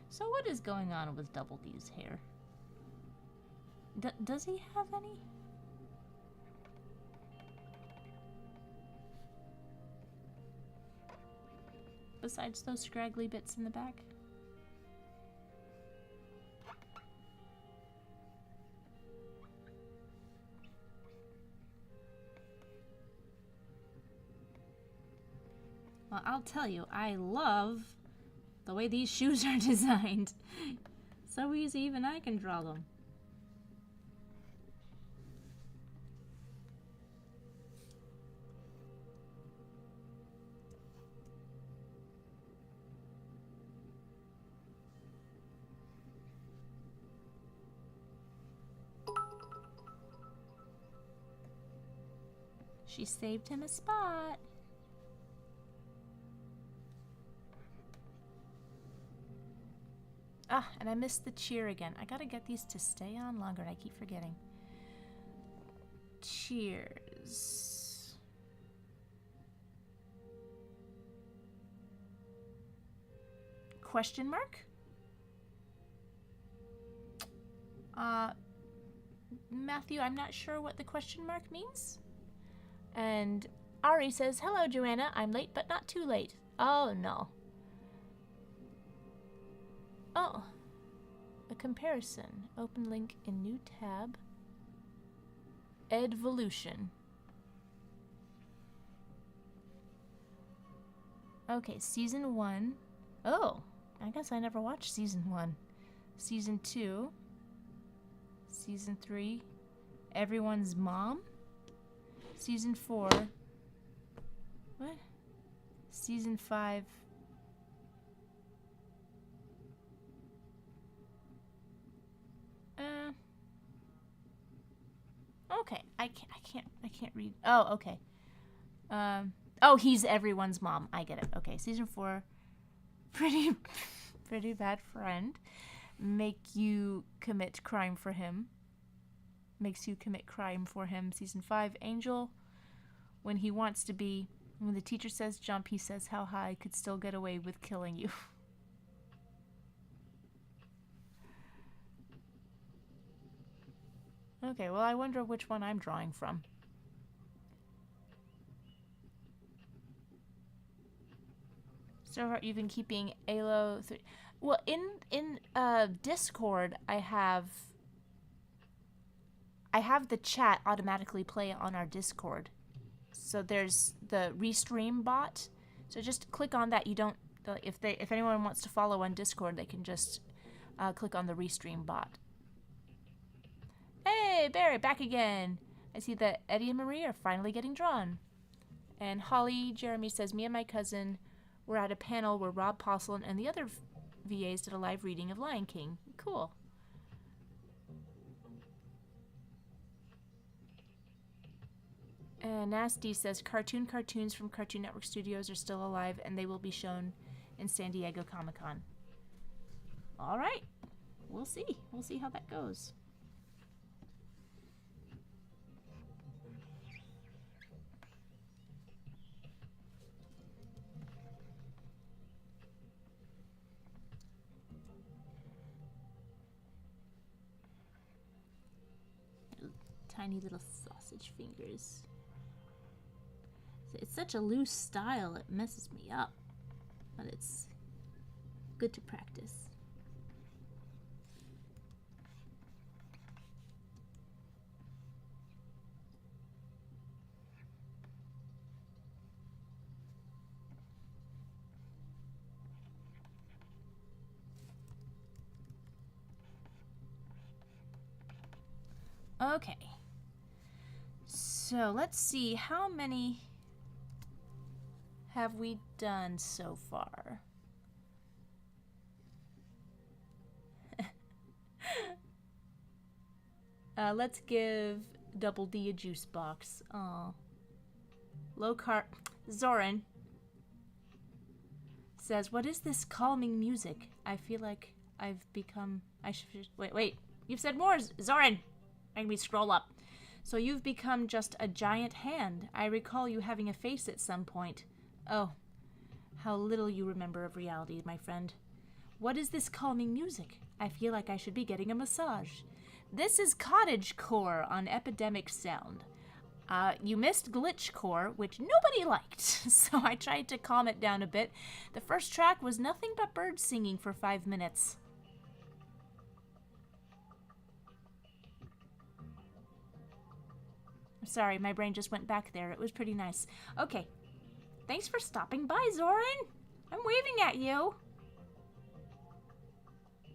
So what is going on with Double D's hair? Does he have any? Besides those scraggly bits in the back? Well, I'll tell you, I love the way these shoes are designed. So easy, even I can draw them. She saved him a spot. Ah, and I missed the cheer again. I gotta get these to stay on longer, and I keep forgetting. Cheers. Question mark? Matthew, I'm not sure what the question mark means. And Ari says, hello, Joanna. I'm late, but not too late. Oh, no. Oh, a comparison. Open link in new tab. Edvolution. Okay, season 1. Oh, I guess I never watched season 1. Season 2. Season 3. Everyone's Mom. Season 4. What? Season 5. Okay, I can't read. Oh, okay. Oh, he's everyone's mom. I get it. Okay, season 4. Pretty bad friend. Make you commit crime for him. Makes you commit crime for him. Season 5, Angel. When he wants to be. When the teacher says jump, he says how high could still get away with killing you. Okay, well, I wonder which one I'm drawing from. So far, you've been keeping ALO 3. Well, in Discord, I have the chat automatically play on our Discord. So there's the Restream bot. So just click on that. You don't, if anyone wants to follow on Discord, they can just click on the Restream bot. Hey, Barry, back again. I see that Eddie and Marie are finally getting drawn. And Holly Jeremy says, me and my cousin were at a panel where Rob Posselin and the other VAs did a live reading of Lion King. Cool. And Nasty says, cartoons from Cartoon Network Studios are still alive and they will be shown in San Diego Comic-Con. All right. We'll see. We'll see how that goes. Tiny little sausage fingers. It's such a loose style, it messes me up. But it's good to practice. Okay. So let's see, how many have we done so far? Let's give Double D a juice box. Aw. Low carb. Zoran says, what is this calming music? I feel like I've become... Wait. You've said more, Zoran. Make me scroll up. So you've become just a giant hand. I recall you having a face at some point. Oh, how little you remember of reality, my friend. What is this calming music? I feel like I should be getting a massage. This is cottagecore on Epidemic Sound. You missed glitchcore, which nobody liked, so I tried to calm it down a bit. The first track was nothing but birds singing for 5 minutes. Sorry, my brain just went back there. It was pretty nice. Okay. Thanks for stopping by, Zoran. I'm waving at you.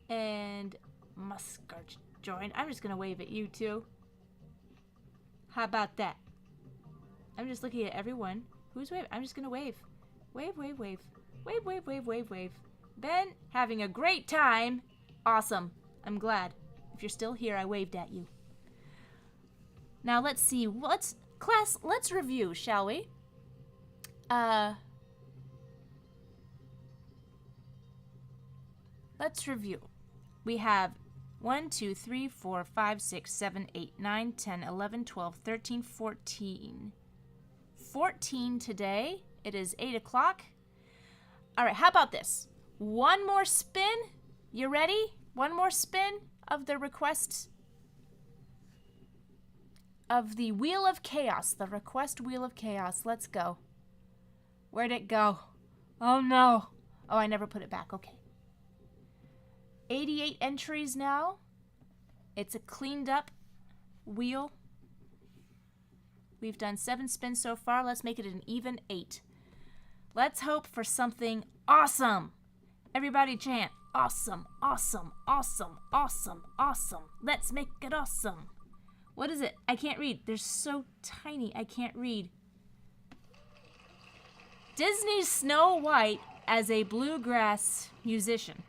And Muskarch joined. I'm just going to wave at you, too. How about that? I'm just looking at everyone. Who's waving? I'm just going to wave. Wave, wave, wave. Wave, wave, wave, wave, wave. Ben, having a great time. Awesome. I'm glad. If you're still here, I waved at you. Now let's see, class, let's review, shall we? Let's review. We have 1, 2, 3, 4, 5, 6, 7, 8, 9, 10, 11, 12, 13, 14. 14 today. It is 8 o'clock. All right, how about this? One more spin. You ready? One more spin of the request of the Wheel of Chaos, the request Wheel of Chaos. Let's go. Where'd it go? Oh no. Oh, I never put it back. Okay. 88 entries now. It's a cleaned up wheel. We've done 7 spins so far. Let's make it an even 8. Let's hope for something awesome. Everybody chant. Awesome, awesome, awesome, awesome, awesome. Let's make it awesome. What is it? I can't read. They're so tiny. I can't read. Disney's Snow White as a bluegrass musician.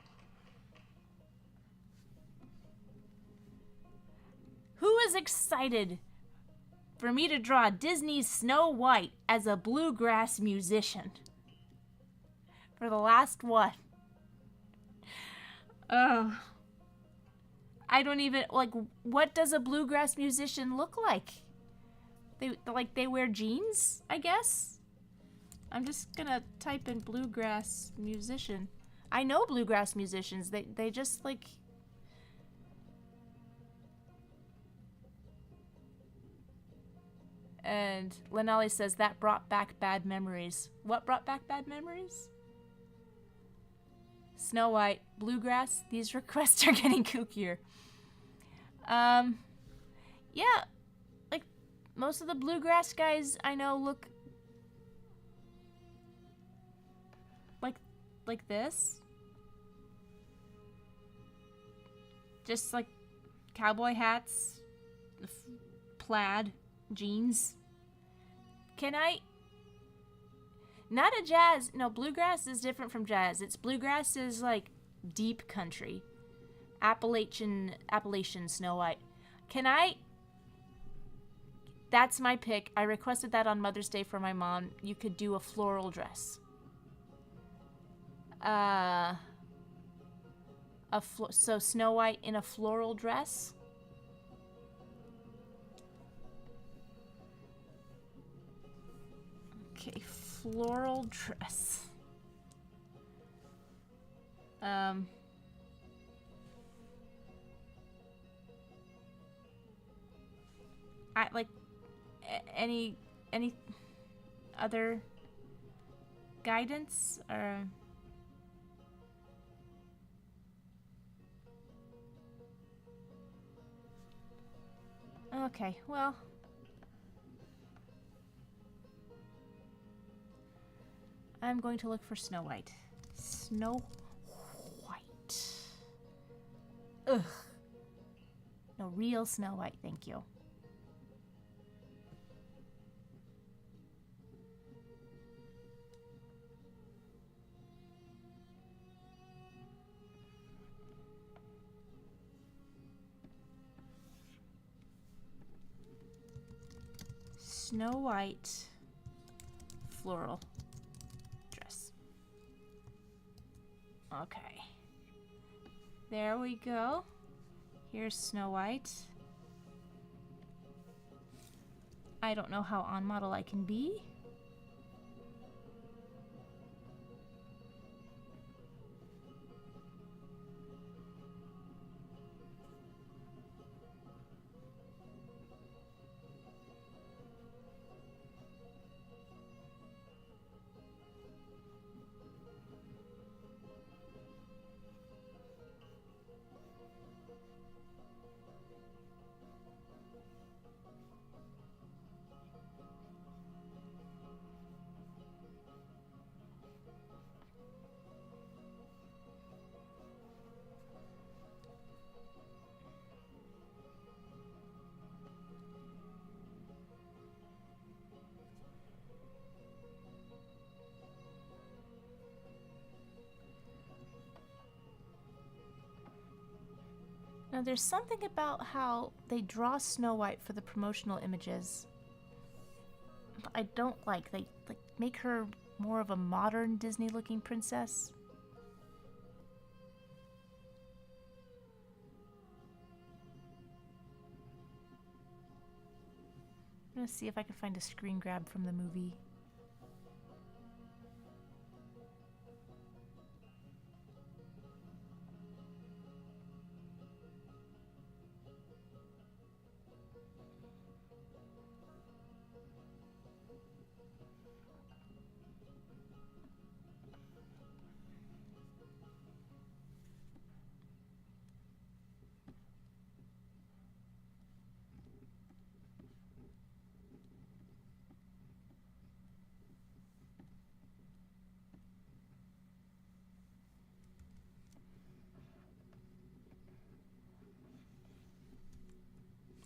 Who is excited for me to draw Disney's Snow White as a bluegrass musician? For the last one. Oh. I don't even, like, what does a bluegrass musician look like? They wear jeans, I guess? I'm just gonna type in bluegrass musician. I know bluegrass musicians. They just, like... And Lenali says, that brought back bad memories. What brought back bad memories? Snow White, bluegrass. These requests are getting kookier. Yeah, like, most of the bluegrass guys I know look like this. Just like cowboy hats, plaid, jeans. Can I... Not a jazz. No, bluegrass is different from jazz. Bluegrass is like deep country. Appalachian Snow White. Can I... That's my pick. I requested that on Mother's Day for my mom. You could do a floral dress. So Snow White in a floral dress. Okay, floral dress. I like any other guidance or... Okay, well, I'm going to look for Snow White. Snow White. Ugh. No, real Snow White, thank you. Snow White floral dress. Okay. There we go. Here's Snow White. I don't know how on model I can be. Now, there's something about how they draw Snow White for the promotional images I don't like. They make her more of a modern Disney-looking princess. I'm gonna see if I can find a screen grab from the movie.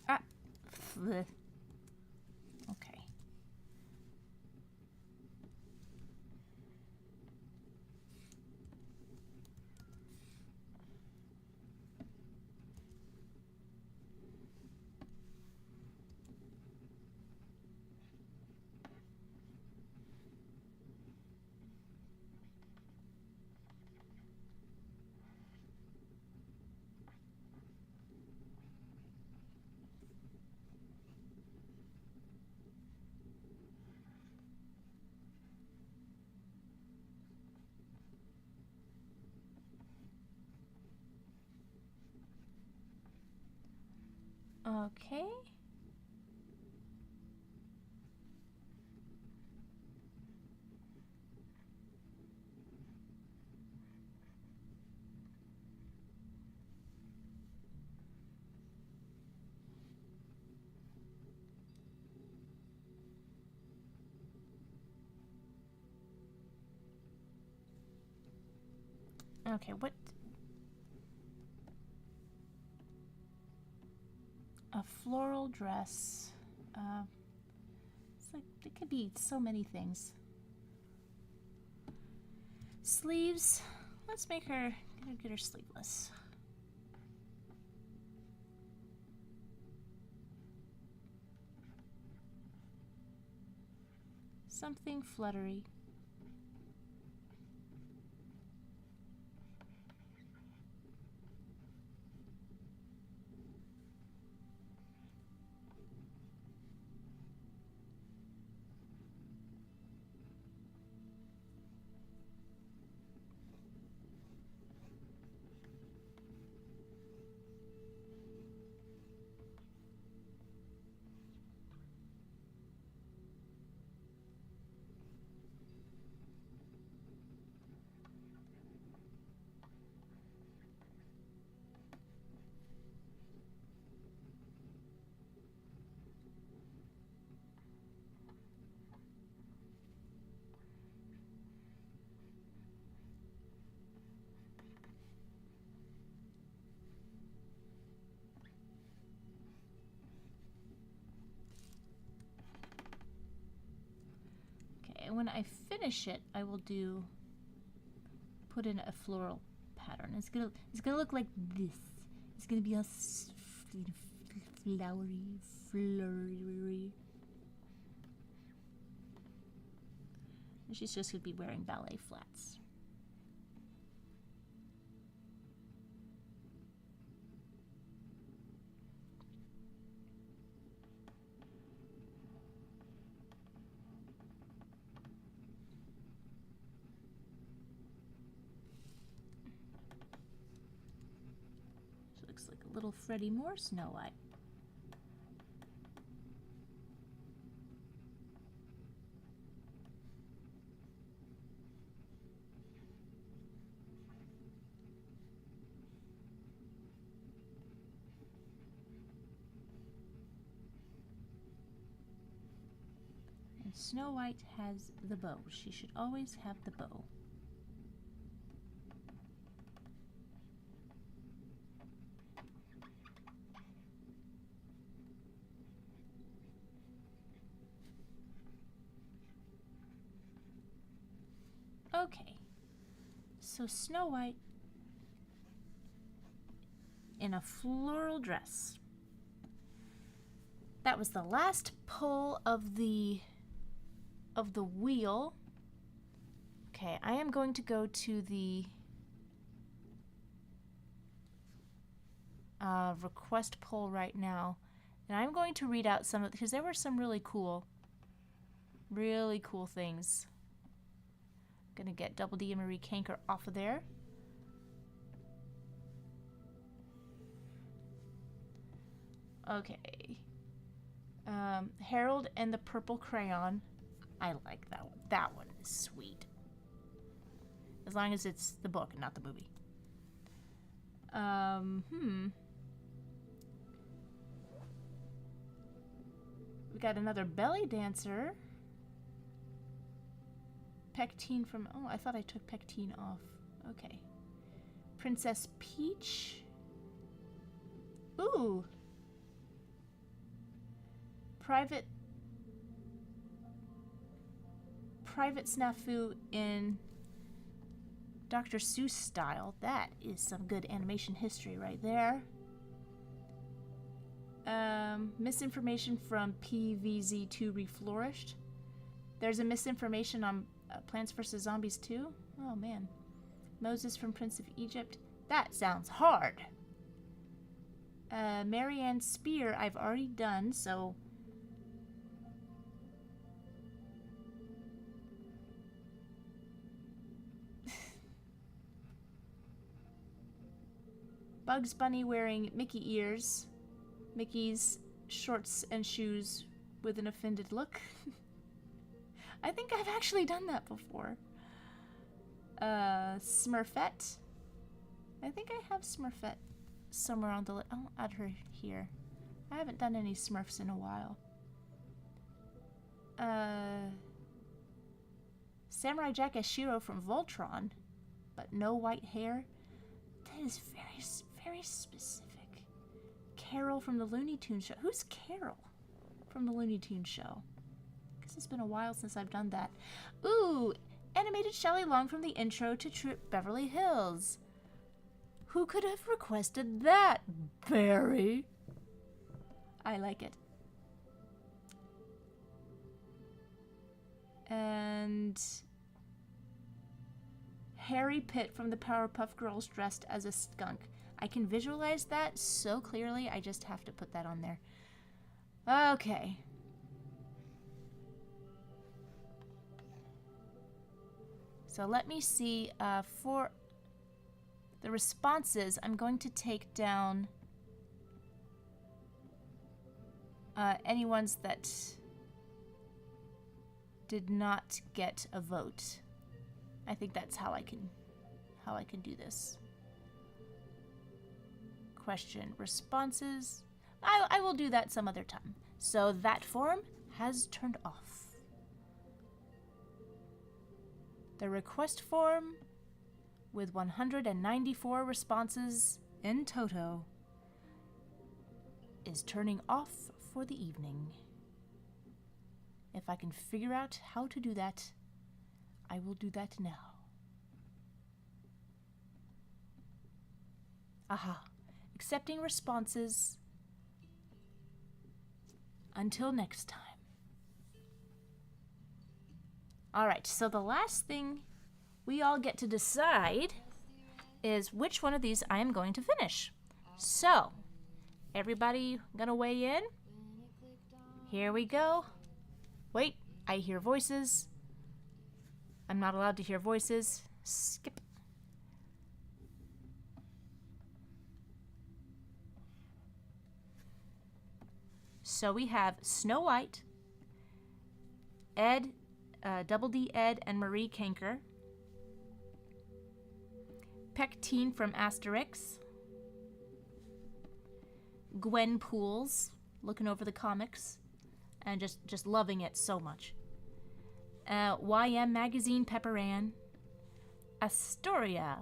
Ah! Blech. Okay. Okay. Okay, what? A floral dress. It's like, it could be so many things. Sleeves. Let's make her, get her sleeveless. Something fluttery. And when I finish it, I will put in a floral pattern. It's gonna look like this. It's gonna be all flowery, flurry. And she's just gonna be wearing ballet flats. Looks like a little Freddie Moore Snow White. And Snow White has the bow. She should always have the bow. Okay, so Snow White in a floral dress. That was the last pull of the wheel. Okay, I am going to go to the request poll right now, and I'm going to read out some of, because there were some really cool things. Gonna get Double D and Marie Canker off of there. Okay. Harold and the Purple Crayon. I like that one. That one is sweet. As long as it's the book and not the movie. We got another belly dancer. Pectine from... Oh, I thought I took Pectine off. Okay. Princess Peach. Ooh. Private snafu in Dr. Seuss style. That is some good animation history right there. Misinformation from PVZ2 Reflourished. There's a misinformation on Plants vs. Zombies 2. Oh man. Moses from Prince of Egypt. That sounds hard. Marianne Spear I've already done, so... Bugs Bunny wearing Mickey ears. Mickey's shorts and shoes with an offended look. I think I've actually done that before. Smurfette. I think I have Smurfette somewhere on the list. I'll add her here. I haven't done any Smurfs in a while. Samurai Jack as Shiro from Voltron. but no white hair. That is very, very specific. Carol from the Looney Tunes show. Who's Carol from the Looney Tunes show? Guess it's been a while since I've done that. Ooh, animated Shelley Long from the intro to Trip Beverly Hills. Who could have requested that, Barry? I like it. And Harry Pitt from the Powerpuff Girls dressed as a skunk. I can visualize that so clearly, I just have to put that on there. Okay. So let me see, for the responses, I'm going to take down any ones that did not get a vote. I think that's how I can do this. Question responses. I will do that some other time. So that form has turned off. The request form with 194 responses in toto is turning off for the evening. If I can figure out how to do that, I will do that now. Aha. Accepting responses until next time. Alright, so the last thing we all get to decide is which one of these I am going to finish. So, everybody gonna weigh in? Here we go. Wait, I hear voices. I'm not allowed to hear voices. Skip. So we have Snow White, Ed, Double D Ed and Marie Kanker, Pectine from Asterix, Gwen Pools, looking over the comics and just loving it so much. YM Magazine Pepper Ann, Astoria,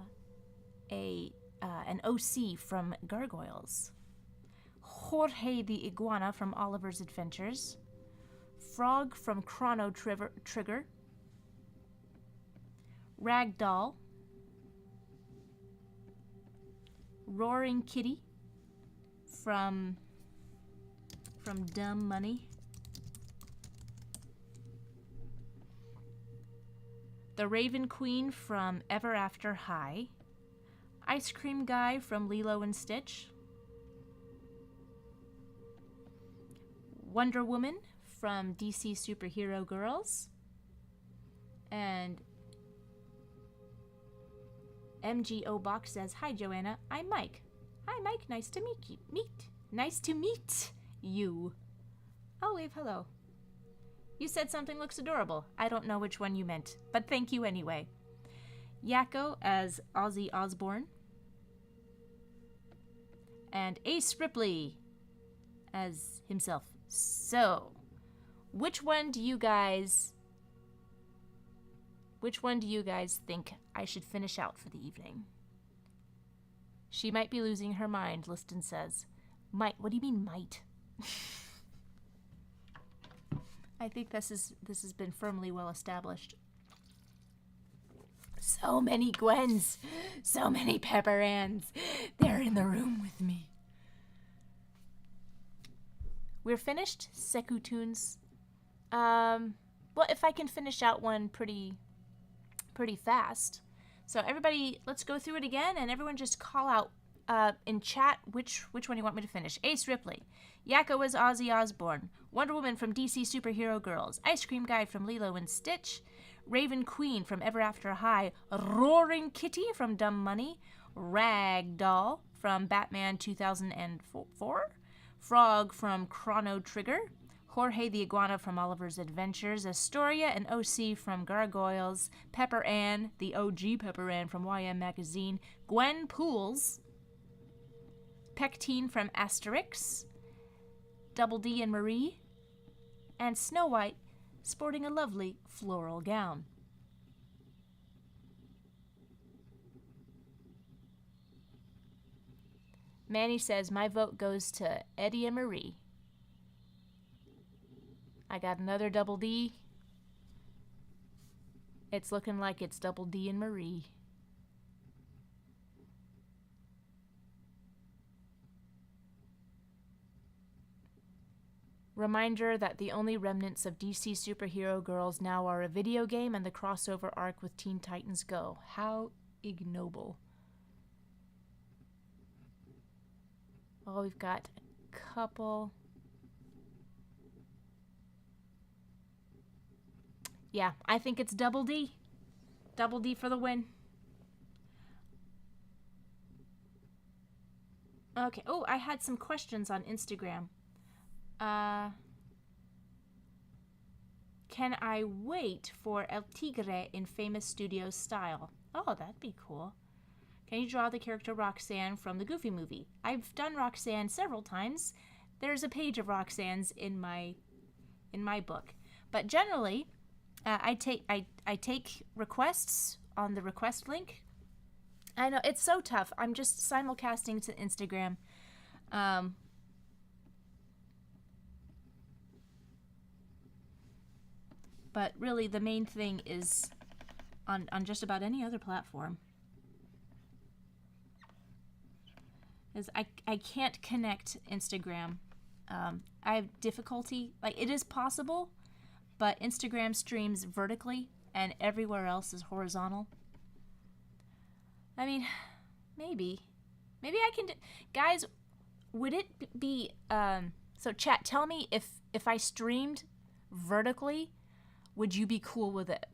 an OC from Gargoyles, Jorge the Iguana from Oliver's Adventures, Frog from Chrono Trigger, Ragdoll, Roaring Kitty from Dumb Money, the Raven Queen from Ever After High, Ice Cream Guy from Lilo and Stitch, Wonder Woman from DC Superhero Girls, and MGO Box says, "Hi Joanna, I'm Mike." Hi Mike, nice to meet you. Nice to meet you. I'll wave hello. You said something looks adorable. I don't know which one you meant, but thank you anyway. Yakko as Ozzy Osbourne, and Ace Ripley as himself. So, which one do you guys think I should finish out for the evening? She might be losing her mind, Liston says. Might, what do you mean might? I think this has been firmly well established. So many Gwens, so many Pepper Anns. They're in the room with me. We're finished, RequestToons. Well, if I can finish out one pretty fast. So everybody, let's go through it again, and everyone just call out in chat which one you want me to finish. Ace Ripley, Yakko as Ozzy Osbourne, Wonder Woman from DC Superhero Girls, Ice Cream Guy from Lilo and Stitch, Raven Queen from Ever After High, Roaring Kitty from Dumb Money, Ragdoll from Batman 2004, Frog from Chrono Trigger, Jorge the Iguana from Oliver's Adventures, Astoria and OC from Gargoyles, Pepper Ann, the OG Pepper Ann from YM Magazine, Gwen Pools, Pectine from Asterix, Double D and Marie, and Snow White sporting a lovely floral gown. Manny says, my vote goes to Eddie and Marie. I got another double D. It's looking like it's double D and Marie. Reminder that the only remnants of DC superhero girls now are a video game and the crossover arc with Teen Titans Go. How ignoble. Oh, we've got a couple. Yeah, I think it's double D. Double D for the win. Okay. Oh, I had some questions on Instagram. Can I wait for El Tigre in Famous Studios style? Oh, that'd be cool. Can you draw the character Roxanne from the Goofy movie? I've done Roxanne several times. There's a page of Roxanne's in my book. But generally, I take requests on the request link. I know it's so tough. I'm just simulcasting to Instagram. But really, the main thing is on just about any other platform. Is I can't connect Instagram. I have difficulty. Like, it is possible, but Instagram streams vertically and everywhere else is horizontal. I mean, maybe I can. Guys, would it be so? Chat, tell me if I streamed vertically, would you be cool with it?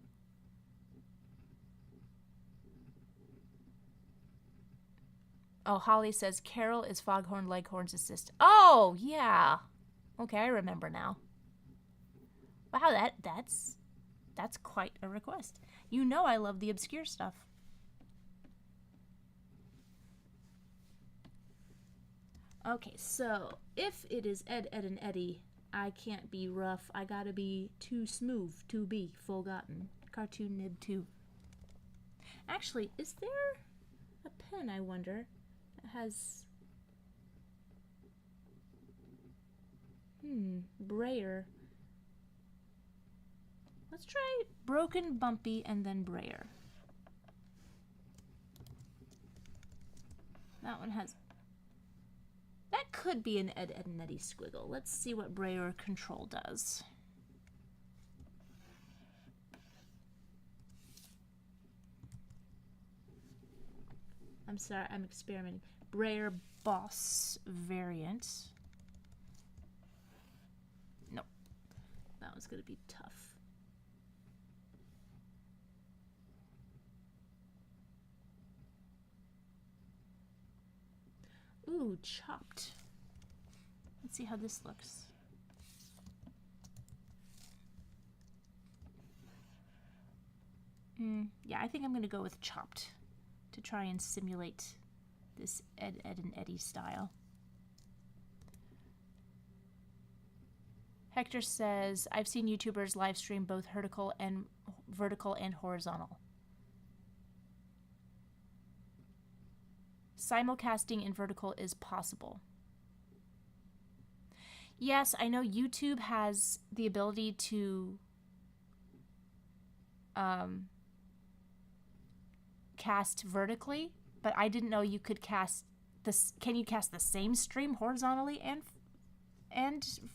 Oh, Holly says Carol is Foghorn Leghorn's assistant. Oh, yeah. Okay, I remember now. Wow, that's quite a request. You know I love the obscure stuff. Okay, so if it is Ed, Ed, and Eddie, I can't be rough. I gotta be too smooth to be forgotten. Cartoon Nib 2. Actually, is there a pen, I wonder, that has... Brayer. Let's try Broken, Bumpy, and then Brayer. That one has... That could be an Ed, Ed, and Eddie squiggle. Let's see what Brayer Control does. I'm sorry, I'm experimenting. Brayer Boss variant. Nope. That one's gonna be tough. Ooh, chopped. Let's see how this looks. Yeah, I think I'm going to go with chopped to try and simulate this Ed, Ed, and Eddie style. Hector says, I've seen YouTubers live stream both vertical and horizontal. Simulcasting in vertical is possible. Yes, I know YouTube has the ability to cast vertically, but I didn't know you could cast this. Can you cast the same stream horizontally and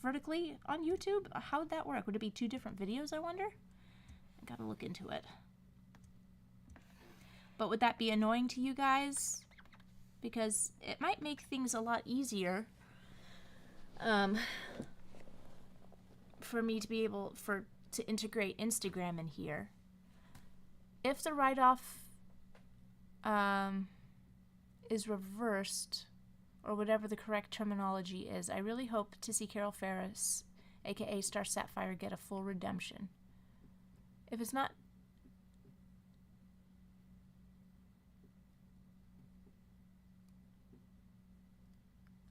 vertically on YouTube? How would that work? Would it be two different videos, I wonder? I gotta look into it. But would that be annoying to you guys? Because it might make things a lot easier for me to be able to integrate Instagram in here. If the write-off is reversed, or whatever the correct terminology is, I really hope to see Carol Ferris, aka Star Sapphire, get a full redemption. If it's not...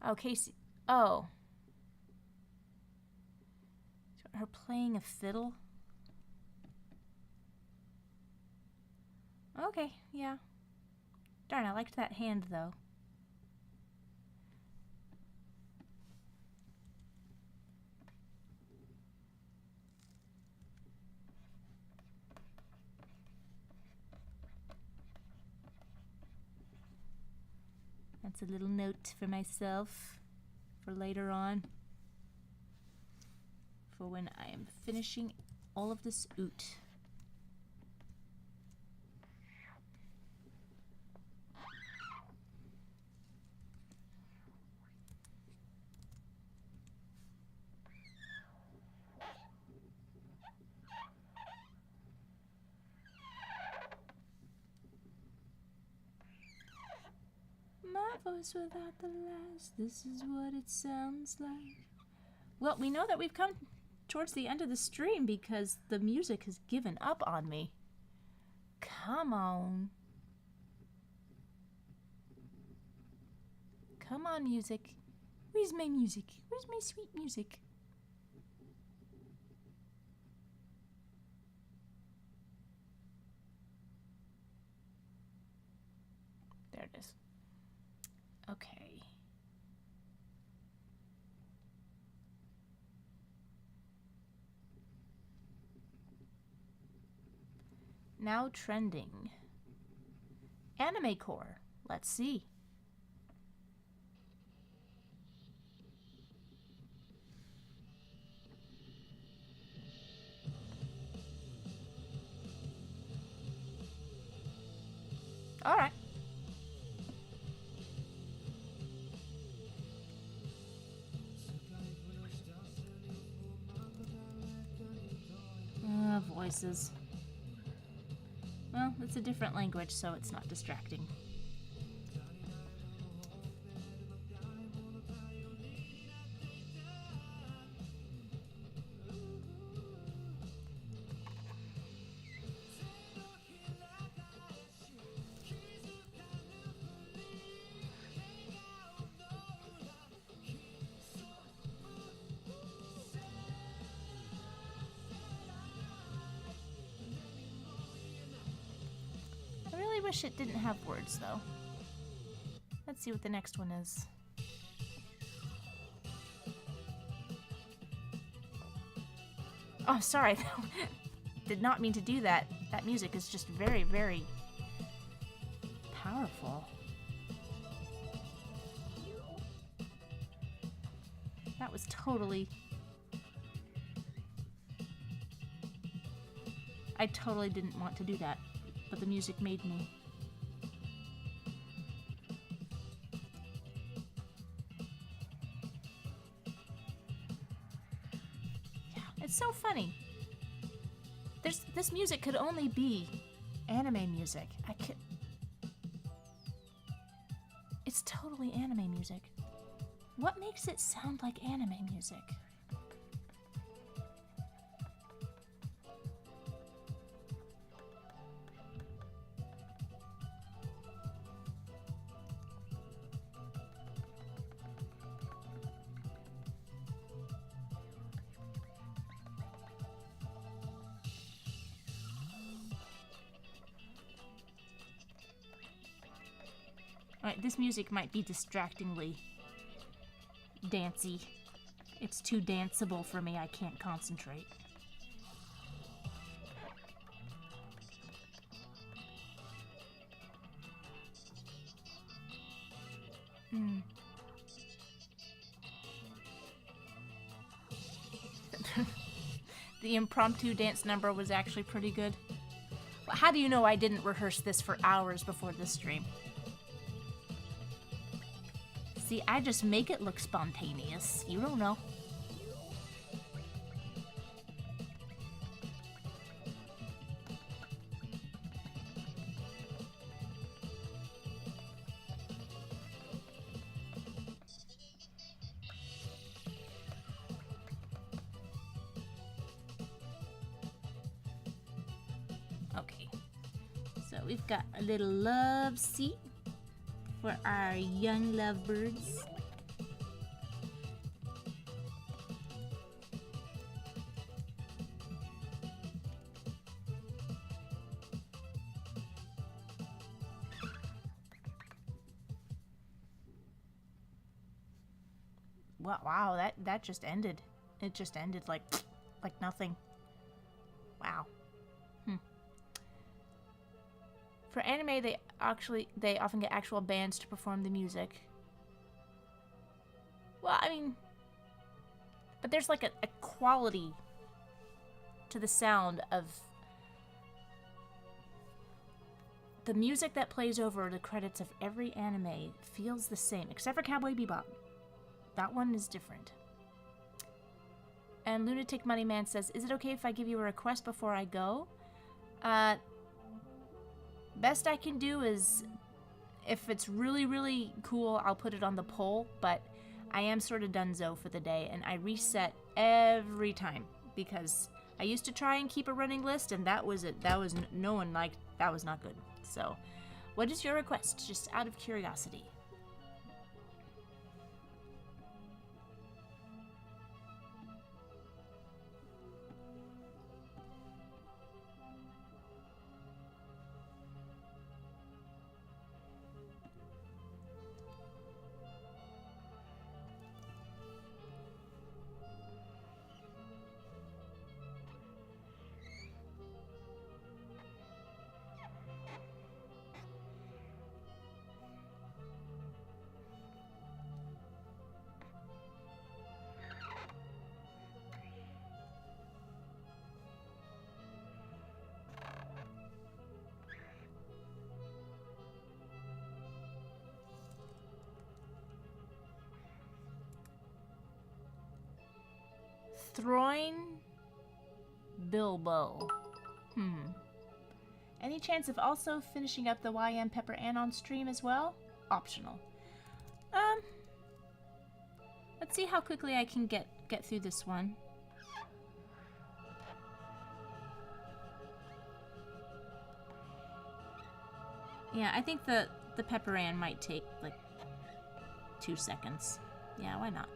Oh, Casey. Oh. Her playing a fiddle? Okay, yeah. Darn, I liked that hand, though. That's a little note for myself for later on. For when I am finishing all of this oot. My voice without the last, this is what it sounds like. Well, we know that we've come towards the end of the stream because the music has given up on me. Come on. Come on, music. Where's my music? Where's my sweet music? There it is. Okay. Now trending. Anime core. Let's see. All right. Voices. Well, it's a different language, so it's not distracting. I wish it didn't have words, though. Let's see what the next one is. Oh, sorry. Did not mean to do that. That music is just very, very powerful. That was totally... I totally didn't want to do that. But the music made me. Yeah, it's so funny. This music could only be anime music. It's totally anime music. What makes it sound like anime music? Alright, this music might be distractingly dancey. It's too danceable for me. I can't concentrate. The impromptu dance number was actually pretty good. Well, how do you know I didn't rehearse this for hours before this stream? See, I just make it look spontaneous. You don't know. Okay. So we've got a little love seat for our young lovebirds. Wow, that just ended. It just ended like nothing. Wow. For anime, they often get actual bands to perform the music. Well, I mean, but there's like a quality to the sound of the music that plays over the credits of every anime feels the same, except for Cowboy Bebop. That one is different. And Lunatic Money Man says, is it okay if I give you a request before I go? Best I can do is, if it's really, really cool, I'll put it on the poll, but I am sort of donezo for the day, and I reset every time, because I used to try and keep a running list, and that was it. That was, no one liked, that was not good. So, what is your request, just out of curiosity? Throin Bilbo. Any chance of also finishing up the YM Pepper Ann on stream as well? Optional. Let's see how quickly I can get through this one. Yeah, I think the Pepper Ann might take like 2 seconds. Yeah, why not?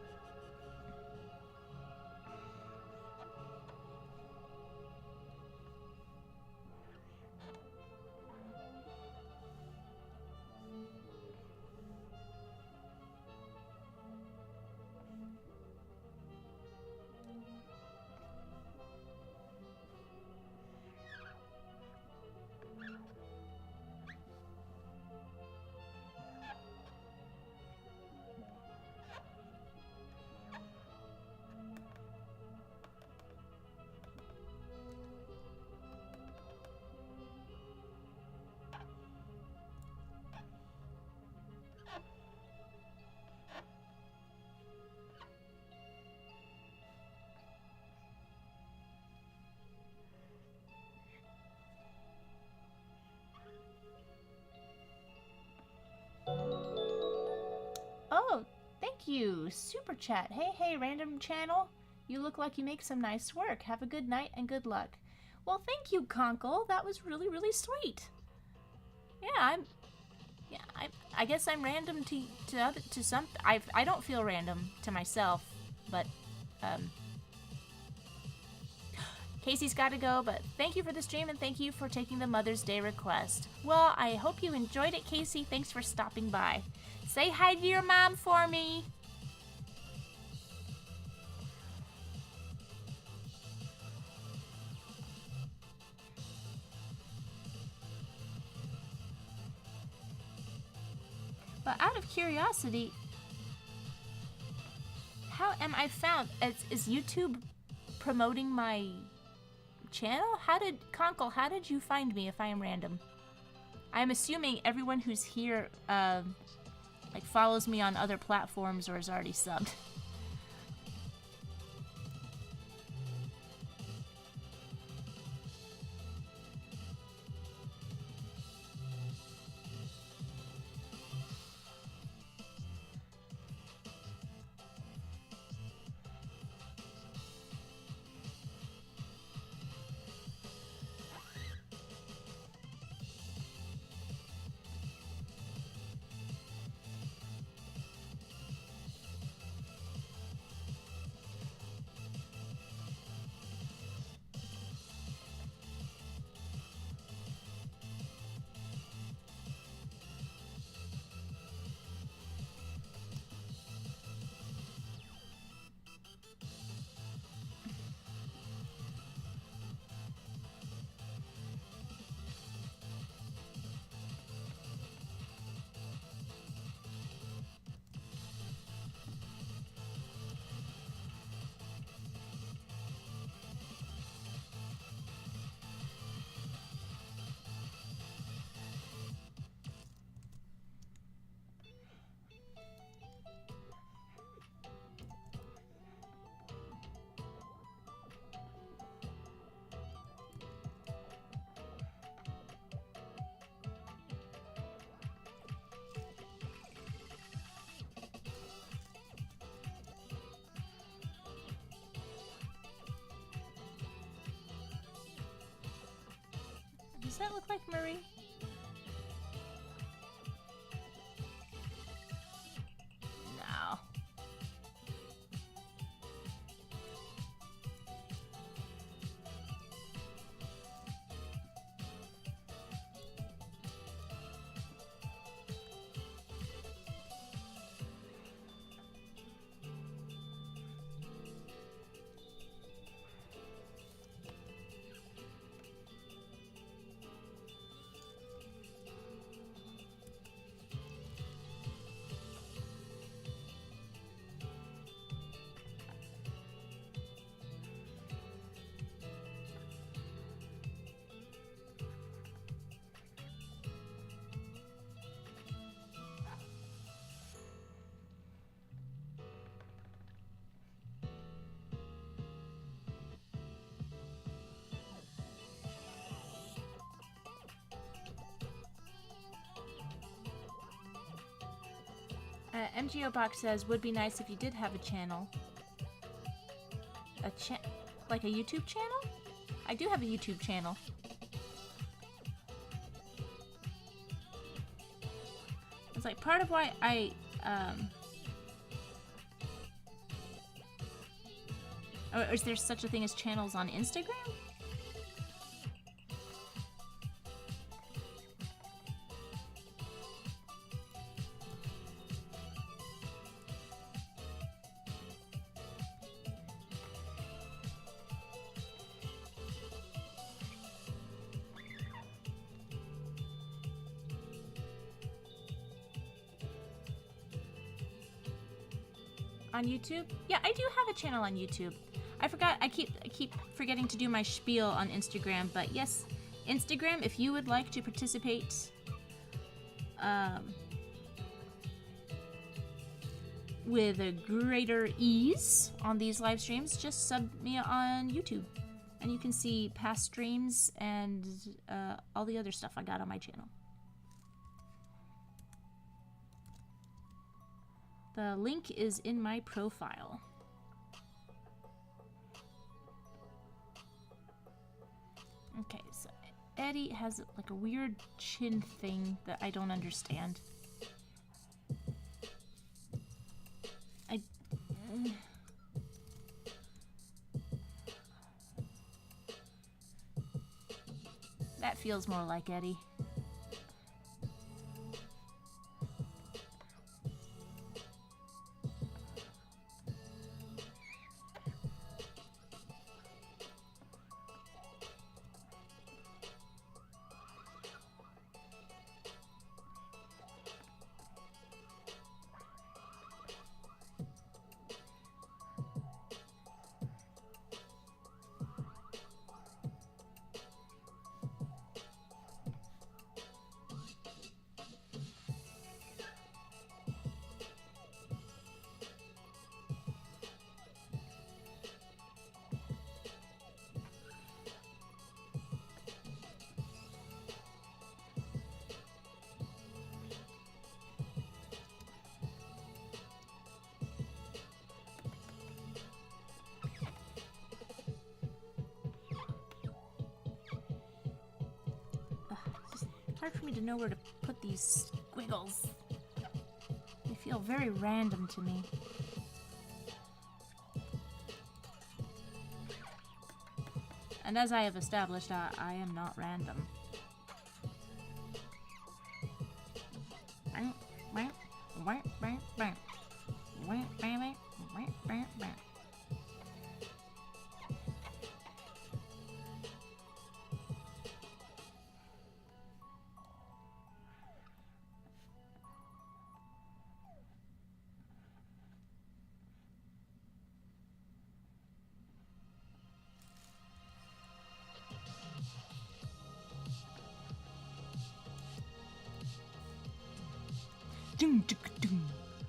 Oh, thank you. Super chat. Hey, random channel. You look like you make some nice work. Have a good night and good luck. Well, thank you, Conkle. That was really, really sweet. Yeah, I guess I'm random to some. I don't feel random to myself, but Casey's got to go, but thank you for the stream and thank you for taking the Mother's Day request. Well, I hope you enjoyed it, Casey. Thanks for stopping by. Say hi to your mom for me. But out of curiosity, how am I found? Is YouTube promoting my channel? Conkle, how did you find me if I am random? I'm assuming everyone who's here like follows me on other platforms or is already subbed. that look like Marie? No. MGO Box says, would be nice if you did have a channel. Like a YouTube channel? I do have a YouTube channel. It's like part of why I, or is there such a thing as channels on Instagram? On YouTube? Yeah, I do have a channel on YouTube. I forgot. I keep forgetting to do my spiel on Instagram, but yes, Instagram. If you would like to participate, with a greater ease on these live streams, just sub me on YouTube, and you can see past streams and all the other stuff I got on my channel. The link is in my profile. Okay, so Eddie has like a weird chin thing that I don't understand. That feels more like Eddie. Hard for me to know where to put these squiggles. They feel very random to me. And as I have established, I am not random.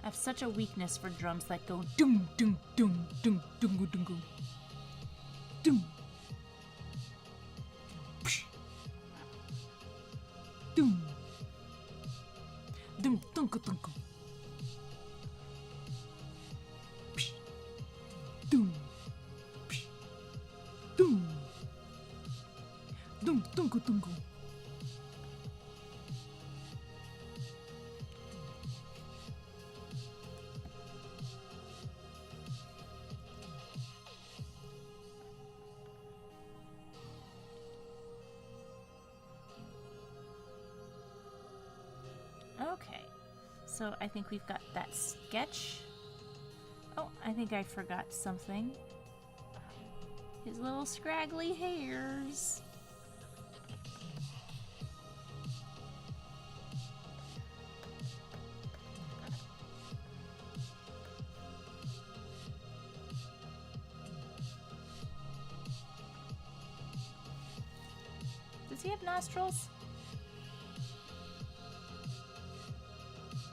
I have such a weakness for drums that go doom doom doom doom doom doom doom doom doom doom doom doom doom doom doom doom doom. So I think we've got that sketch. Oh, I think I forgot something. His little scraggly hairs. Does he have nostrils?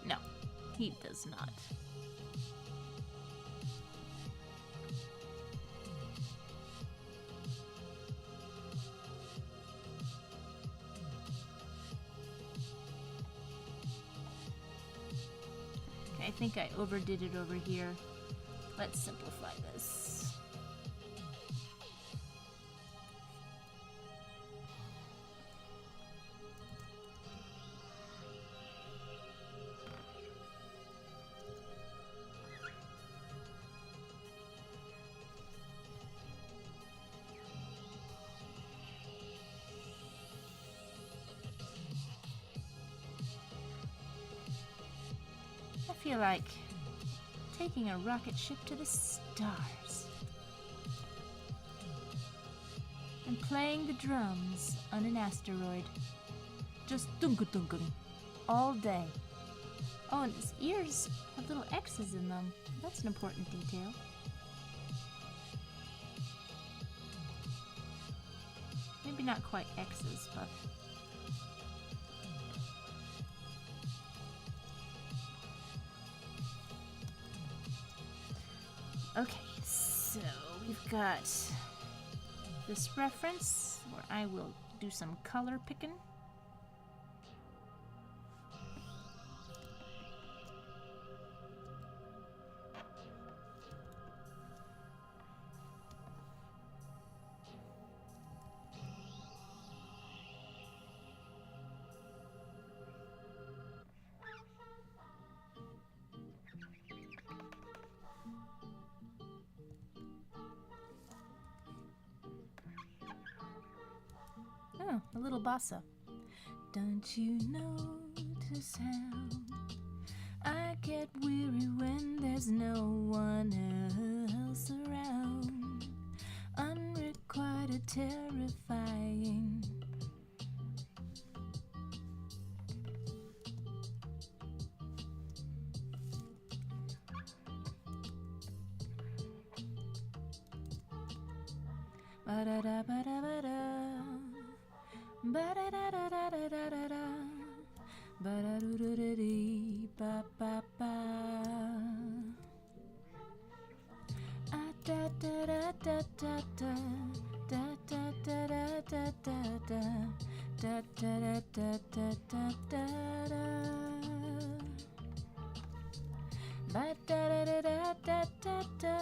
No, he does not. Okay, I think I overdid it over here. Let's simplify this. I feel like taking a rocket ship to the stars and playing the drums on an asteroid. Just dunka-dunka all day. Oh, and his ears have little X's in them. That's an important detail. Maybe not quite X's, but... Okay, so we've got this reference where I will do some color picking. Oh, a little bossa. Don't you notice how I get weary when there's no one else around? Unrequited, terrifying. Ba-da-da-ba-da-ba-da. Ba-da-da-da-da-da-da-da. Ba-da-do-do-do-dee-ba-ba-ba. Ah-da-da-da-da-da-da. Da-da-da-da-da-da-da. Da-da-da-da-da-da-da. Ba-da-da-da-da-da-da.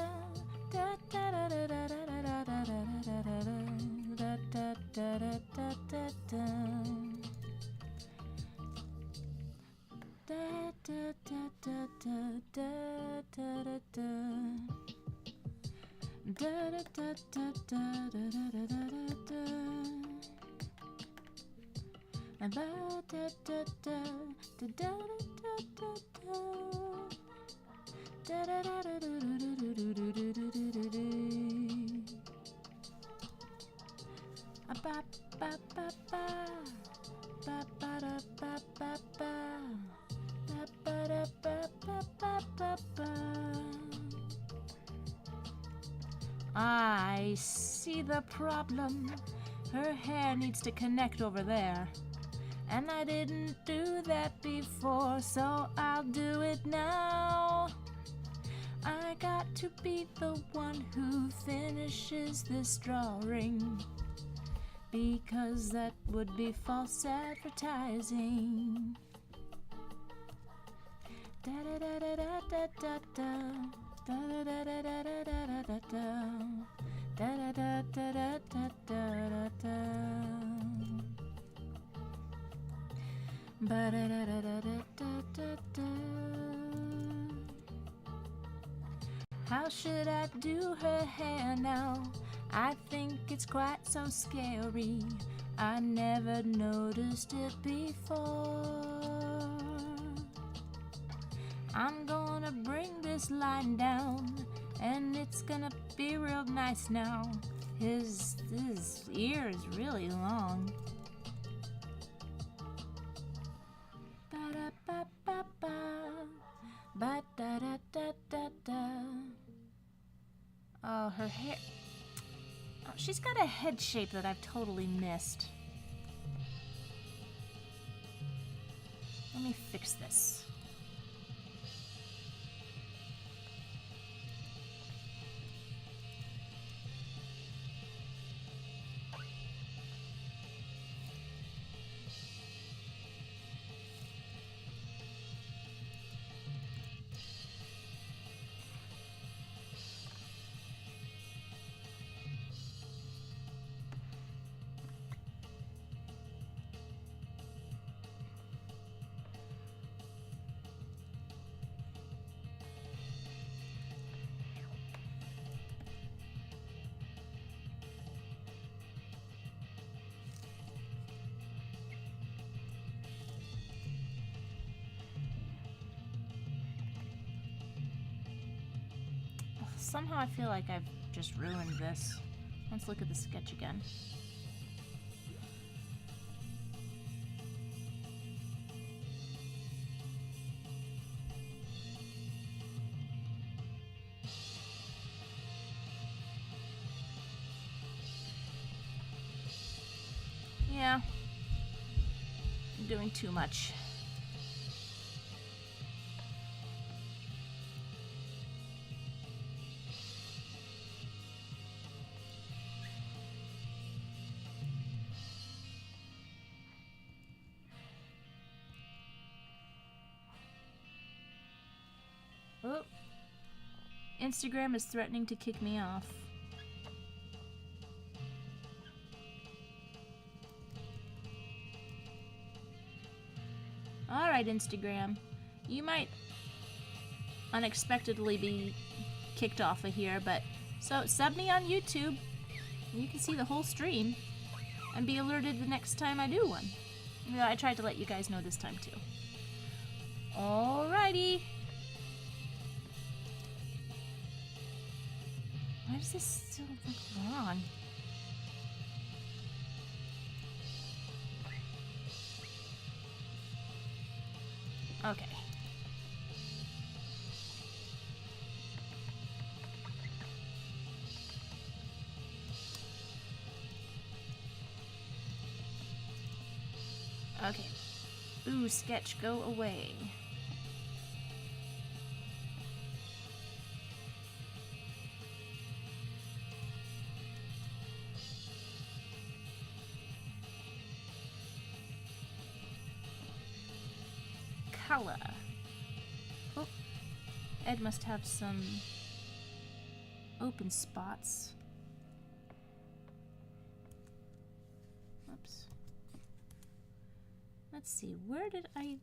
I see the problem. Her hair needs to connect over there. And I didn't do that before, so I'll do it now. I got to be the one who finishes this drawing, because that would be false advertising. Da-da-da-da-da-da-da-da. Da-da-da-da-da-da-da-da-da. Da-da-da-da-da-da-da-da. Ba-da-da-da-da-da-da-da. How should I do her hair now? I think it's quite so scary. I never noticed it before. I'm gonna bring this line down, and it's gonna be real nice now. His ear is really long. Ba-da-ba-ba-ba, ba-da-da-da-da-da. Oh, her hair. Oh, she's got a head shape that I've totally missed. Let me fix this. Somehow I feel like I've just ruined this. Let's look at the sketch again. Yeah, I'm doing too much. Oh, Instagram is threatening to kick me off. Alright, Instagram. You might unexpectedly be kicked off of here, but so sub me on YouTube. You can see the whole stream and be alerted the next time I do one. Yeah, I tried to let you guys know this time too. Alrighty. Why does this still look wrong? Okay. Okay. Ooh, sketch, go away. Color. Oh, Ed must have some open spots. Whoops. Let's see, where did I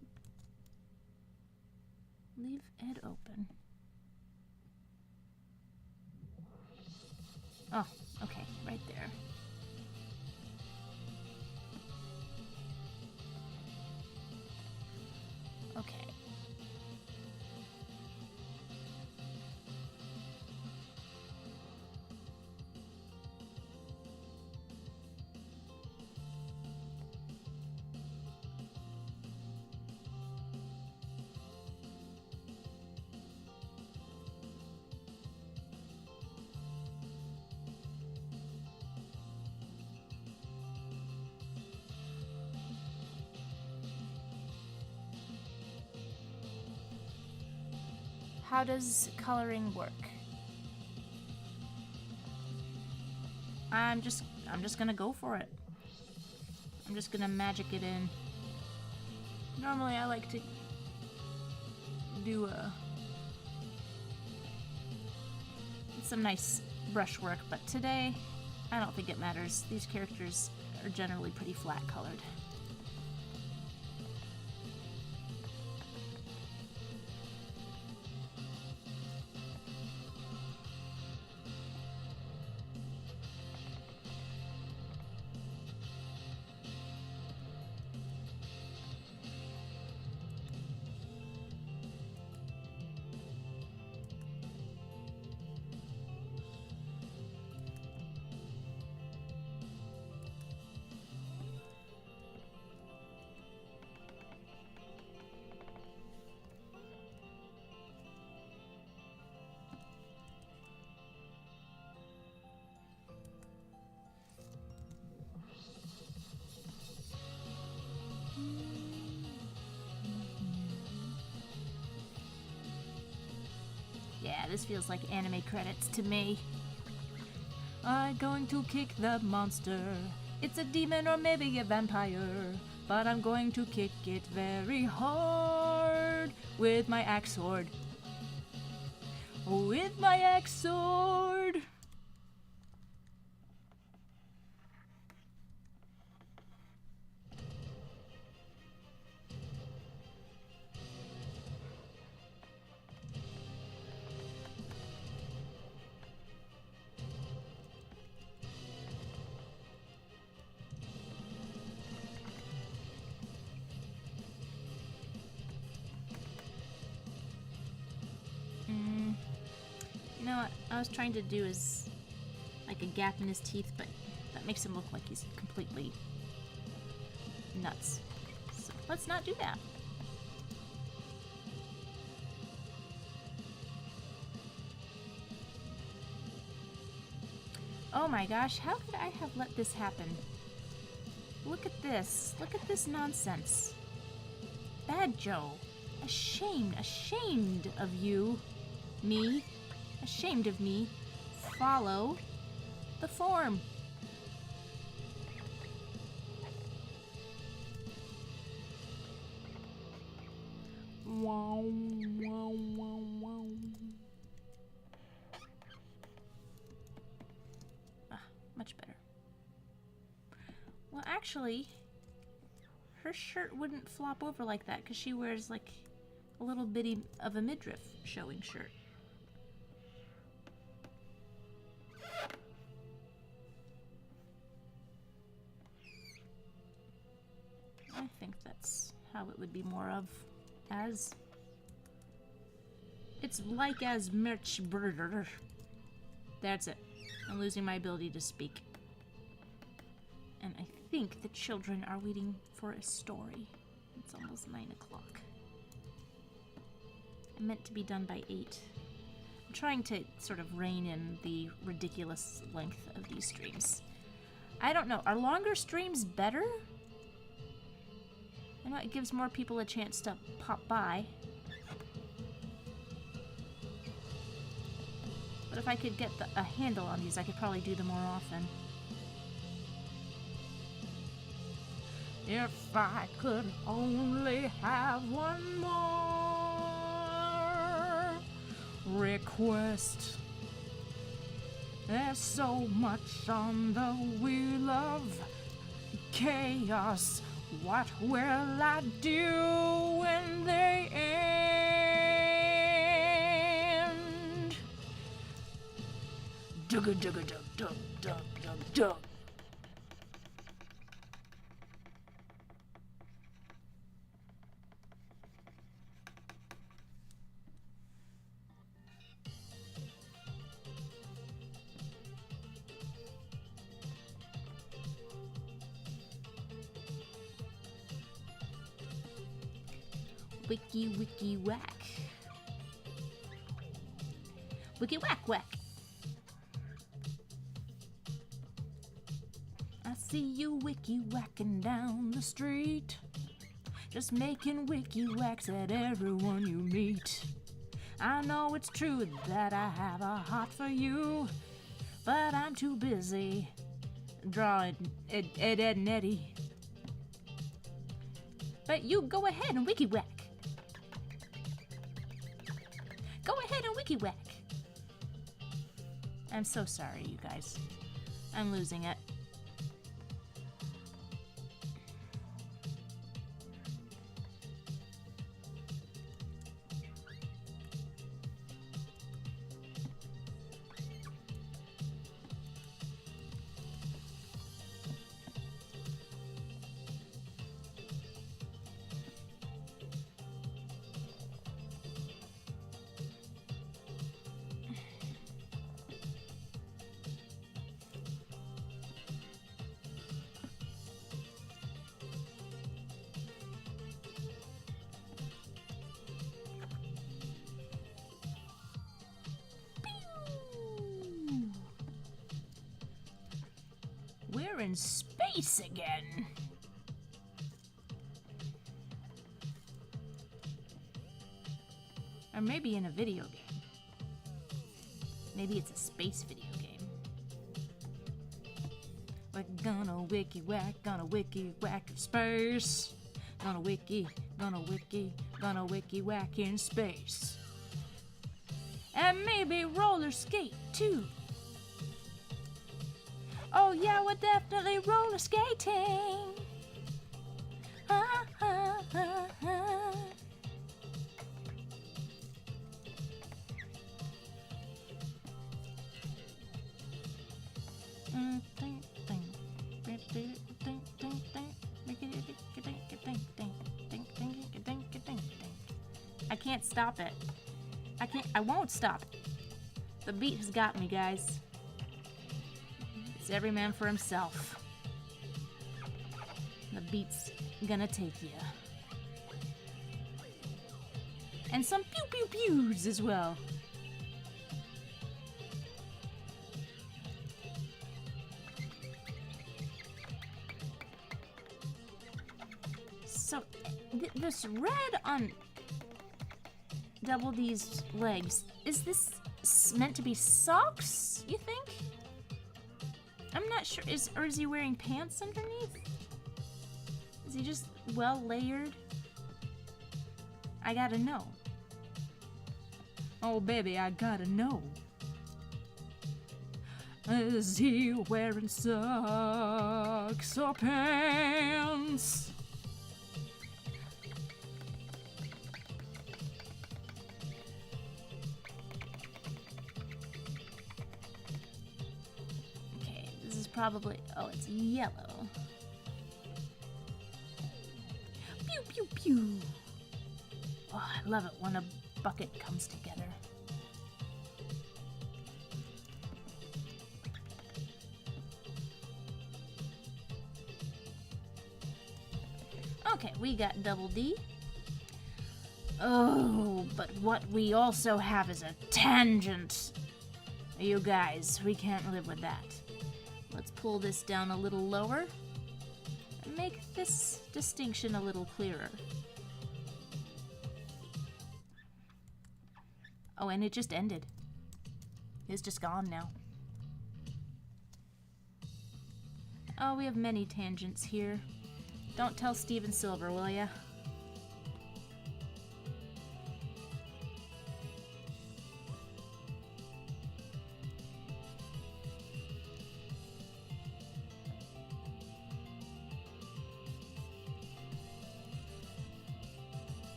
leave Ed open? Oh, okay, right there. Okay. How does coloring work? I'm just gonna go for it. I'm just gonna magic it in. Normally I like to do some nice brushwork, but today I don't think it matters. These characters are generally pretty flat colored. this feels like anime credits to me. I'm going to kick the monster. It's a demon or maybe a vampire, but I'm going to kick it very hard with my axe sword. With my axe sword. You know what I was trying to do is like a gap in his teeth, but that makes him look like he's completely nuts. So let's not do that. Oh my gosh, how could I have let this happen? Look at this. Look at this nonsense. Bad Joe. Ashamed of you. Me. Ashamed of me. Follow the form. Wow, wow, wow, wow. Much better. Well, actually, her shirt wouldn't flop over like that because she wears like a little bitty of a midriff showing shirt. I think that's how it would be more of as. It's like as merch burger. That's it. I'm losing my ability to speak. And I think the children are waiting for a story. It's almost 9 o'clock. I'm meant to be done by 8. I'm trying to sort of rein in the ridiculous length of these streams. I don't know. Are longer streams better? I know it gives more people a chance to pop by. But if I could get a handle on these, I could probably do them more often. If I could only have one more request. There's so much on the wheel of chaos. What will I do when they end? Dugga dugga dug dug dug dug dug. Wiki wiki whack. Wiki whack whack. I see you wiki whacking down the street, just making wiki whacks at everyone you meet. I know it's true that I have a heart for you, but I'm too busy drawing Ed and Eddie. But you go ahead and wiki whack. Go ahead and wiki whack. I'm so sorry, you guys. I'm losing it. We're in space again. Or maybe in a video game. Maybe it's a space video game. We're gonna wiki whack in space. Gonna wiki whack in space. And maybe roller skate too. Oh yeah, we're definitely roller skating. Ha, ha, ha, ha. I can't stop it. I won't stop it. The beat has got me, guys. It's every man for himself. The beat's gonna take you. And some pew pew pews as well. So, this red on Double D's legs, is this meant to be socks, you think? I'm not sure. Or is he wearing pants underneath? Is he just well layered? I gotta know. Oh, baby, I gotta know. Is he wearing socks or pants? Okay, this is probably... Oh, it's yellow. Pew, pew, pew. Oh, I love it when a bucket comes together. Okay, we got Double D. Oh, but what we also have is a tangent. You guys, we can't live with that. Let's pull this down a little lower and make this distinction a little clearer. Oh, and it just ended. It's just gone now. Oh, we have many tangents here. Don't tell Steven Silver, will ya?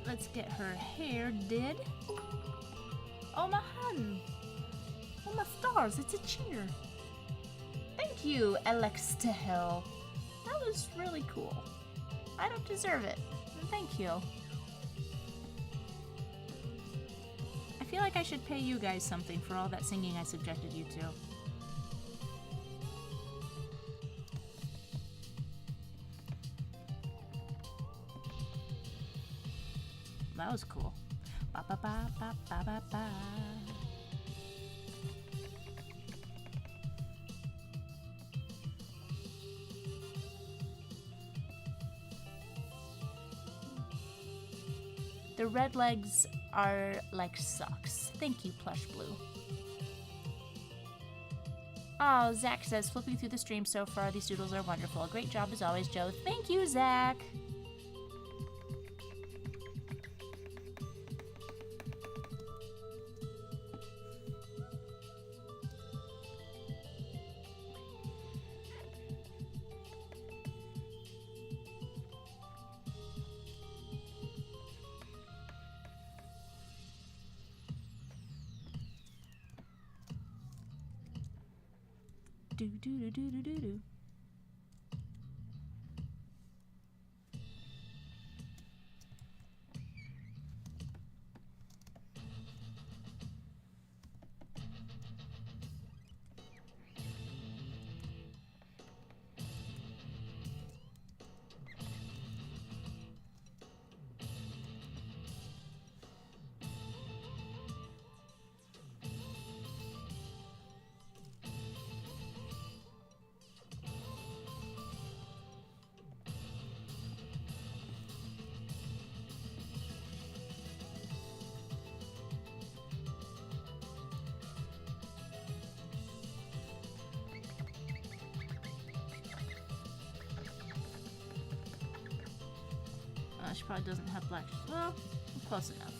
Let's get her hair did. Oh, my hun. Oh, my stars. It's a cheer. Thank you, Alex to Hell. That was really cool. I don't deserve it. Thank you. I feel like I should pay you guys something for all that singing I subjected you to. That was cool. Ba ba ba ba ba ba ba. The red legs are like socks. Thank you, Plush Blue. Oh, Zach says, flipping through the stream so far, these doodles are wonderful. Great job as always, Joe. Thank you, Zach. Do do do do do do do. she probably doesn't have black. Well, close enough.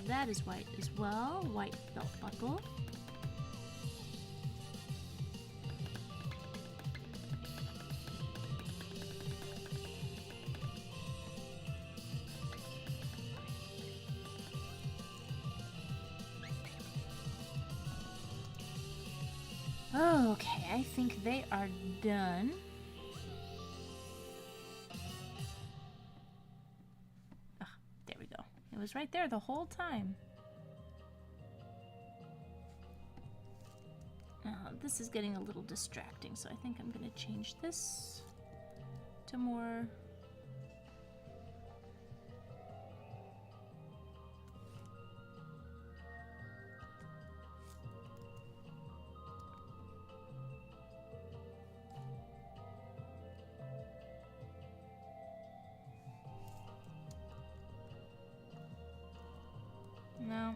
That is white as well. White belt buckle. Okay, I think they are done. It was right there the whole time. This is getting a little distracting, so I think I'm going to change this to more... No.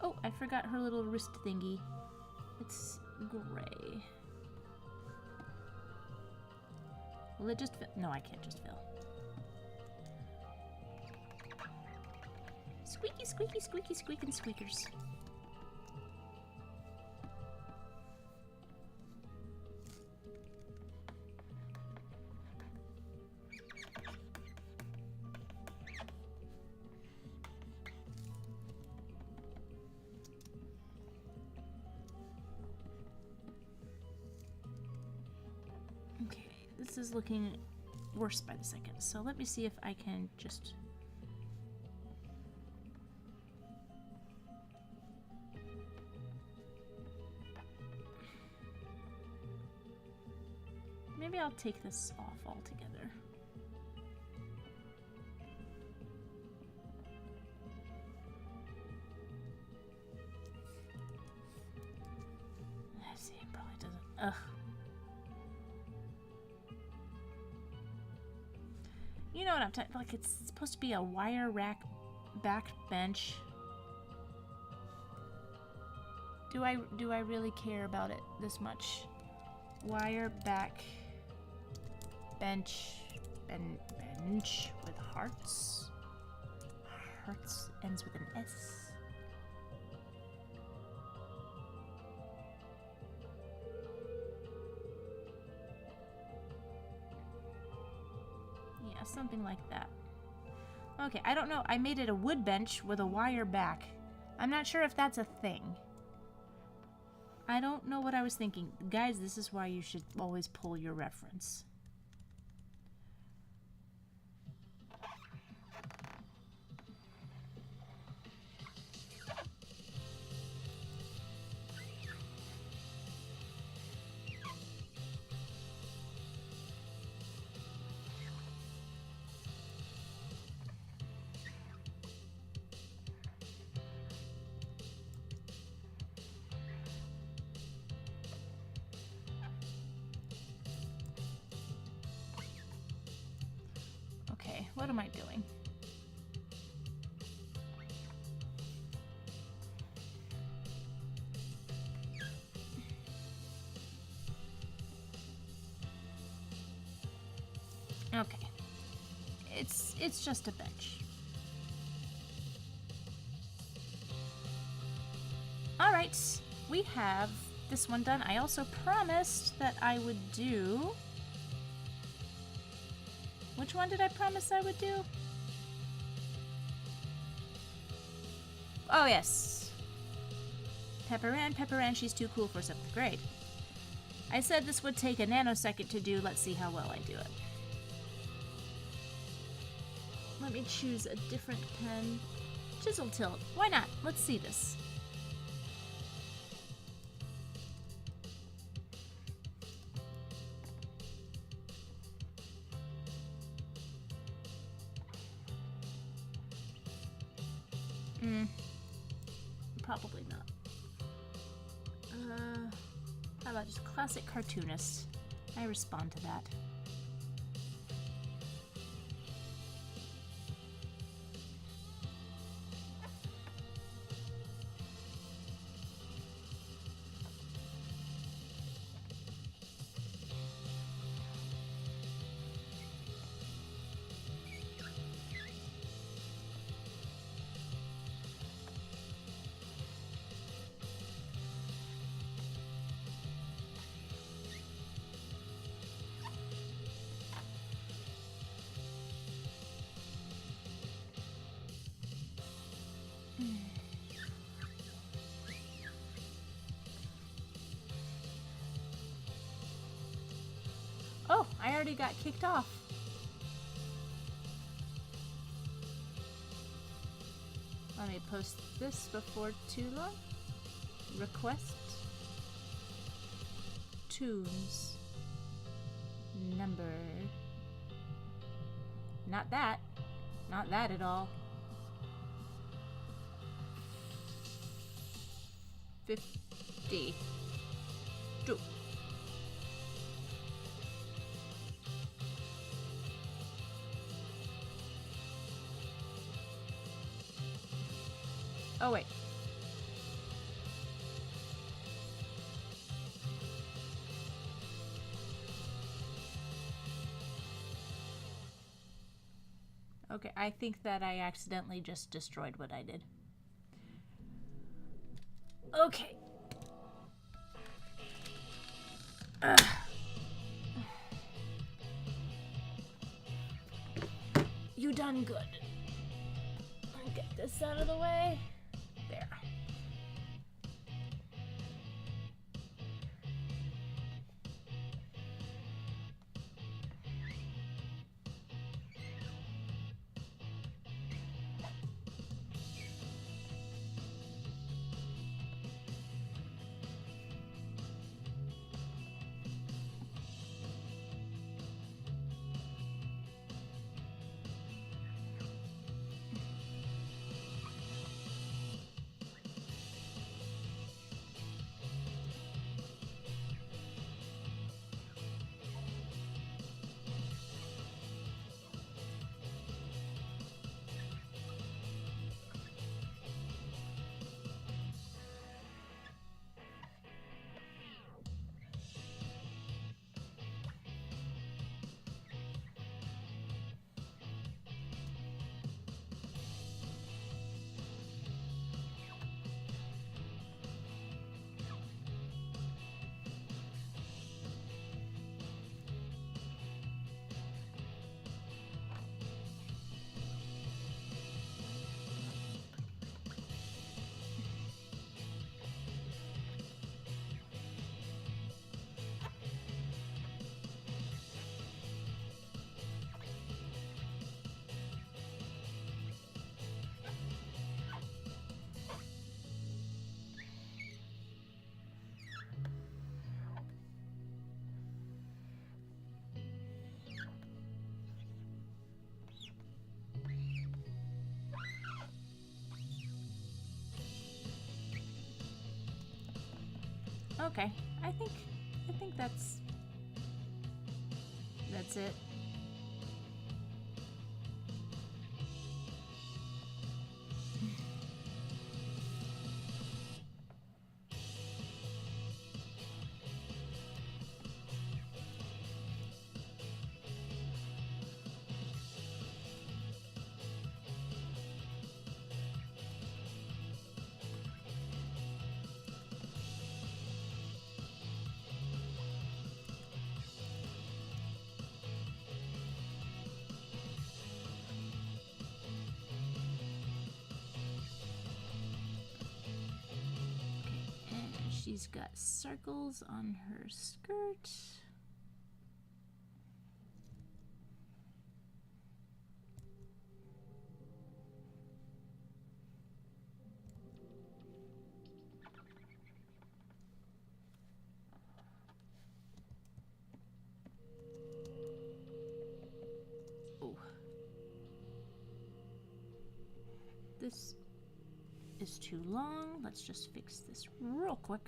Oh, I forgot her little wrist thingy. It's gray. Will it just fill? No, I can't just fill. Squeaky, squeaky, squeaky, squeaking squeakers. This is looking worse by the second, so let me see if I can just... Maybe I'll take this off altogether. I see, it probably doesn't... Ugh. You know what I'm talking, like, it's supposed to be a wire rack back bench. Do I really care about it this much? Wire back bench bench with hearts. Hearts ends with an S. Something like that. Okay, I don't know. I made it a wood bench with a wire back. I'm not sure if that's a thing. I don't know what I was thinking. Guys, this is why you should always pull your reference. What am I doing? Okay. It's just a bench. All right, we have this one done. I also promised that I would do... Which one did I promise I would do? Oh, yes. Pepper Ann, she's too cool for 7th grade. I said this would take a nanosecond to do. Let's see how well I do it. Let me choose a different pen. Chisel tilt. Why not? Let's see this. Probably not. How about just classic cartoonist? I respond to that. Oh, I already got kicked off. Let me post this before too long. RequestToons. Number. Not that. Not that at all. 52. Oh, wait. Okay, I think that I accidentally just destroyed what I did. Okay. You done good. I'll get this out of the way. There. Okay, I think that's it. She's got circles on her skirt. Oh. This is too long. Let's just fix this real quick.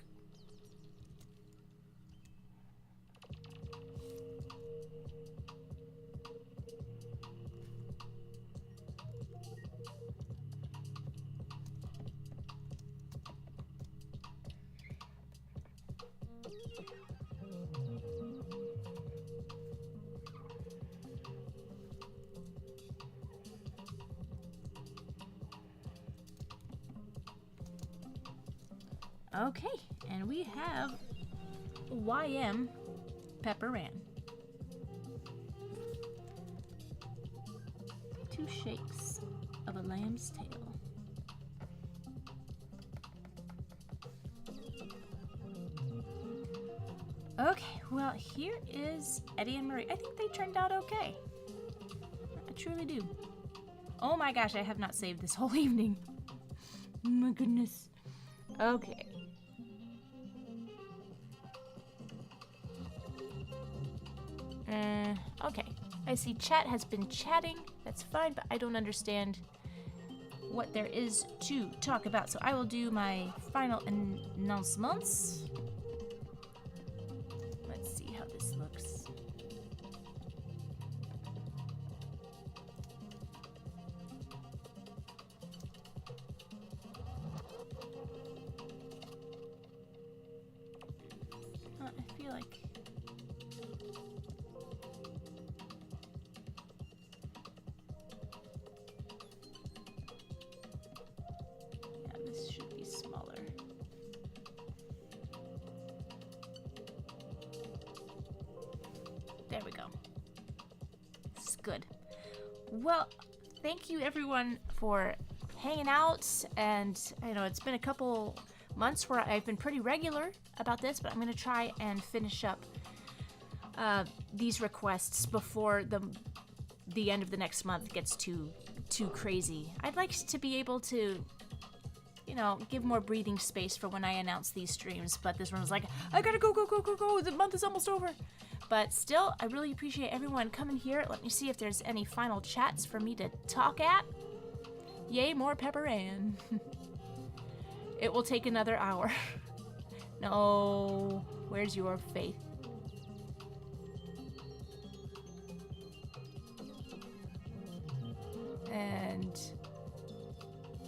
Okay, and we have YM Pepper Ann. 2 shakes of a lamb's tail. Okay, well, here is Eddie and Marie. I think they turned out okay. I truly do. Oh my gosh, I have not saved this whole evening. Oh my goodness. Okay. Okay. I see chat has been chatting. That's fine, but I don't understand what there is to talk about. So I will do my final announcements. Let's see how this looks. I feel like... There we go. It's good. Well, thank you everyone for hanging out, and I know it's been a couple months where I've been pretty regular about this, but I'm going to try and finish up these requests before the end of the next month gets too crazy. I'd like to be able to, you know, give more breathing space for when I announce these streams, but this one was like, I gotta go, the month is almost over. But still, I really appreciate everyone coming here. Let me see if there's any final chats for me to talk at. Yay, more Pepper Ann. It will take another hour. No, where's your faith? And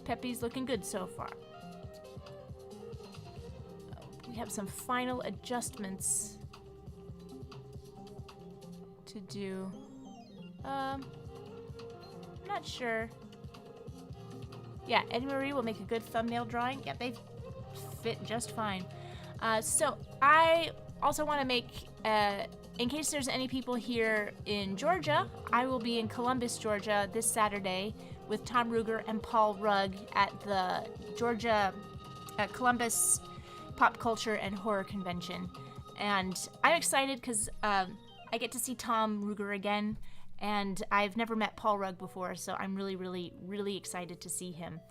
Peppy's looking good so far. We have some final adjustments to do. Not sure. Yeah, Eddie Marie will make a good thumbnail drawing. Yeah, they fit just fine. So I also want to make, in case there's any people here in Georgia, I will be in Columbus, Georgia this Saturday with Tom Ruger and Paul Rugg at the Georgia Columbus Pop Culture and Horror Convention. And I'm excited because I get to see Tom Ruger again, and I've never met Paul Rugg before, so I'm really excited to see him.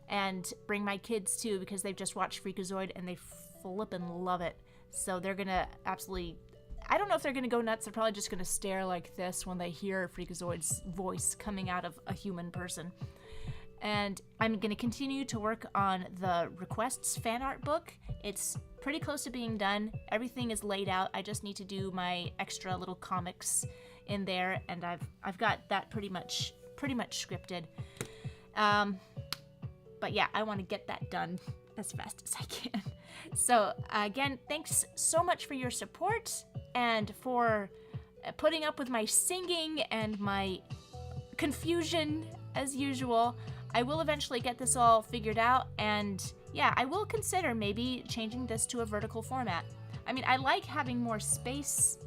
And bring my kids too, because they've just watched Freakazoid and they flippin' love it. So they're gonna absolutely, I don't know if they're gonna go nuts, they're probably just gonna stare like this when they hear Freakazoid's voice coming out of a human person. And I'm gonna continue to work on the Requests fan art book. It's pretty close to being done. Everything is laid out. I just need to do my extra little comics in there, and I've got that pretty much scripted. But yeah, I want to get that done as fast as I can. So again, thanks so much for your support and for putting up with my singing and my confusion as usual. I will eventually get this all figured out, and yeah, I will consider maybe changing this to a vertical format. I mean, I like having more space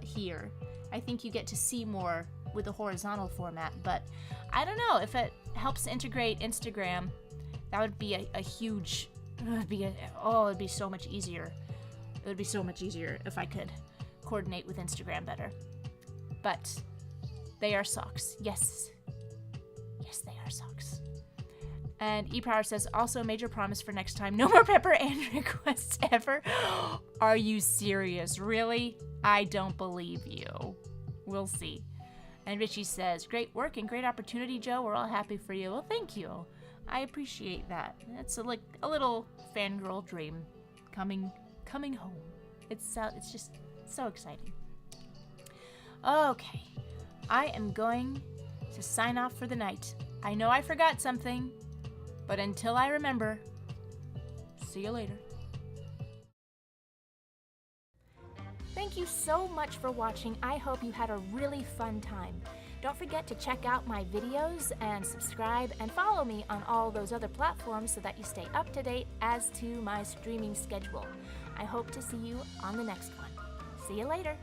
here. I think you get to see more with a horizontal format, but I don't know, if it helps integrate Instagram, that would be a huge it'd be so much easier. It would be so much easier if I could coordinate with Instagram better. But they are socks. Yes. Yes, they are socks. And ePower says, also major promise for next time. No more Pepper and requests ever. Are you serious? Really? I don't believe you. We'll see. And Richie says, great work and great opportunity, Joe. We're all happy for you. Well, thank you. I appreciate that. It's like a little fangirl dream coming home. It's just so exciting. Okay. I am going to sign off for the night. I know I forgot something, but until I remember, see you later. Thank you so much for watching. I hope you had a really fun time. Don't forget to check out my videos and subscribe and follow me on all those other platforms so that you stay up to date as to my streaming schedule. I hope to see you on the next one. See you later.